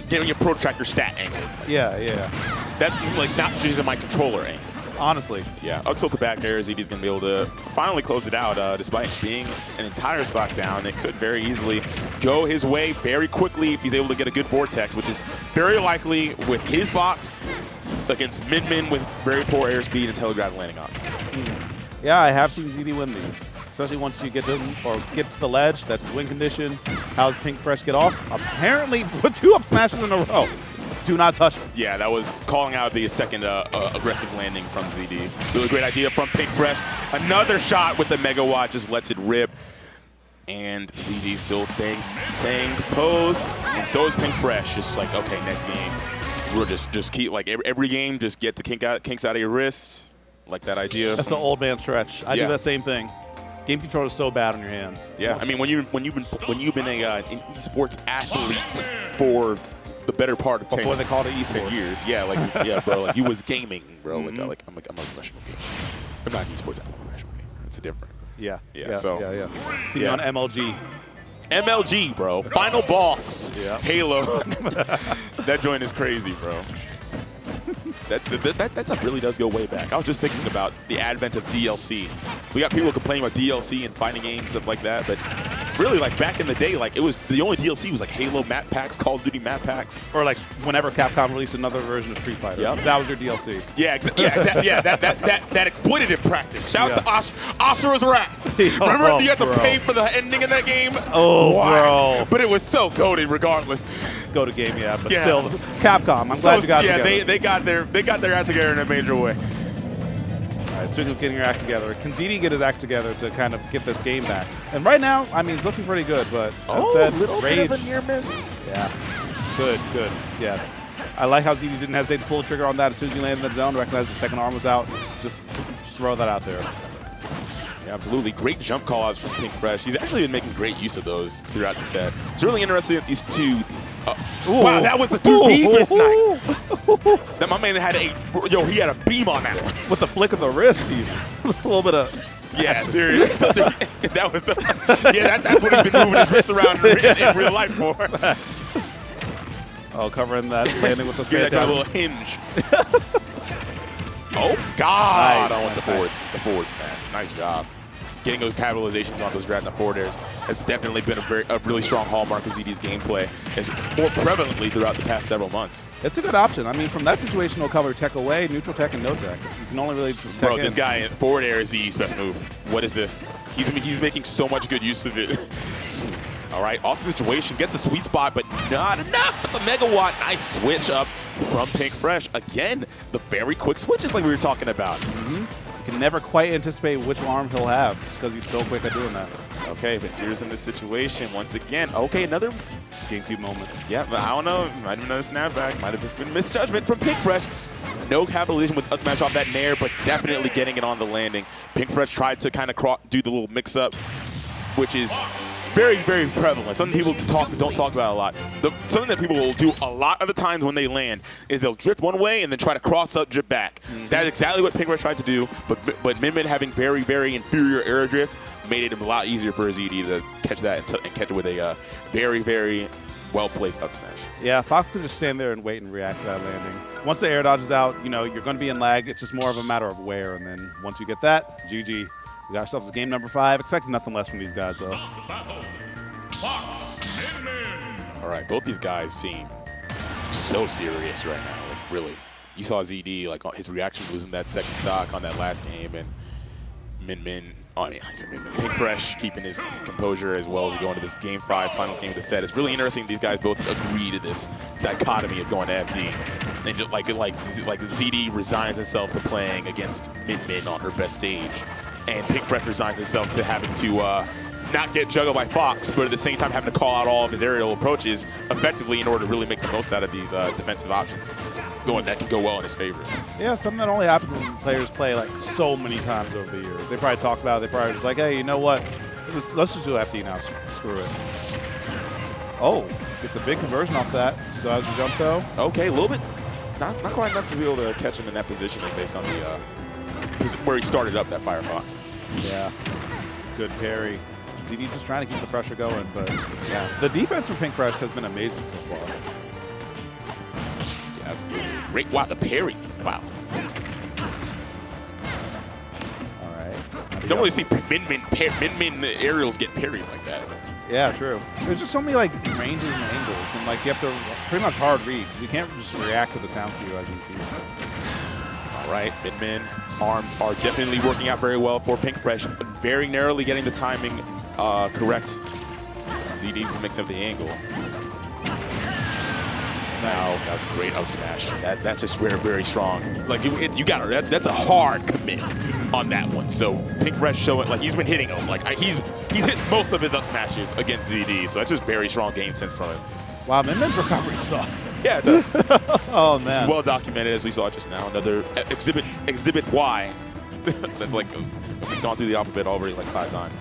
getting your protractor stat angle. Yeah, yeah. That's like not just in my controller angle. Honestly. Yeah, up tilt the back air, ZD's going to be able to finally close it out. Despite being an entire stock down, it could very easily go his way very quickly if he's able to get a good vortex, which is very likely with his box against Min with very poor airspeed and telegraph landing options. Yeah, I have seen ZD win these, especially once you get to the ledge. That's his win condition. How does Pink Fresh get off? Apparently, with 2 up smashes in a row. Do not touch him. Yeah, that was calling out the second aggressive landing from ZD. Really great idea from Pink Fresh. Another shot with the megawatt just lets it rip. And ZD still staying composed. And so is Pink Fresh. Just like, okay, next game. We'll just keep, like, every game, just get the kinks out of your wrist. Like that idea. That's the old man stretch. I do that same thing. Game control is so bad on your hands. Yeah, I mean, when you've been an esports athlete for the better part of 10 before they called it esports. 10 years. Yeah, like yeah, bro. Like he was gaming, bro. I'm a professional gamer. I'm not esports. I'm a professional gamer. It's different. Yeah. Yeah. So See me on MLG. MLG, bro. Final boss. Yeah. Halo. That joint is crazy, bro. That really does go way back. I was just thinking about the advent of DLC. We got people complaining about DLC and fighting games, stuff like that, but really, like, back in the day, like, it was the only DLC was like Halo map packs, Call of Duty map packs. Or like whenever Capcom released another version of Street Fighter. Yep. That was your DLC. Yeah, exactly. Yeah, that exploitative practice. Shout out to Ashura's Wrath. Remember you had to pay for the ending in that game? Oh, bro. But it was so goated regardless. Go to game, yeah, but still, Capcom. I'm glad you got it together. Yeah, they got their act together in a major way. All right, speaking of getting your act together, can ZD get his act together to kind of get this game back? And right now, I mean, it's looking pretty good, but as said, little Rage, bit of a near miss. Yeah, good, yeah. I like how ZD didn't hesitate to pull the trigger on that as soon as you landed in that zone, recognize the second arm was out, just throw that out there. Yeah, absolutely. Great jump call-outs from Pink Fresh. He's actually been making great use of those throughout the set. It's really interesting that these two... wow, that was the 2D snipe. That my man had he had a beam on that one. With the flick of the wrist, even. A little bit of... Yeah, seriously. That was the... Yeah, that's what he's been moving his wrist around in real life for. Oh, covering that, landing with the Give that little hinge. Oh, God! Nice. I want the forwards, man. Nice job. Getting those capitalizations on those drag and forward airs has definitely been a really strong hallmark of ZD's gameplay. It's more prevalently throughout the past several months. It's a good option. I mean, from that situation, we'll cover tech away, neutral tech, and no tech. You can only really just tech Bro, in. this guy in forward air is ZD's best move. What is this? He's making so much good use of it. All right, off the situation, gets a sweet spot, but not enough. But the megawatt, nice switch up from Pink Fresh. Again, the very quick switches like we were talking about. You can never quite anticipate which arm he'll have just because he's so quick at doing that. Okay, but here's in this situation once again. Okay, another GameCube moment. Yeah, but I don't know. Might have been another snapback. Might have just been misjudgment from Pink Fresh. No capitalization with smash off that nair, but definitely getting it on the landing. Pink Fresh tried to kind of do the little mix-up, which is very, very prevalent. Something people don't talk about a lot. Something that people will do a lot of the times when they land is they'll drift one way and then try to cross up, drift back. That's exactly what Pink Rush tried to do, but Min Min having very, very inferior air drift made it a lot easier for ZD to catch that and catch it with a very, very well-placed up smash. Yeah, Fox could just stand there and wait and react to that landing. Once the air dodge is out, you know, you're going to be in lag. It's just more of a matter of where, and then once you get that, GG. We got ourselves a game number 5. Expecting nothing less from these guys, though. All right, both these guys seem so serious right now. Like, really. You saw ZD, like, his reaction losing that second stock on that last game, and Pink Fresh keeping his composure as well as we go into this game 5 final game of the set. It's really interesting these guys both agree to this dichotomy of going to FD. And just like ZD resigns himself to playing against Min Min on her best stage. And Pink Fresh resigns himself to having to not get juggled by Fox, but at the same time having to call out all of his aerial approaches effectively in order to really make the most out of these defensive options that can go well in his favor. Yeah, something that only happens when players play like so many times over the years. They probably talk about it. They probably just like, hey, you know what? Let's just do FD now. Screw it. Oh, it's a big conversion off that. So as we jump though. Okay, a little bit. Not quite enough to be able to catch him in that position based on the where he started up that Firefox. Yeah, good parry. ZD just trying to keep the pressure going, but yeah, the defense from Pink Fresh has been amazing so far. Yeah, absolutely. Great. Wow, the parry. Wow. All right. You don't really see Min Min aerials get parried like that. Yeah, true. There's just so many like ranges and angles, and like you have to pretty much hard read because you can't just react to the sound cue as you see. All right, Min Min arms are definitely working out very well for Pink Fresh, very narrowly getting the timing correct. ZD mixing up the angle. Now that was a great up smash. That's just very, very strong. Like you got it. That's a hard commit on that one. So Pink Fresh showing like he's been hitting him. Like he's hit most of his up smashes against ZD. So that's just very strong game sense from him. Wow, Min Min's recovery sucks. Yeah, it does. Oh man. It's well documented as we saw just now. Another exhibit Y. That's like we've gone through the alphabet already like 5 times.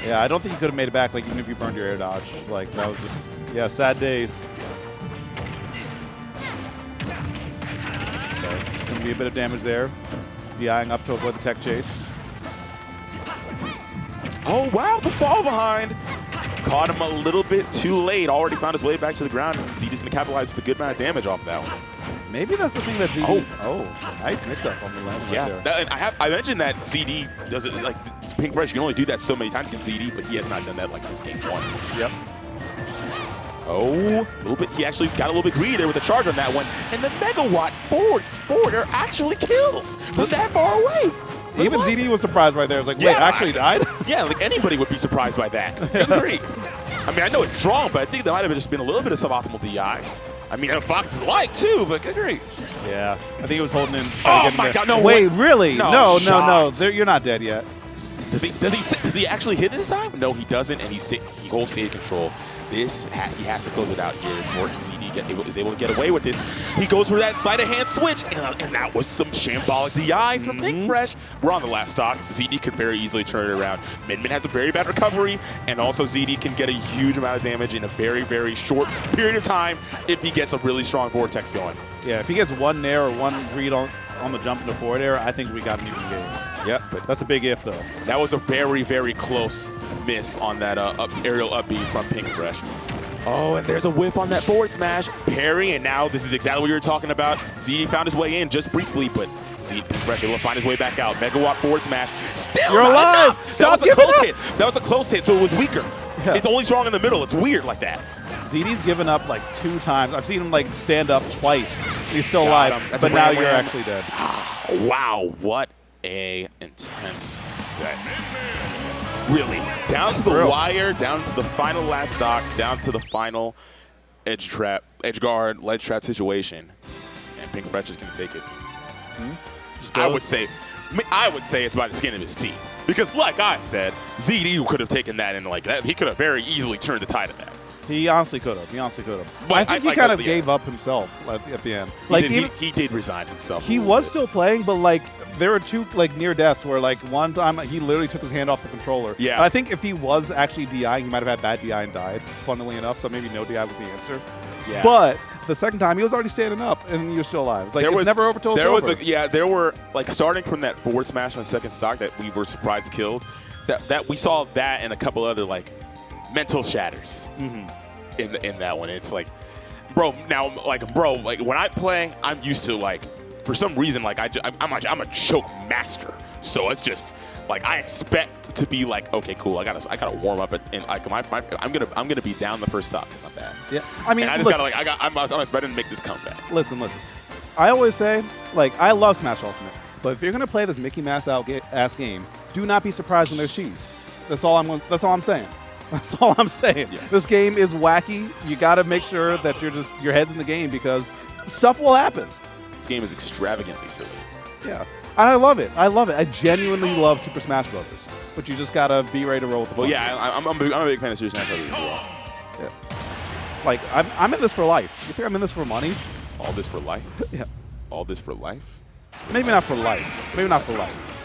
Yeah, I don't think you could have made it back, like, even if you burned your air dodge. Like, that was just, yeah, sad days. Okay, it's going to be a bit of damage there. DIing up to avoid the tech chase. Oh, wow, the fall behind. Caught him a little bit too late. Already found his way back to the ground. ZD's going to capitalize with a good amount of damage off of that one. Maybe that's the thing that ZD... Oh, nice mix-up on the landing right there. I mentioned that ZD does it, like, Pink Fresh, you can only do that so many times against ZD, but he has not done that, like, since game 1. Yep. Oh, a little bit. He actually got a little bit greedy there with a charge on that one. And the megawatt forwarder actually kills from that far away. Even ZD was surprised right there. It was like, wait, actually died? Yeah, like anybody would be surprised by that. Good grief. I mean, I know it's strong, but I think there might have just been a little bit of suboptimal DI. I mean, Fox is like too, but good grief. Yeah, I think he was holding him. Oh my God! No, wait, really? No. You're not dead yet. Does he actually hit this time? No, he doesn't, and he holds stage control. He has to close it out here. Morton ZD is able to get away with this. He goes for that sleight of hand switch, and that was some shambolic DI from Pink Fresh. We're on the last stock. ZD could very easily turn it around. Min Min has a very bad recovery, and also ZD can get a huge amount of damage in a very, very short period of time if he gets a really strong vortex going. Yeah, if he gets one nair or one read on the jump into forward air, I think we got an even game. Yep, but that's a big if, though. That was a very, very close miss on that aerial up B from Pink Fresh. Oh, and there's a whip on that forward smash. Parry, and now this is exactly what you were talking about. ZD found his way in just briefly, but Pink Fresh able to find his way back out. Megawatt forward smash. Still You're not alive! enough. Stop That was a close up. hit. That was a close hit, so it was weaker. Yeah. It's only strong in the middle. It's weird like that. ZD's given up like 2 times. I've seen him like stand up twice. He's still Got alive, him. but now you're actually dead. Wow, what a intense set. Really, down to the wire, down to the final last stock, down to the final edge guard, ledge trap situation, and Pink Fresh is going to take it. I would say it's by the skin of his teeth. Because like I said, ZD could have taken that and like that. He could have very easily turned the tide of that. He honestly could have. But I think he kind of gave up himself at the end. He did resign himself. He was still playing, but like there were two like near deaths where like one time he literally took his hand off the controller. Yeah. And I think if he was actually DIing, he might have had bad DI and died, funnily enough, so maybe no DI was the answer. Yeah. But the second time, he was already standing up, and he was still alive. It's like, it's never over till it's over. There were, like, starting from that forward smash on the second stock that we were surprised killed, that we saw that and a couple other, like, mental shatters in that one. It's like, bro, when I play, I'm used to, like, for some reason, like, I'm a choke master. So it's just, like, I expect to be like, okay, cool. I gotta warm up and like I'm gonna be down the first stock because I'm bad. Yeah, I mean, and I just gotta like I'm expecting to make this comeback. Listen. I always say, like, I love Smash Ultimate, but if you're gonna play this Mickey Mouse ass game, do not be surprised when there's cheese. That's all I'm saying. That's all I'm saying. Yes. This game is wacky. You gotta make sure that your head's in the game because stuff will happen. This game is extravagantly silly. Yeah. I love it. I genuinely love Super Smash Brothers. But you just gotta be ready to roll with the punches. Well, yeah, I'm a big fan of Super Smash Brothers as well. Yeah. Like, I'm in this for life. You think I'm in this for money? All this for life? Yeah. All this for life? Maybe not for life.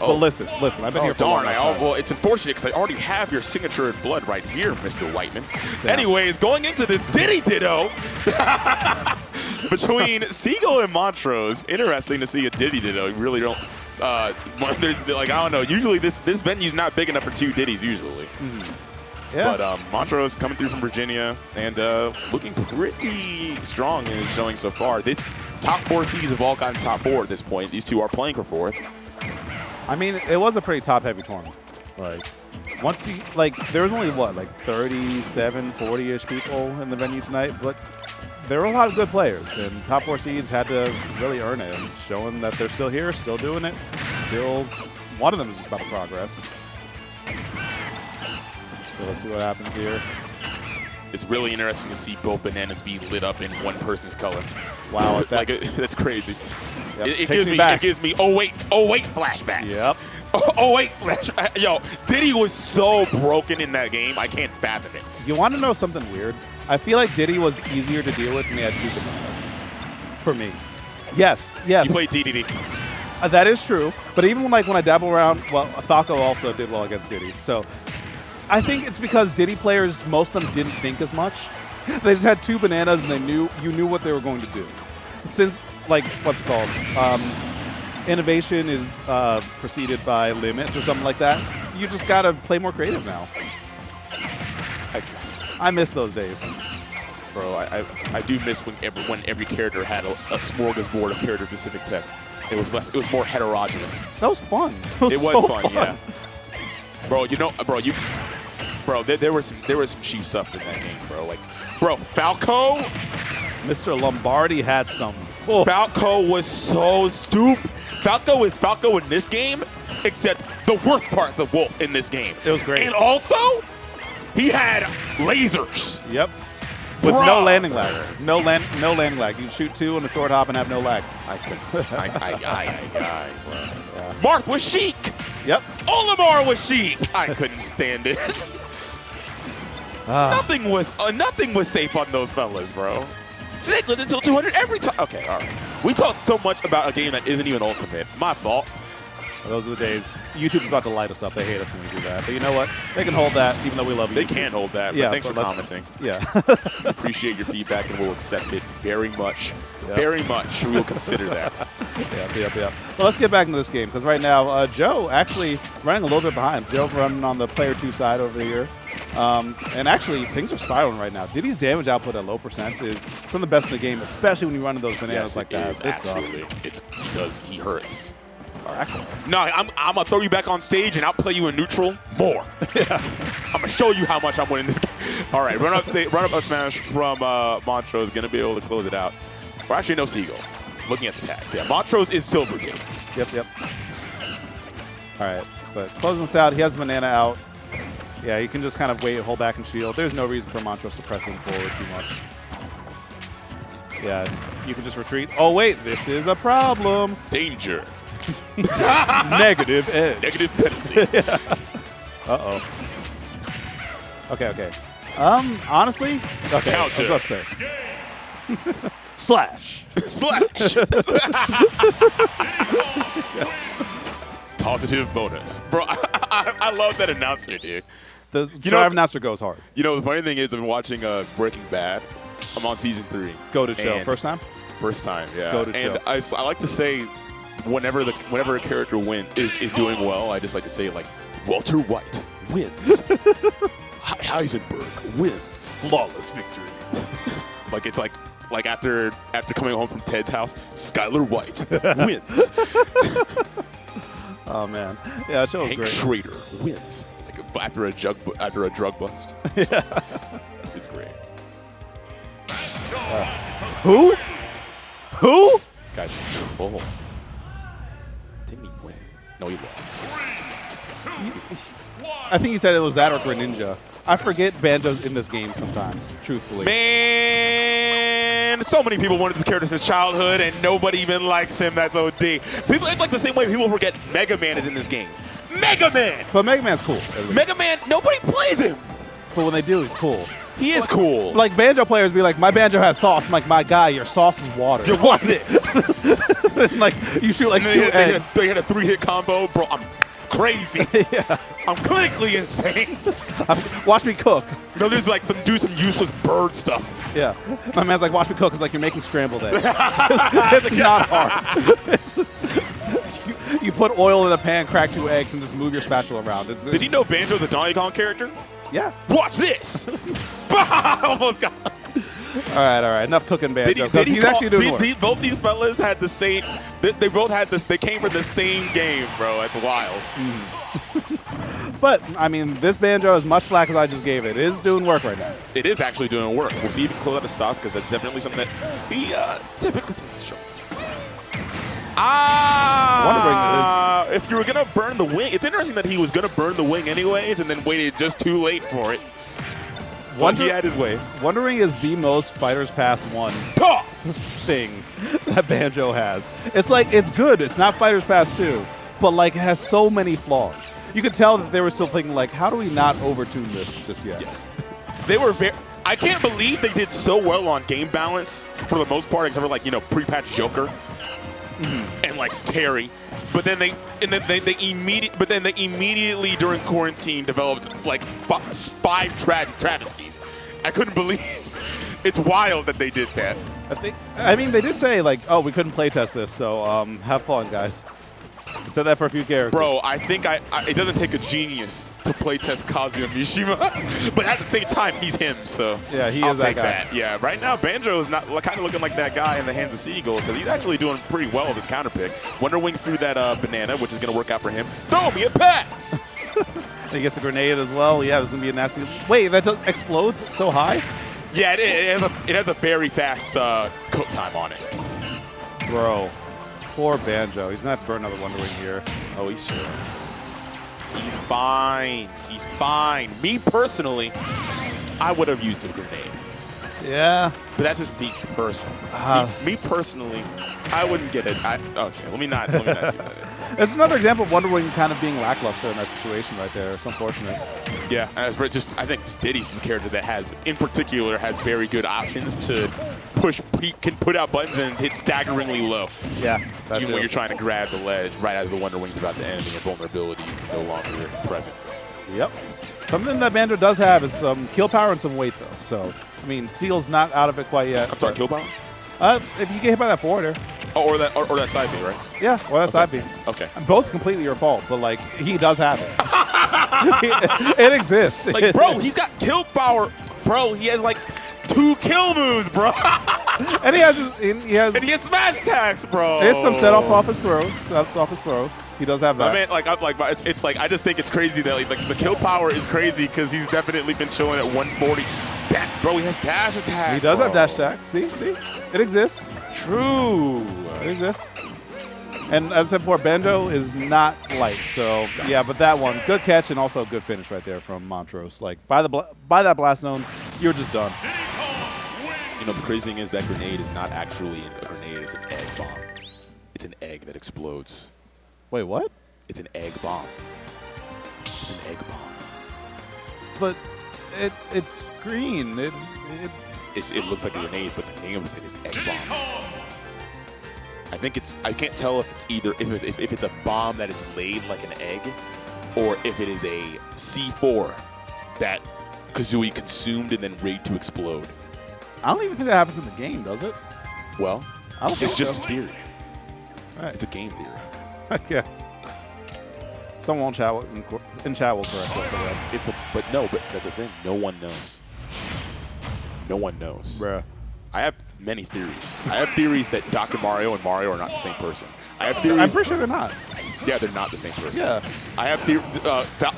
Oh. But listen. I've been here for a long time. Well, it's unfortunate because I already have your signature in blood right here, Mr. Whiteman. Yeah. Anyways, going into this Diddy Ditto between Seagull and Montrose. Interesting to see a Diddy Ditto. You really don't. Like, I don't know. Usually this venue's not big enough for two Diddies usually. Yeah. But Montrose coming through from Virginia and looking pretty strong in his showing so far. This top 4 seeds have all gotten top 4 at this point. These two are playing for 4th. I mean, it was a pretty top-heavy tournament. Like, once you, like, there was only, what, like 37, 40-ish people in the venue tonight, but there were a lot of good players, and top 4 seeds had to really earn it, showing that they're still here, still doing it, still, one of them is about to progress. So let's see what happens here. It's really interesting to see both bananas be lit up in one person's color. Wow, that's crazy. Yep. It gives me oh wait flashbacks. Yep. Oh wait flashbacks. Yo, Diddy was so broken in that game. I can't fathom it. You want to know something weird? I feel like Diddy was easier to deal with when he had 2 bananas. For me. Yes. You played DDD. That is true. But even when I dabble around, well, Falcon also did well against Diddy. So I think it's because Diddy players, most of them didn't think as much. They just had 2 bananas and you knew what they were going to do. Since, like, what's it called? Innovation is preceded by limits or something like that. You just got to play more creative now. I guess. I miss those days. Bro, I do miss when every character had a smorgasbord of character-specific tech. It was more heterogeneous. That was fun. It was fun, yeah. Bro, there was some cheap stuff in that game, bro. Like, bro, Falco, Mr. Lombardi had some. Oh. Falco was so stupid. Falco is Falco in this game, except the worst parts of Wolf in this game. It was great. And also, he had lasers. Yep. With no landing lag. No landing lag. You shoot 2 on the short hop and have no lag. I couldn't. Bro. Mark was chic. Yep. Olimar was chic. I couldn't stand it. Nothing was safe on those fellas, bro. Snake lived until 200 every time. Okay, all right. We talked so much about a game that isn't even Ultimate. My fault. Those are the days. YouTube's about to light us up. They hate us when we do that. But you know what? They can hold that, even though we love you. They can hold that, but thanks for commenting. Yeah. Appreciate your feedback, and we'll accept it very much. Yep. Very much. We will consider that. Yep. Well, let's get back into this game, because right now, Joe actually running a little bit behind. Joe running on the player 2 side over here. And actually, things are spiraling right now. Diddy's damage output at low percents is some of the best in the game, especially when you run into those bananas like that. He hurts. No, I'm gonna throw you back on stage and outplay you in neutral more. Yeah. I'm gonna show you how much I'm winning this game. All right, run up smash from Montrose, gonna be able to close it out. Or actually, no, Seagull. Looking at the tags, yeah. Montrose is silver game. Yep. All right, but closing this out, he has the banana out. Yeah, you can just kind of wait, hold back, and shield. There's no reason for Montrose to press him forward too much. Yeah, you can just retreat. Oh wait, this is a problem. Danger. Negative edge. Negative penalty. Yeah. Uh-oh. Okay. Honestly, okay. Counter. I was about to say. Slash. Slash. Positive bonus. Bro, I love that announcer, dude. The drive announcer goes hard. You know, the funny thing is I've been watching Breaking Bad. I'm on season 3. Go to chill. First time? First time, yeah. Go to and chill. I like to say whenever a character is doing well, I just like to say like Walter White wins. Heisenberg wins. Flawless victory. Like it's like after coming home from Ted's house, Skylar White wins. Oh man, yeah, that show was Hank great. Schrader wins. Like after a drug bust. Yeah. It's great. Who? Who? This guy's troll. Didn't he win? No, he lost. I think he said it was that or Greninja. I forget Banjo's in this game sometimes, truthfully. Man, so many people wanted this character since childhood, and nobody even likes him. That's OD. People, it's like the same way people forget Mega Man is in this game. Mega Man! But Mega Man's cool. Mega Man, nobody plays him. But when they do, he's cool. He is cool. Like Banjo players be like, my Banjo has sauce. I'm like, my guy, your sauce is water. Yo, watch this. Like, you shoot like And 2 eggs. they had a 3-hit combo. Bro, I'm crazy. Yeah. I'm clinically insane. Watch me cook. No, there's like some useless bird stuff. Yeah. My man's like, watch me cook. It's like you're making scrambled eggs. It's not hard. You put oil in a pan, crack 2 eggs, and just move your spatula around. Did you know Banjo's a Donkey Kong character? Yeah. Watch this. Almost got. All right. Enough cooking Banjo. He's actually doing work. Both these fellas had the same. They both had this. They came from the same game, bro. That's wild. But I mean, this Banjo, as much flack as I just gave it, is doing work right now. It is actually doing work. We'll see if he can close out a stop because that's definitely something that he typically takes a shot. If you were gonna burn the wing, it's interesting that he was gonna burn the wing anyways, and then waited just too late for it. He had his ways. Wondering is the most Fighters Pass 1 Toss thing that Banjo has. It's like, it's good. It's not Fighters Pass 2, but like it has so many flaws. You could tell that they were still thinking like, how do we not overtune this just yet? Yes. They were very. I can't believe they did so well on game balance for the most part, except for like pre-patch Joker and like Terry. But then they immediately during quarantine developed like 5 travesties. I couldn't believe. It's wild that they did that. I mean, they did say like, oh, we couldn't playtest this, so have fun, guys. I said that for a few characters. Bro, I think it doesn't take a genius to playtest Kazuya Mishima, but at the same time, he's him, so yeah, I'll is that take guy. that. Yeah, right now, Banjo is not kind of looking like that guy in the hands of Seagull because he's actually doing pretty well with his counter pick. Wonder Wings threw that banana, which is going to work out for him. Throw me a pass! And he gets a grenade as well. Yeah, there's going to be a nasty... Wait, that explodes so high? Yeah, it has a very fast cook time on it. Bro. Poor Banjo. He's going to have to burn another Wonder Wing here. Oh, he's sure. He's fine. He's fine. Me personally, I would have used a grenade. Yeah. But that's just me personally. Me personally, I wouldn't get it. Okay, let me not do that. It's another example of Wonder Wing kind of being lackluster in that situation right there. It's unfortunate. Yeah, I think Diddy's the character that in particular has very good options to can put out buttons and hit staggeringly low. Yeah, even when you're trying to grab the ledge right as the Wonder Wing's about to end and your vulnerability is no longer present. Yep. Something that Banjo does have is some kill power and some weight, though. So, I mean, Seal's not out of it quite yet. I'm sorry, kill power? If you get hit by that forwarder. Oh, or that side B, right? Yeah, or that side B. Okay. Both completely your fault, but like he does have it. It exists. Like, bro, he's got kill power. Bro, he has like 2 kill moves, bro. And he has smash attacks, bro. There's some set off his throws. He does have that. I mean, it's like I just think it's crazy that like the kill power is crazy because he's definitely been chilling at 140. Bro, he has dash attack. He does have dash attack. See, it exists. True. It exists. And as I said before, Banjo is not light, so yeah. But that one, good catch and also a good finish right there from Montrose. Like by that blast zone, you're just done. You know, the crazy thing is that grenade is not actually a grenade; it's an egg bomb. It's an egg that explodes. Wait, what? It's an egg bomb. It's an egg bomb. But it's green. It looks like a grenade, but the name of it is egg bomb. I think it's, I can't tell if it's either, if it's a bomb that is laid like an egg, or if it is a C4 that Kazooie consumed and then ready to explode. I don't even think that happens in the game, does it? Well, I don't think it's just so. a theory. Right. It's a game theory. I guess. Someone in chat will correct us, I guess. But that's the thing. No one knows. No one knows. Bruh. I have many theories. I have theories that Dr. Mario and Mario are not the same person. I have theories. I'm pretty sure they're not. Yeah, they're not the same person. Yeah. I have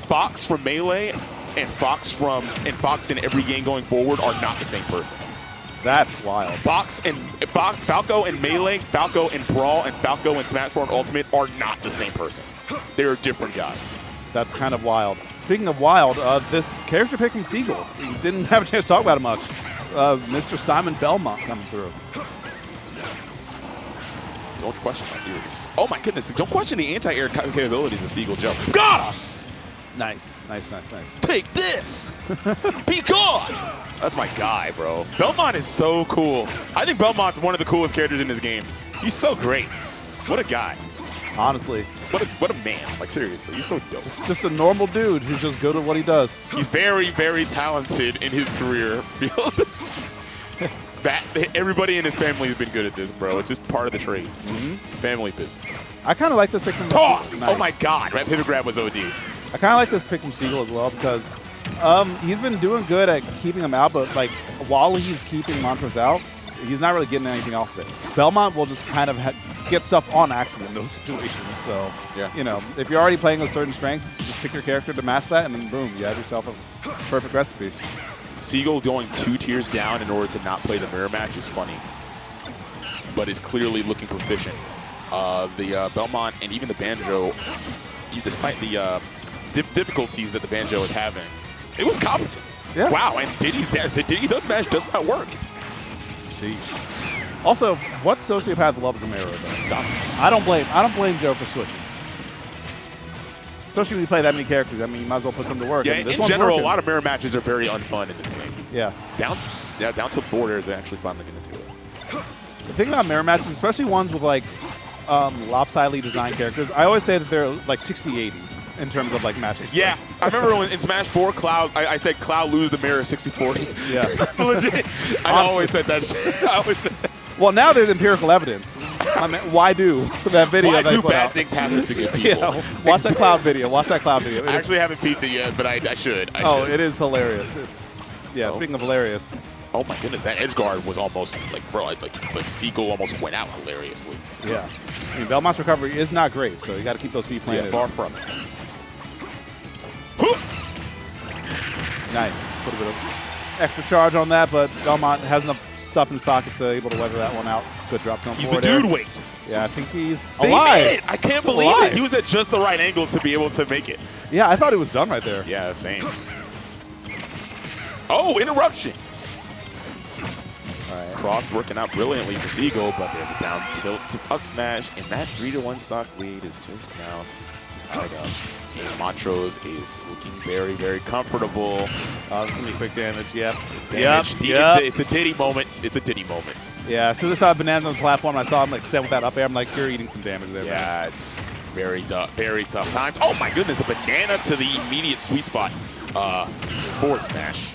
Fox from Melee and Fox in every game going forward are not the same person. That's wild. Falco and Melee, Falco and Brawl, and Falco and Smash 4 and Ultimate are not the same person. They're different guys. That's kind of wild. Speaking of wild, this character pick from Seagull. We didn't have a chance to talk about it much. Mr. Simon Belmont coming through. Don't question my theories. Oh my goodness, don't question the anti-air capabilities of Seagull Joe. Got him! Nice. Take this! Be gone! That's my guy, bro. Belmont is so cool. I think Belmont's one of the coolest characters in this game. He's so great. What a guy. Honestly. What a man. Like, seriously, he's so dope. Just a normal dude who's just good at what he does. He's very, very talented in his career field. Everybody in his family has been good at this, bro. It's just part of the trade. Family business. I kind of like this pick from Toss! Nice. Oh my god, that pivot grab was OD. I kind of like this pick from Seagull as well because he's been doing good at keeping him out, but like while he's keeping Montrose out, he's not really getting anything off of it. Belmont will just kind of get stuff on accident in those situations. So, yeah. You know, if you're already playing a certain strength, just pick your character to match that, and then boom, you have yourself a perfect recipe. Seagull going 2 tiers down in order to not play the mirror match is funny, but is clearly looking proficient. The Belmont and even the Banjo, despite the difficulties that the Banjo is having, it was competent. Yeah. Wow, and Diddy's up smash does not work. Sheesh. Also, what sociopath loves the mirror though? Stop. I don't blame Joe for switching. Especially when you play that many characters, I mean, you might as well put some to work. Yeah, and this in one's general, working. a lot of mirror matches are very unfun in this game. Yeah. Down tilt forward air is actually finally going to do it. The thing about mirror matches, especially ones with like lopsidedly designed characters, I always say that they're like 60-80 in terms of like matches. Yeah, I remember when in Smash 4, Cloud, I said Cloud lose the mirror 60-40. Yeah. Legit. I always said that shit. I always said that. Well, now there's empirical evidence. I mean, why do that video? Why that do I put bad out? things happen to good people? Yeah, watch that Cloud video. Watch that Cloud video. I actually haven't peeped it yet, but I should. I should. It is hilarious. It's Speaking of hilarious, oh my goodness, that edge guard was almost like, bro, like Seagull almost went out hilariously. yeah. I mean, Belmont's recovery is not great, so you got to keep those feet planted. Yeah, far from it. Nice. Put a bit of extra charge on that, but Belmont has enough stuff in his pocket, so able to weather that one out. Good drop zone He's the forward dude air. weight. Yeah, I think he's They alive. made it. I can't He's believe alive. it. He was at just the right angle to be able to make it. Yeah, I thought it was done right there. Yeah, same. Oh, interruption. All right. Cross working out brilliantly for Seagull, but there's a down tilt to up smash, and that 3-1 stock lead is just now tied up. And Montrose is looking very, very comfortable. This is going to be quick damage, yep. Damage. Yep. It's a Diddy moment. It's a Diddy moment. Yeah, as soon as I saw Banana on the platform, I saw him like set with that up air. I'm like, you're eating some damage there. Yeah, it's very tough times. Oh my goodness, the banana to the immediate sweet spot. Forward smash.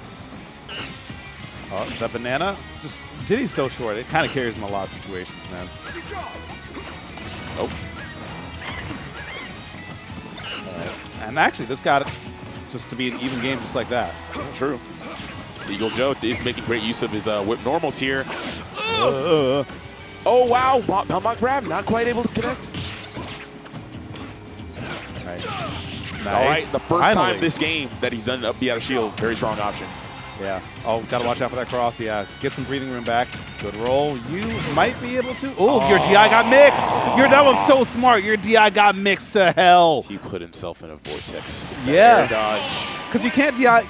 The banana, just Diddy's so short. It kind of carries him in a lot of situations, man. Oh. And actually, this got it just to be an even game just like that. True. Seagull Joe is making great use of his whip normals here. Oh, wow. Belmont grab, not quite able to connect. Nice. All right, the first Finally. time this game that he's done up B out of shield. Very strong option. Yeah. Oh, got to watch out for that cross. Yeah. Get some breathing room back. Good roll. You might be able to. Oh, your DI got mixed. That was so smart. Your DI got mixed to hell. He put himself in a vortex. Yeah. Air dodge. Because you can't DI.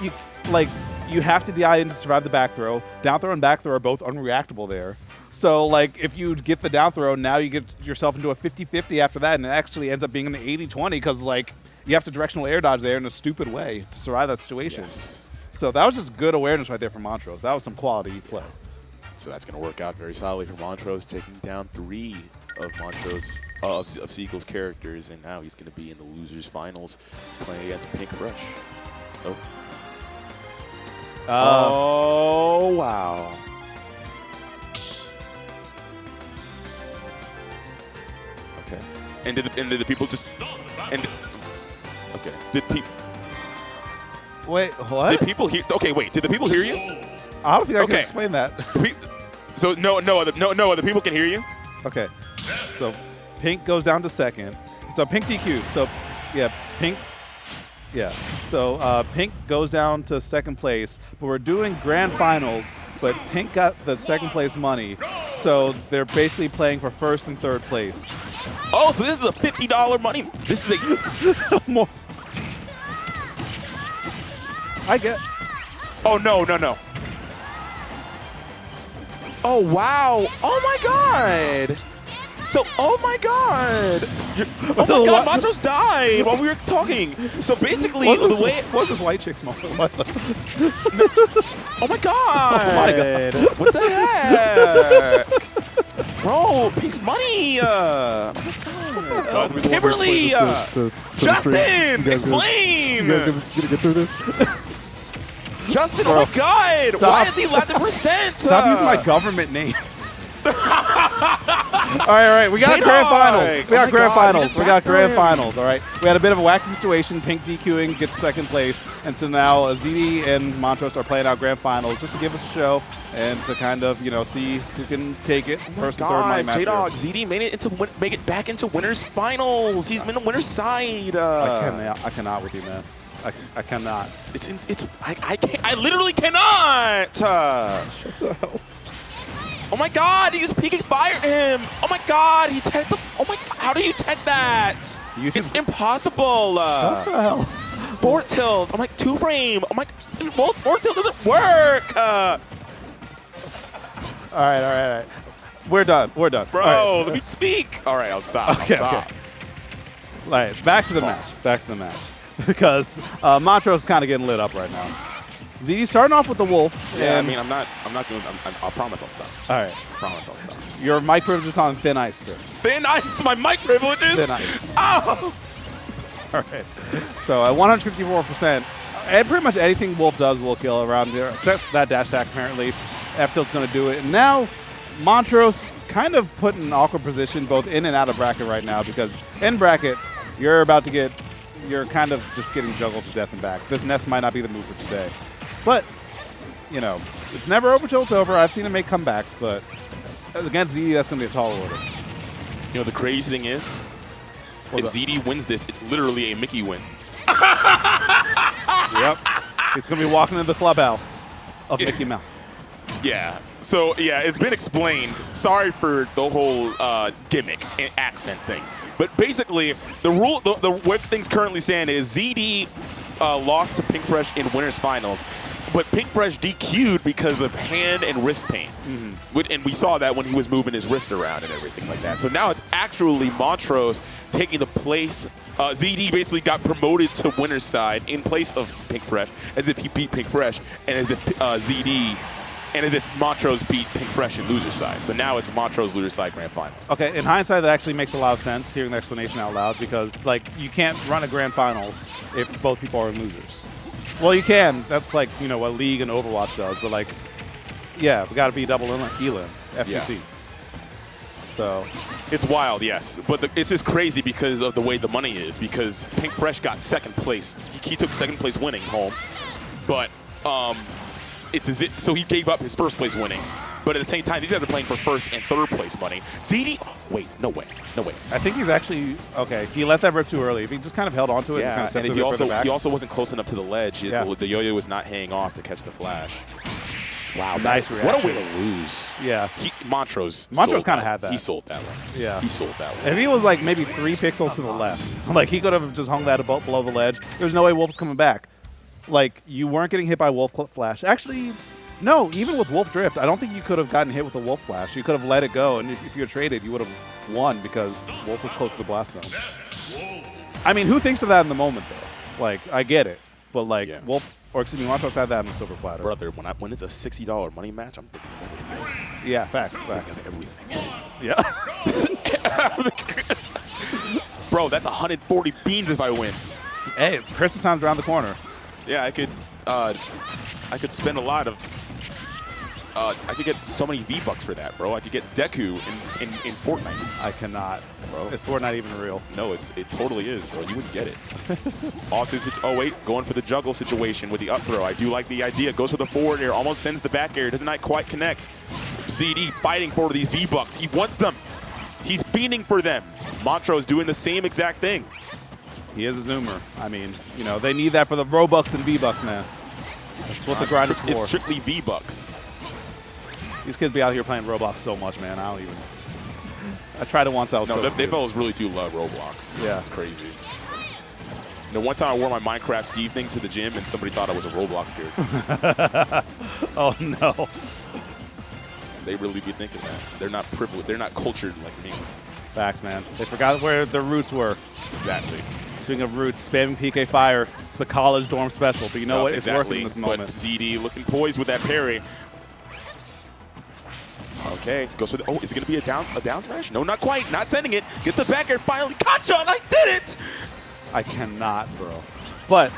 You have to DI in to survive the back throw. Down throw and back throw are both unreactable there. So, like, if you get the down throw, now you get yourself into a 50-50 after that, and it actually ends up being an 80-20 because, like, you have to directional air dodge there in a stupid way to survive that situation. Yes. So that was just good awareness right there from Montrose. That was some quality play. So that's going to work out very solidly for Montrose, taking down 3 of Montrose, of Seagull's characters, and now he's going to be in the losers finals playing against Pink Fresh. Oh. Oh, wow. Okay. And did the people just... Okay. Did people... Wait, what? Did people hear... Okay, wait. Did the people hear you? I don't think I can explain that. So no other people can hear you? Okay. So Pink goes down to second. So Pink DQ'd. So yeah, Pink. Yeah. So Pink goes down to second place. But we're doing grand finals. But Pink got the second place money. So they're basically playing for first and third place. Oh, so this is a $50 money. This is a more. I get. Oh no. Oh wow! Oh my God! So, oh my God! Oh my God! Montrose died while we were talking. So basically, the way what's this white chick smoking? Oh my God! Oh my God! What the heck? Bro, Pink's money! Oh my God! Kimberly! Justin! Explain! You guys gonna get through this? Justin, oh my God! Stop. Why is he 11%? Stop using my government name. all right. We got grand finals. We got grand finals. We got grand finals. All right. We had a bit of a wacky situation. Pink DQing gets second place, and so now ZD and Montrose are playing out grand finals just to give us a show and to kind of see who can take it first and third money match. J-Dog, ZD made it back into winners finals. He's been the winner's side. I cannot with you, man. I cannot. I literally cannot. Shut the hell. Oh my God, he was peeking fire at him. Oh my God, he tagged the. Oh my God, how do you tag that? It's impossible. What the hell? Forward tilt. I'm like 2-frame. Oh my, dude, forward tilt doesn't work. All right. We're done. Bro, right. Let me speak. All right, I'll stop. Okay. All right, back to the match. Because Montrose is kind of getting lit up right now. ZD starting off with the wolf. Yeah, I mean, I'm not doing. I promise I'll stop. All right. I promise I'll stop. Your mic privilege is on thin ice, sir. Thin ice? My mic privileges? Thin ice. Oh! All right. So at 154%, and pretty much anything Wolf does will kill around there, except that dash attack apparently. F-tilt's going to do it. And now Montrose kind of put in an awkward position both in and out of bracket right now because in bracket, you're kind of just getting juggled to death and back. This Ness might not be the move for today. But, it's never over till it's over. I've seen him make comebacks, but against ZD, that's going to be a tall order. The crazy thing is, if ZD wins this, it's literally a Mickey win. Yep. He's going to be walking into the clubhouse of Mickey Mouse. Yeah. So, yeah, it's been explained. Sorry for the whole gimmick and accent thing. But basically, the way things currently stand is ZD lost to Pink Fresh in winners finals, but Pink Fresh DQ'd because of hand and wrist pain. And we saw that when he was moving his wrist around and everything like that. So now it's actually Montrose taking the place. ZD basically got promoted to winner's side in place of Pink Fresh, as if he beat Pink Fresh, and as if ZD, and as if Montrose beat Pink Fresh in loser side. So now it's Montrose loser side grand finals. Okay, in hindsight, that actually makes a lot of sense, hearing the explanation out loud, because you can't run a grand finals if both people are in losers. Well, you can. That's what League and Overwatch does, but yeah, we got to be double elim, FGC. Yeah. So it's wild, yes, but it's just crazy because of the way the money is. Because Pink Fresh got second place. He took second place winnings home, but so he gave up his first place winnings. But at the same time, these guys are playing for first and third place money. ZD, wait, no way. I think he's actually He let that rip too early. If he just kind of held onto it, yeah, and he also wasn't close enough to the ledge. Yeah. The yo-yo was not hanging off to catch the flash. Wow, nice reaction. What a way to lose. Yeah, Montrose kind of had that. He sold that one. Yeah, he sold that one. If he was maybe 3 pixels to the left, he could have just hung that about below the ledge. There's no way Wolf's coming back. You weren't getting hit by Wolf Flash. Actually, no, even with Wolf Drift, I don't think you could have gotten hit with the Wolf Flash. You could have let it go, and if you had traded, you would have won because Wolf was close to the blast zone. I mean, who thinks of that in the moment, though? I get it, but yeah. Wolf, or excuse me, Montrose had that in the silver platter. Brother, when it's a $60 money match, I'm thinking of everything. Yeah, facts. I'm thinking of everything. Yeah. Bro, that's 140 beans if I win. Hey, it's Christmas time's around the corner. Yeah, I could spend a lot of. I could get so many V-Bucks for that, bro. I could get Deku in Fortnite. I cannot, bro. Is Fortnite even real? No, it totally is, bro. You wouldn't get it. Oh, wait, going for the juggle situation with the up throw. I do like the idea. Goes for the forward air, almost sends the back air. Does not quite connect. ZD fighting for these V-Bucks. He wants them. He's fiending for them. Montrose doing the same exact thing. He is a zoomer. I mean, you know, they need that for the Robux and V-Bucks, man. That's what the grind is for. It's strictly V-Bucks. These kids be out here playing Roblox so much, man. I don't even. I tried it once. I was No, so they fellas really do love Roblox. Yeah, it's crazy. The one time I wore my Minecraft Steve thing to the gym and somebody thought I was a Roblox character. Oh no. They really be thinking that. They're not privileged. They're not cultured like me. Facts, man. They forgot where their roots were. Exactly. Speaking of roots, spamming PK Fire. It's the college dorm special, but you know what? It's working in this moment. But ZD looking poised with that parry. Okay, goes for the. Oh, is it going to be a down smash? No, not quite. Not sending it. Gets the back air finally. Gotcha, and I did it! I cannot, bro. But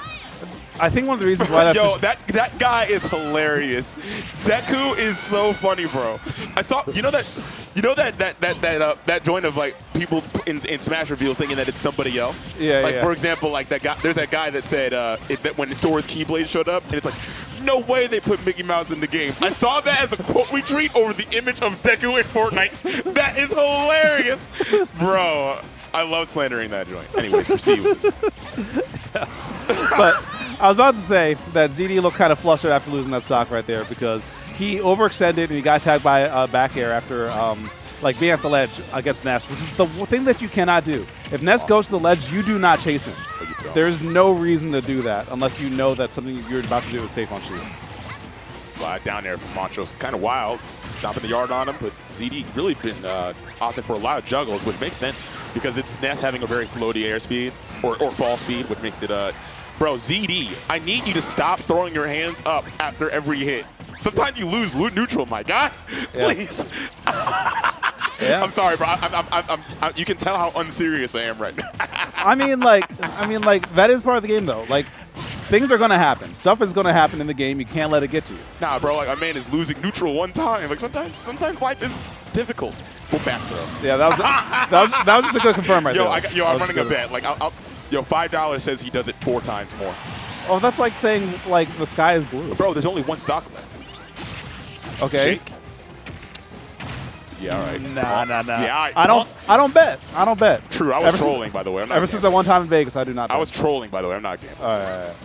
I think one of the reasons why that's yo, that guy is hilarious. Deku is so funny, bro. I saw that joint of like people in Smash reveals thinking that it's somebody else. Yeah, like yeah. For example, like that guy. There's that guy that said that when Sora's Keyblade showed up, and it's like, no way they put Mickey Mouse in the game. I saw that as a quote retweet over the image of Deku in Fortnite. That is hilarious, bro. I love slandering that joint. Anyways, proceed with it. But I was about to say that ZD looked kind of flustered after losing that stock right there because he overextended and he got tagged by a back air after like being at the ledge against Ness, which is the thing that you cannot do. If Ness goes to the ledge, you do not chase him. There's no reason to do that unless you know that something you're about to do is safe on shield. Down there from Montrose, kind of wild, stomping the yard on him, but ZD really been opting for a lot of juggles, which makes sense because it's Ness having a very floaty airspeed or ball speed, which makes it bro, ZD, I need you to stop throwing your hands up after every hit. Sometimes you lose neutral, my guy. Please. Yeah. I'm sorry, bro. You can tell how unserious I am right now. I mean, like that is part of the game, though. Like, things are gonna happen. Stuff is gonna happen in the game. You can't let it get to you. Nah, bro. Like, my man is losing neutral one time. Like, sometimes life is difficult. Go back, bro. Yeah, that was just a good confirm right there. I'm running a bet. Like, $5 says he does it 4 times more. Oh, that's like saying like the sky is blue. Bro, there's only one stock left. Okay. Shake. Yeah, all right. Nah. Yeah, I don't bet. True, I was trolling, by the way. Ever since that one time in Vegas, I do not bet. I was trolling, by the way. I'm not gambling. All right.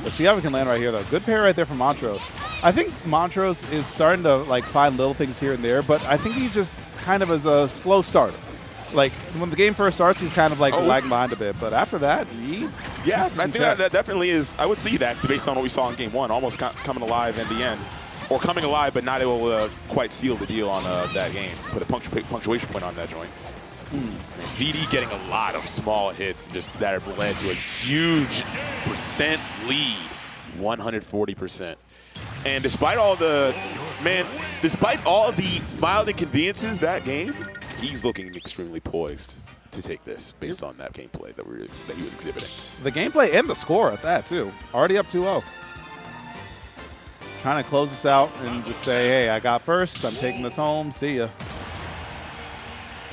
Let's see how we can land right here, though. Good pair right there from Montrose. I think Montrose is starting to like find little things here and there, but I think he just kind of is a slow starter. Like, when the game first starts, he's kind of like lagging behind a bit, but after that, yeah, I think that definitely is. I would see that based on what we saw in Game 1, almost coming alive in the end. Or coming alive, but not able to quite seal the deal on that game. Put a punctuation point on that joint. ZD getting a lot of small hits, just that have led to a huge percent lead, 140%. And despite all the mild inconveniences that game, he's looking extremely poised to take this based on that gameplay that he was exhibiting. The gameplay and the score at that, too. Already up 2-0. Trying to close this out and just say, hey, I got first. I'm taking this home. See ya.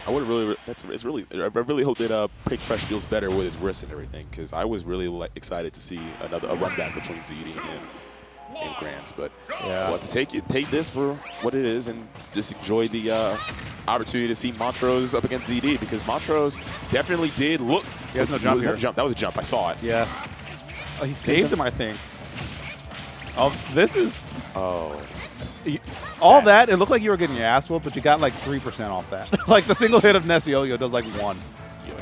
I would really, I really hope that Pig Fresh feels better with his wrist and everything, because I was really excited to see a run back between ZD and Grants. But we'll have to take this for what it is and just enjoy the opportunity to see Montrose up against ZD, because Montrose definitely did look. He has no jump here. That was a jump. I saw it. Yeah. Oh, he saved him, I think. Oh, this is. Oh. All that, it looked like you were getting your ass whooped, but you got like 3% off that. Like the single hit of Ness Yo-Yo does like 1. Yeah,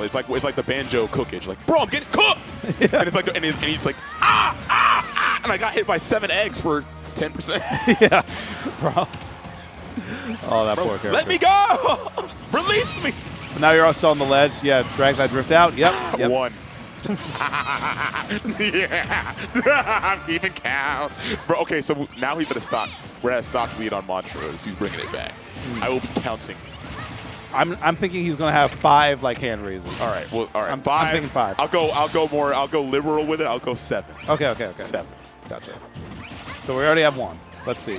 it's like the Banjo cookage. Like, bro, I'm getting cooked. Yeah. And it's like, and he's like, and I got hit by 7 eggs for 10%. Yeah, bro. Oh, that poor character. Let me go. Release me. But now you're also on the ledge. Yeah, drag that drift out. Yep. 1. Yeah. I'm keeping count. Bro, okay, so now he's at a stock. We're at a stock lead on Montrose. Who's bringing it back? I will be counting. I'm thinking he's gonna have 5 like hand raises. All right. Well, all right. I'm 5. thinking 5. I'll go liberal with it. I'll go 7. Okay. 7. Gotcha. So we already have 1. Let's see.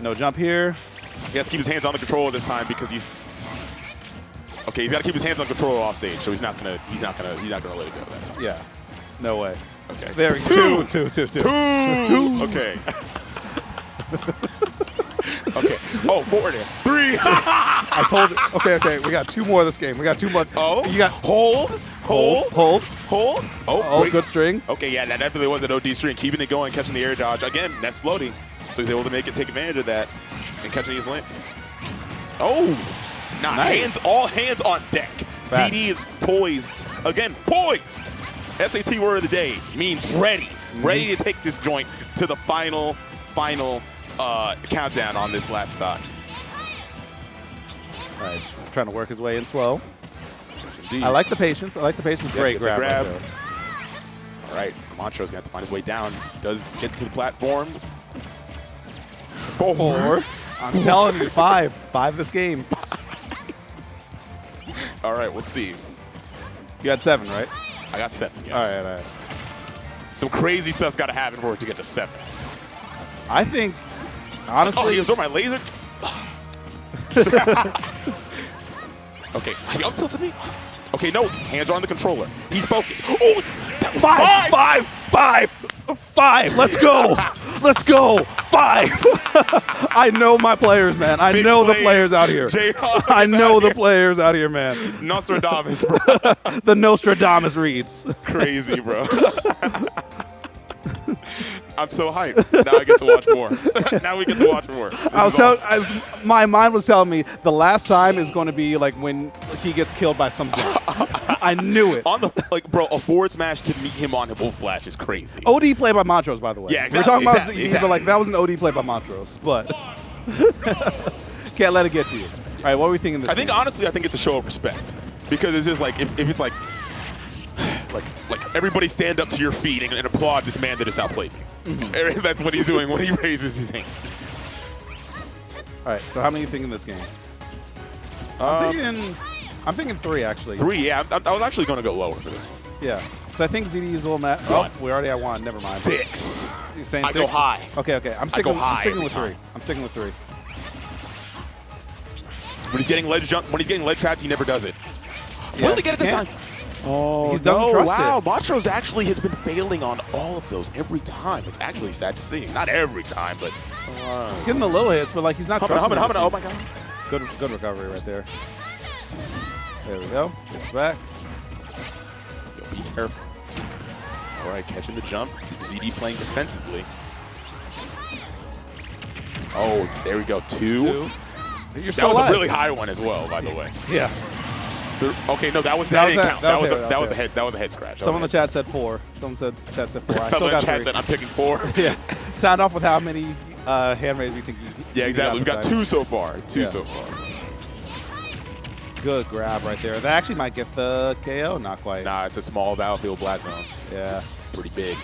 No jump here. He has to keep his hands on the controller this time because he's. Okay, he's got to keep his hands on the controller off stage, so he's not gonna let it go that time. Yeah. No way. Okay. There we go. 2. 2. Okay. Okay. Oh, 4 there. 3. I told you. Okay. We got 2 more this game. We got 2 more. Oh. You got hold. hold. Oh, wait. Good string. Okay, yeah, that definitely was an OD string. Keeping it going, catching the air dodge. Again, Ness floating. So he's able to take advantage of that and catching his landings. Oh, Nice. all hands on deck. Back. ZD is poised. Again, poised. SAT word of the day means ready. Ready to take this joint to the final countdown on this last stock. All right, trying to work his way in slow. Yes, indeed. I like the patience. Great gets a grab. grab. Right there. All right, Montrose got to find his way down. Does get to the platform. 4. I'm telling you, 5. 5 this game. All right, we'll see. You had 7, right? I got 7, yes. All right. Some crazy stuff's got to happen for it to get to 7. I think, honestly, Oh, he was on my laser? Okay, up tilted me? Okay, no, hands are on the controller. He's focused. Oh, 5. Let's go. 5. I know my players, man. I Big know the plays. players out here. J-Hawk I is know out the here. players out here, man. Nostradamus, bro. The Nostradamus reads. Crazy, bro. I'm so hyped. Now I get to watch more. Now we get to watch more. My mind was telling me the last time is going to be like when he gets killed by some jump. I knew it. On the bro, a forward smash to meet him on Wolf Flash is crazy. OD play by Montrose, by the way. Yeah, exactly, We're talking about exactly, ZD, but like that was an OD play by Montrose, but can't let it get to you. All right, what are we thinking this I think game? honestly, I think it's a show of respect because it's just like if it's like everybody stand up to your feet and applaud this man that has outplayed you. That's what he's doing when he raises his hand. All right, so how many are you thinking this game? I'm thinking 3 actually. 3, yeah. I was actually going to go lower for this one. Yeah. So I think ZD is a little mad. 1. Oh, we already have 1. Never mind. 6. You're saying I 6? go high. Okay. I'm go sticking high every with 3. time. I'm sticking with 3. When he's getting ledge trapped, he never does it. Yeah, Will he get it this can't. time? Oh, He doesn't trust wow. it. Montrose actually has been failing on all of those every time. It's actually sad to see. Not every time, but He's getting the little hits, but like he's not humming. trusting Oh it. my god. Good recovery right there. There we go. Gets back. Yo, be careful. All right, catching the jump. ZD playing defensively. Oh, there we go. 2. You're That still was alive. a really high one as well, by the way. Yeah. Okay, no, that That didn't was count. that That was was it, a that was it. head. That was a head scratch. Someone in the chat said 4. Someone said chat said 4. I still got 3. Chat said I'm picking 4. Yeah. Sound off with how many hand raises you think you Yeah, exactly. We've got this 2 time. so far. 2 Yeah. so far. Good grab right there. That actually might get the KO. Not quite. Nah, it's a small battlefield blast zones. Yeah. Pretty big.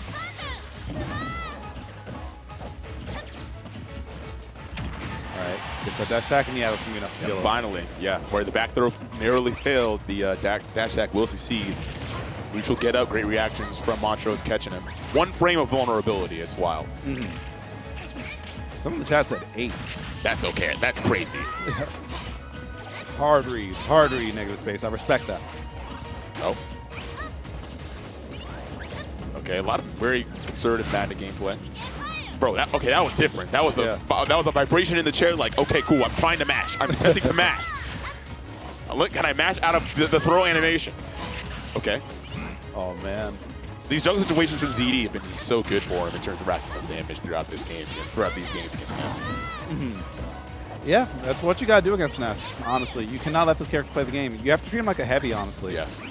All right. Gets that dash attack, and yeah, that's going to be enough to kill him. Finally, yeah. Where the back throw narrowly failed, the dash attack will succeed. Neutral get up, great reactions from Montrose catching him. 1 frame of vulnerability, it's wild. Someone in the chat said 8. That's okay, that's crazy. Hard read, negative space. I respect that. Oh. Okay, a lot of very conservative Madden gameplay. Bro, that was different. That was a vibration in the chair. Like, okay, cool. I'm trying to mash. I'm attempting to mash. Look, can I mash out of the throw animation? Okay. Oh man. These juggle situations from ZD have been so good for him in terms of racking up damage throughout this game, throughout these games against Ness. Yeah, that's what you gotta do against Ness. Honestly, you cannot let this character play the game. You have to treat him like a heavy. Honestly. Yes.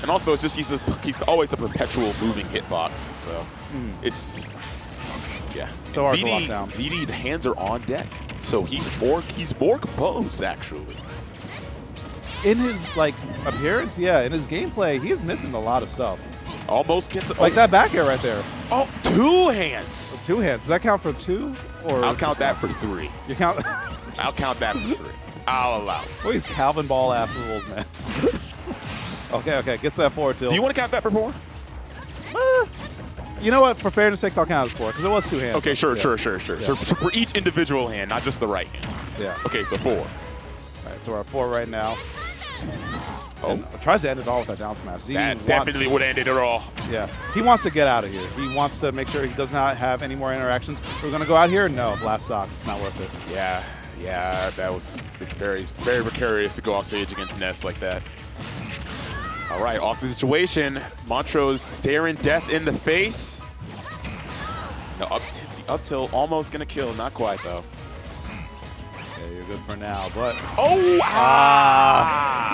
And also, it's just he's always a perpetual moving hitbox, so it's. Yeah. So hard to lock down. ZD, the hands are on deck, so he's more composed actually. In his like appearance, yeah. In his gameplay, he is missing a lot of stuff. Almost gets Like that back air right there. Oh, 2 hands. 2 hands. Does that count for 2? Or I'll count that for 3. You count? I'll count that for 3. I'll allow it. What are these Calvin Ball ass rules, man? Okay. Gets that 4 tilt. Do you want to count that for 4? You know what? For fairness sakes, I'll count it as 4 because it was 2 hands. Okay, sure. Yeah. So for each individual hand, not just the right hand. Yeah. Okay, so 4. All right, so we're at 4 right now. Oh. And tries to end it all with that down smash. Zeddy That definitely would end it all. Yeah. He wants to get out of here. He wants to make sure he does not have any more interactions. We're going to go out here? No. Blast stock. It's not worth it. Yeah, it's very precarious to go off stage against Ness like that. All right, off the situation. Montrose staring death in the face. No, up tilt almost going to kill. Not quite, though. Yeah, you're good for now, but Oh!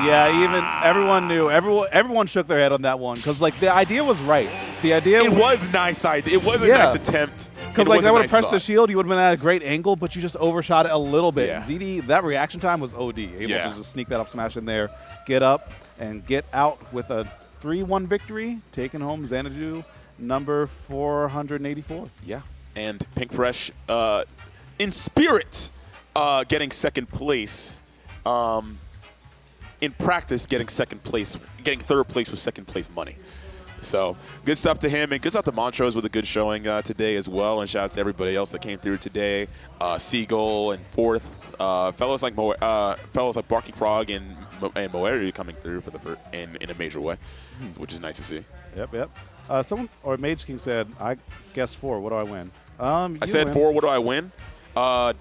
yeah, even everyone knew. Everyone shook their head on that one because like the idea was right. The idea It was a nice idea. It was a nice attempt. Because like that would have pressed the shield, you would have been at a great angle, but you just overshot it a little bit. Yeah. Zeddy, that reaction time was OD. Able to just sneak that up smash in there, get up, and get out with a 3-1 victory, taking home Xanadu number 484. Yeah, and Pink Fresh in spirit getting second place. In practice, getting third place with second place money. So good stuff to him, and good stuff to Montrose with a good showing today as well. And shout out to everybody else that came through today. Seagull and fourth, fellows like Barky Frog and Moeru coming through in a major way, which is nice to see. Yep. Someone or Mage King said, "I guessed 4. What do I win?" I said win. 4. What do I win? How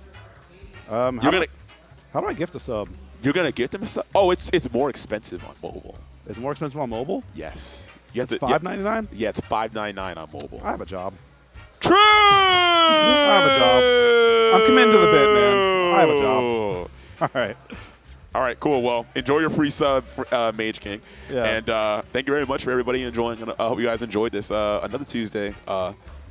do I gift a sub? You're gonna get them a sub? Oh, it's more expensive on mobile. It's more expensive on mobile? Yes. You have It's to $5.99? Yeah, it's $5.99 on mobile. I have a job. True. I have a job. I'm committed to the bit, man. I have a job. All right. All right, cool. Well, enjoy your free sub, Mage King. Yeah. And thank you very much for everybody enjoying. I hope you guys enjoyed this another Tuesday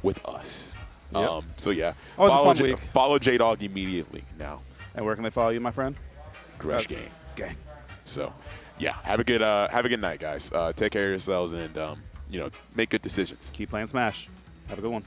with us. Yep. So yeah, Always a fun week. Follow J-Dog immediately now. And where can they follow you, my friend? Gresh Gang. So yeah, have a good night, guys. Take care of yourselves and make good decisions. Keep playing Smash. Have a good one.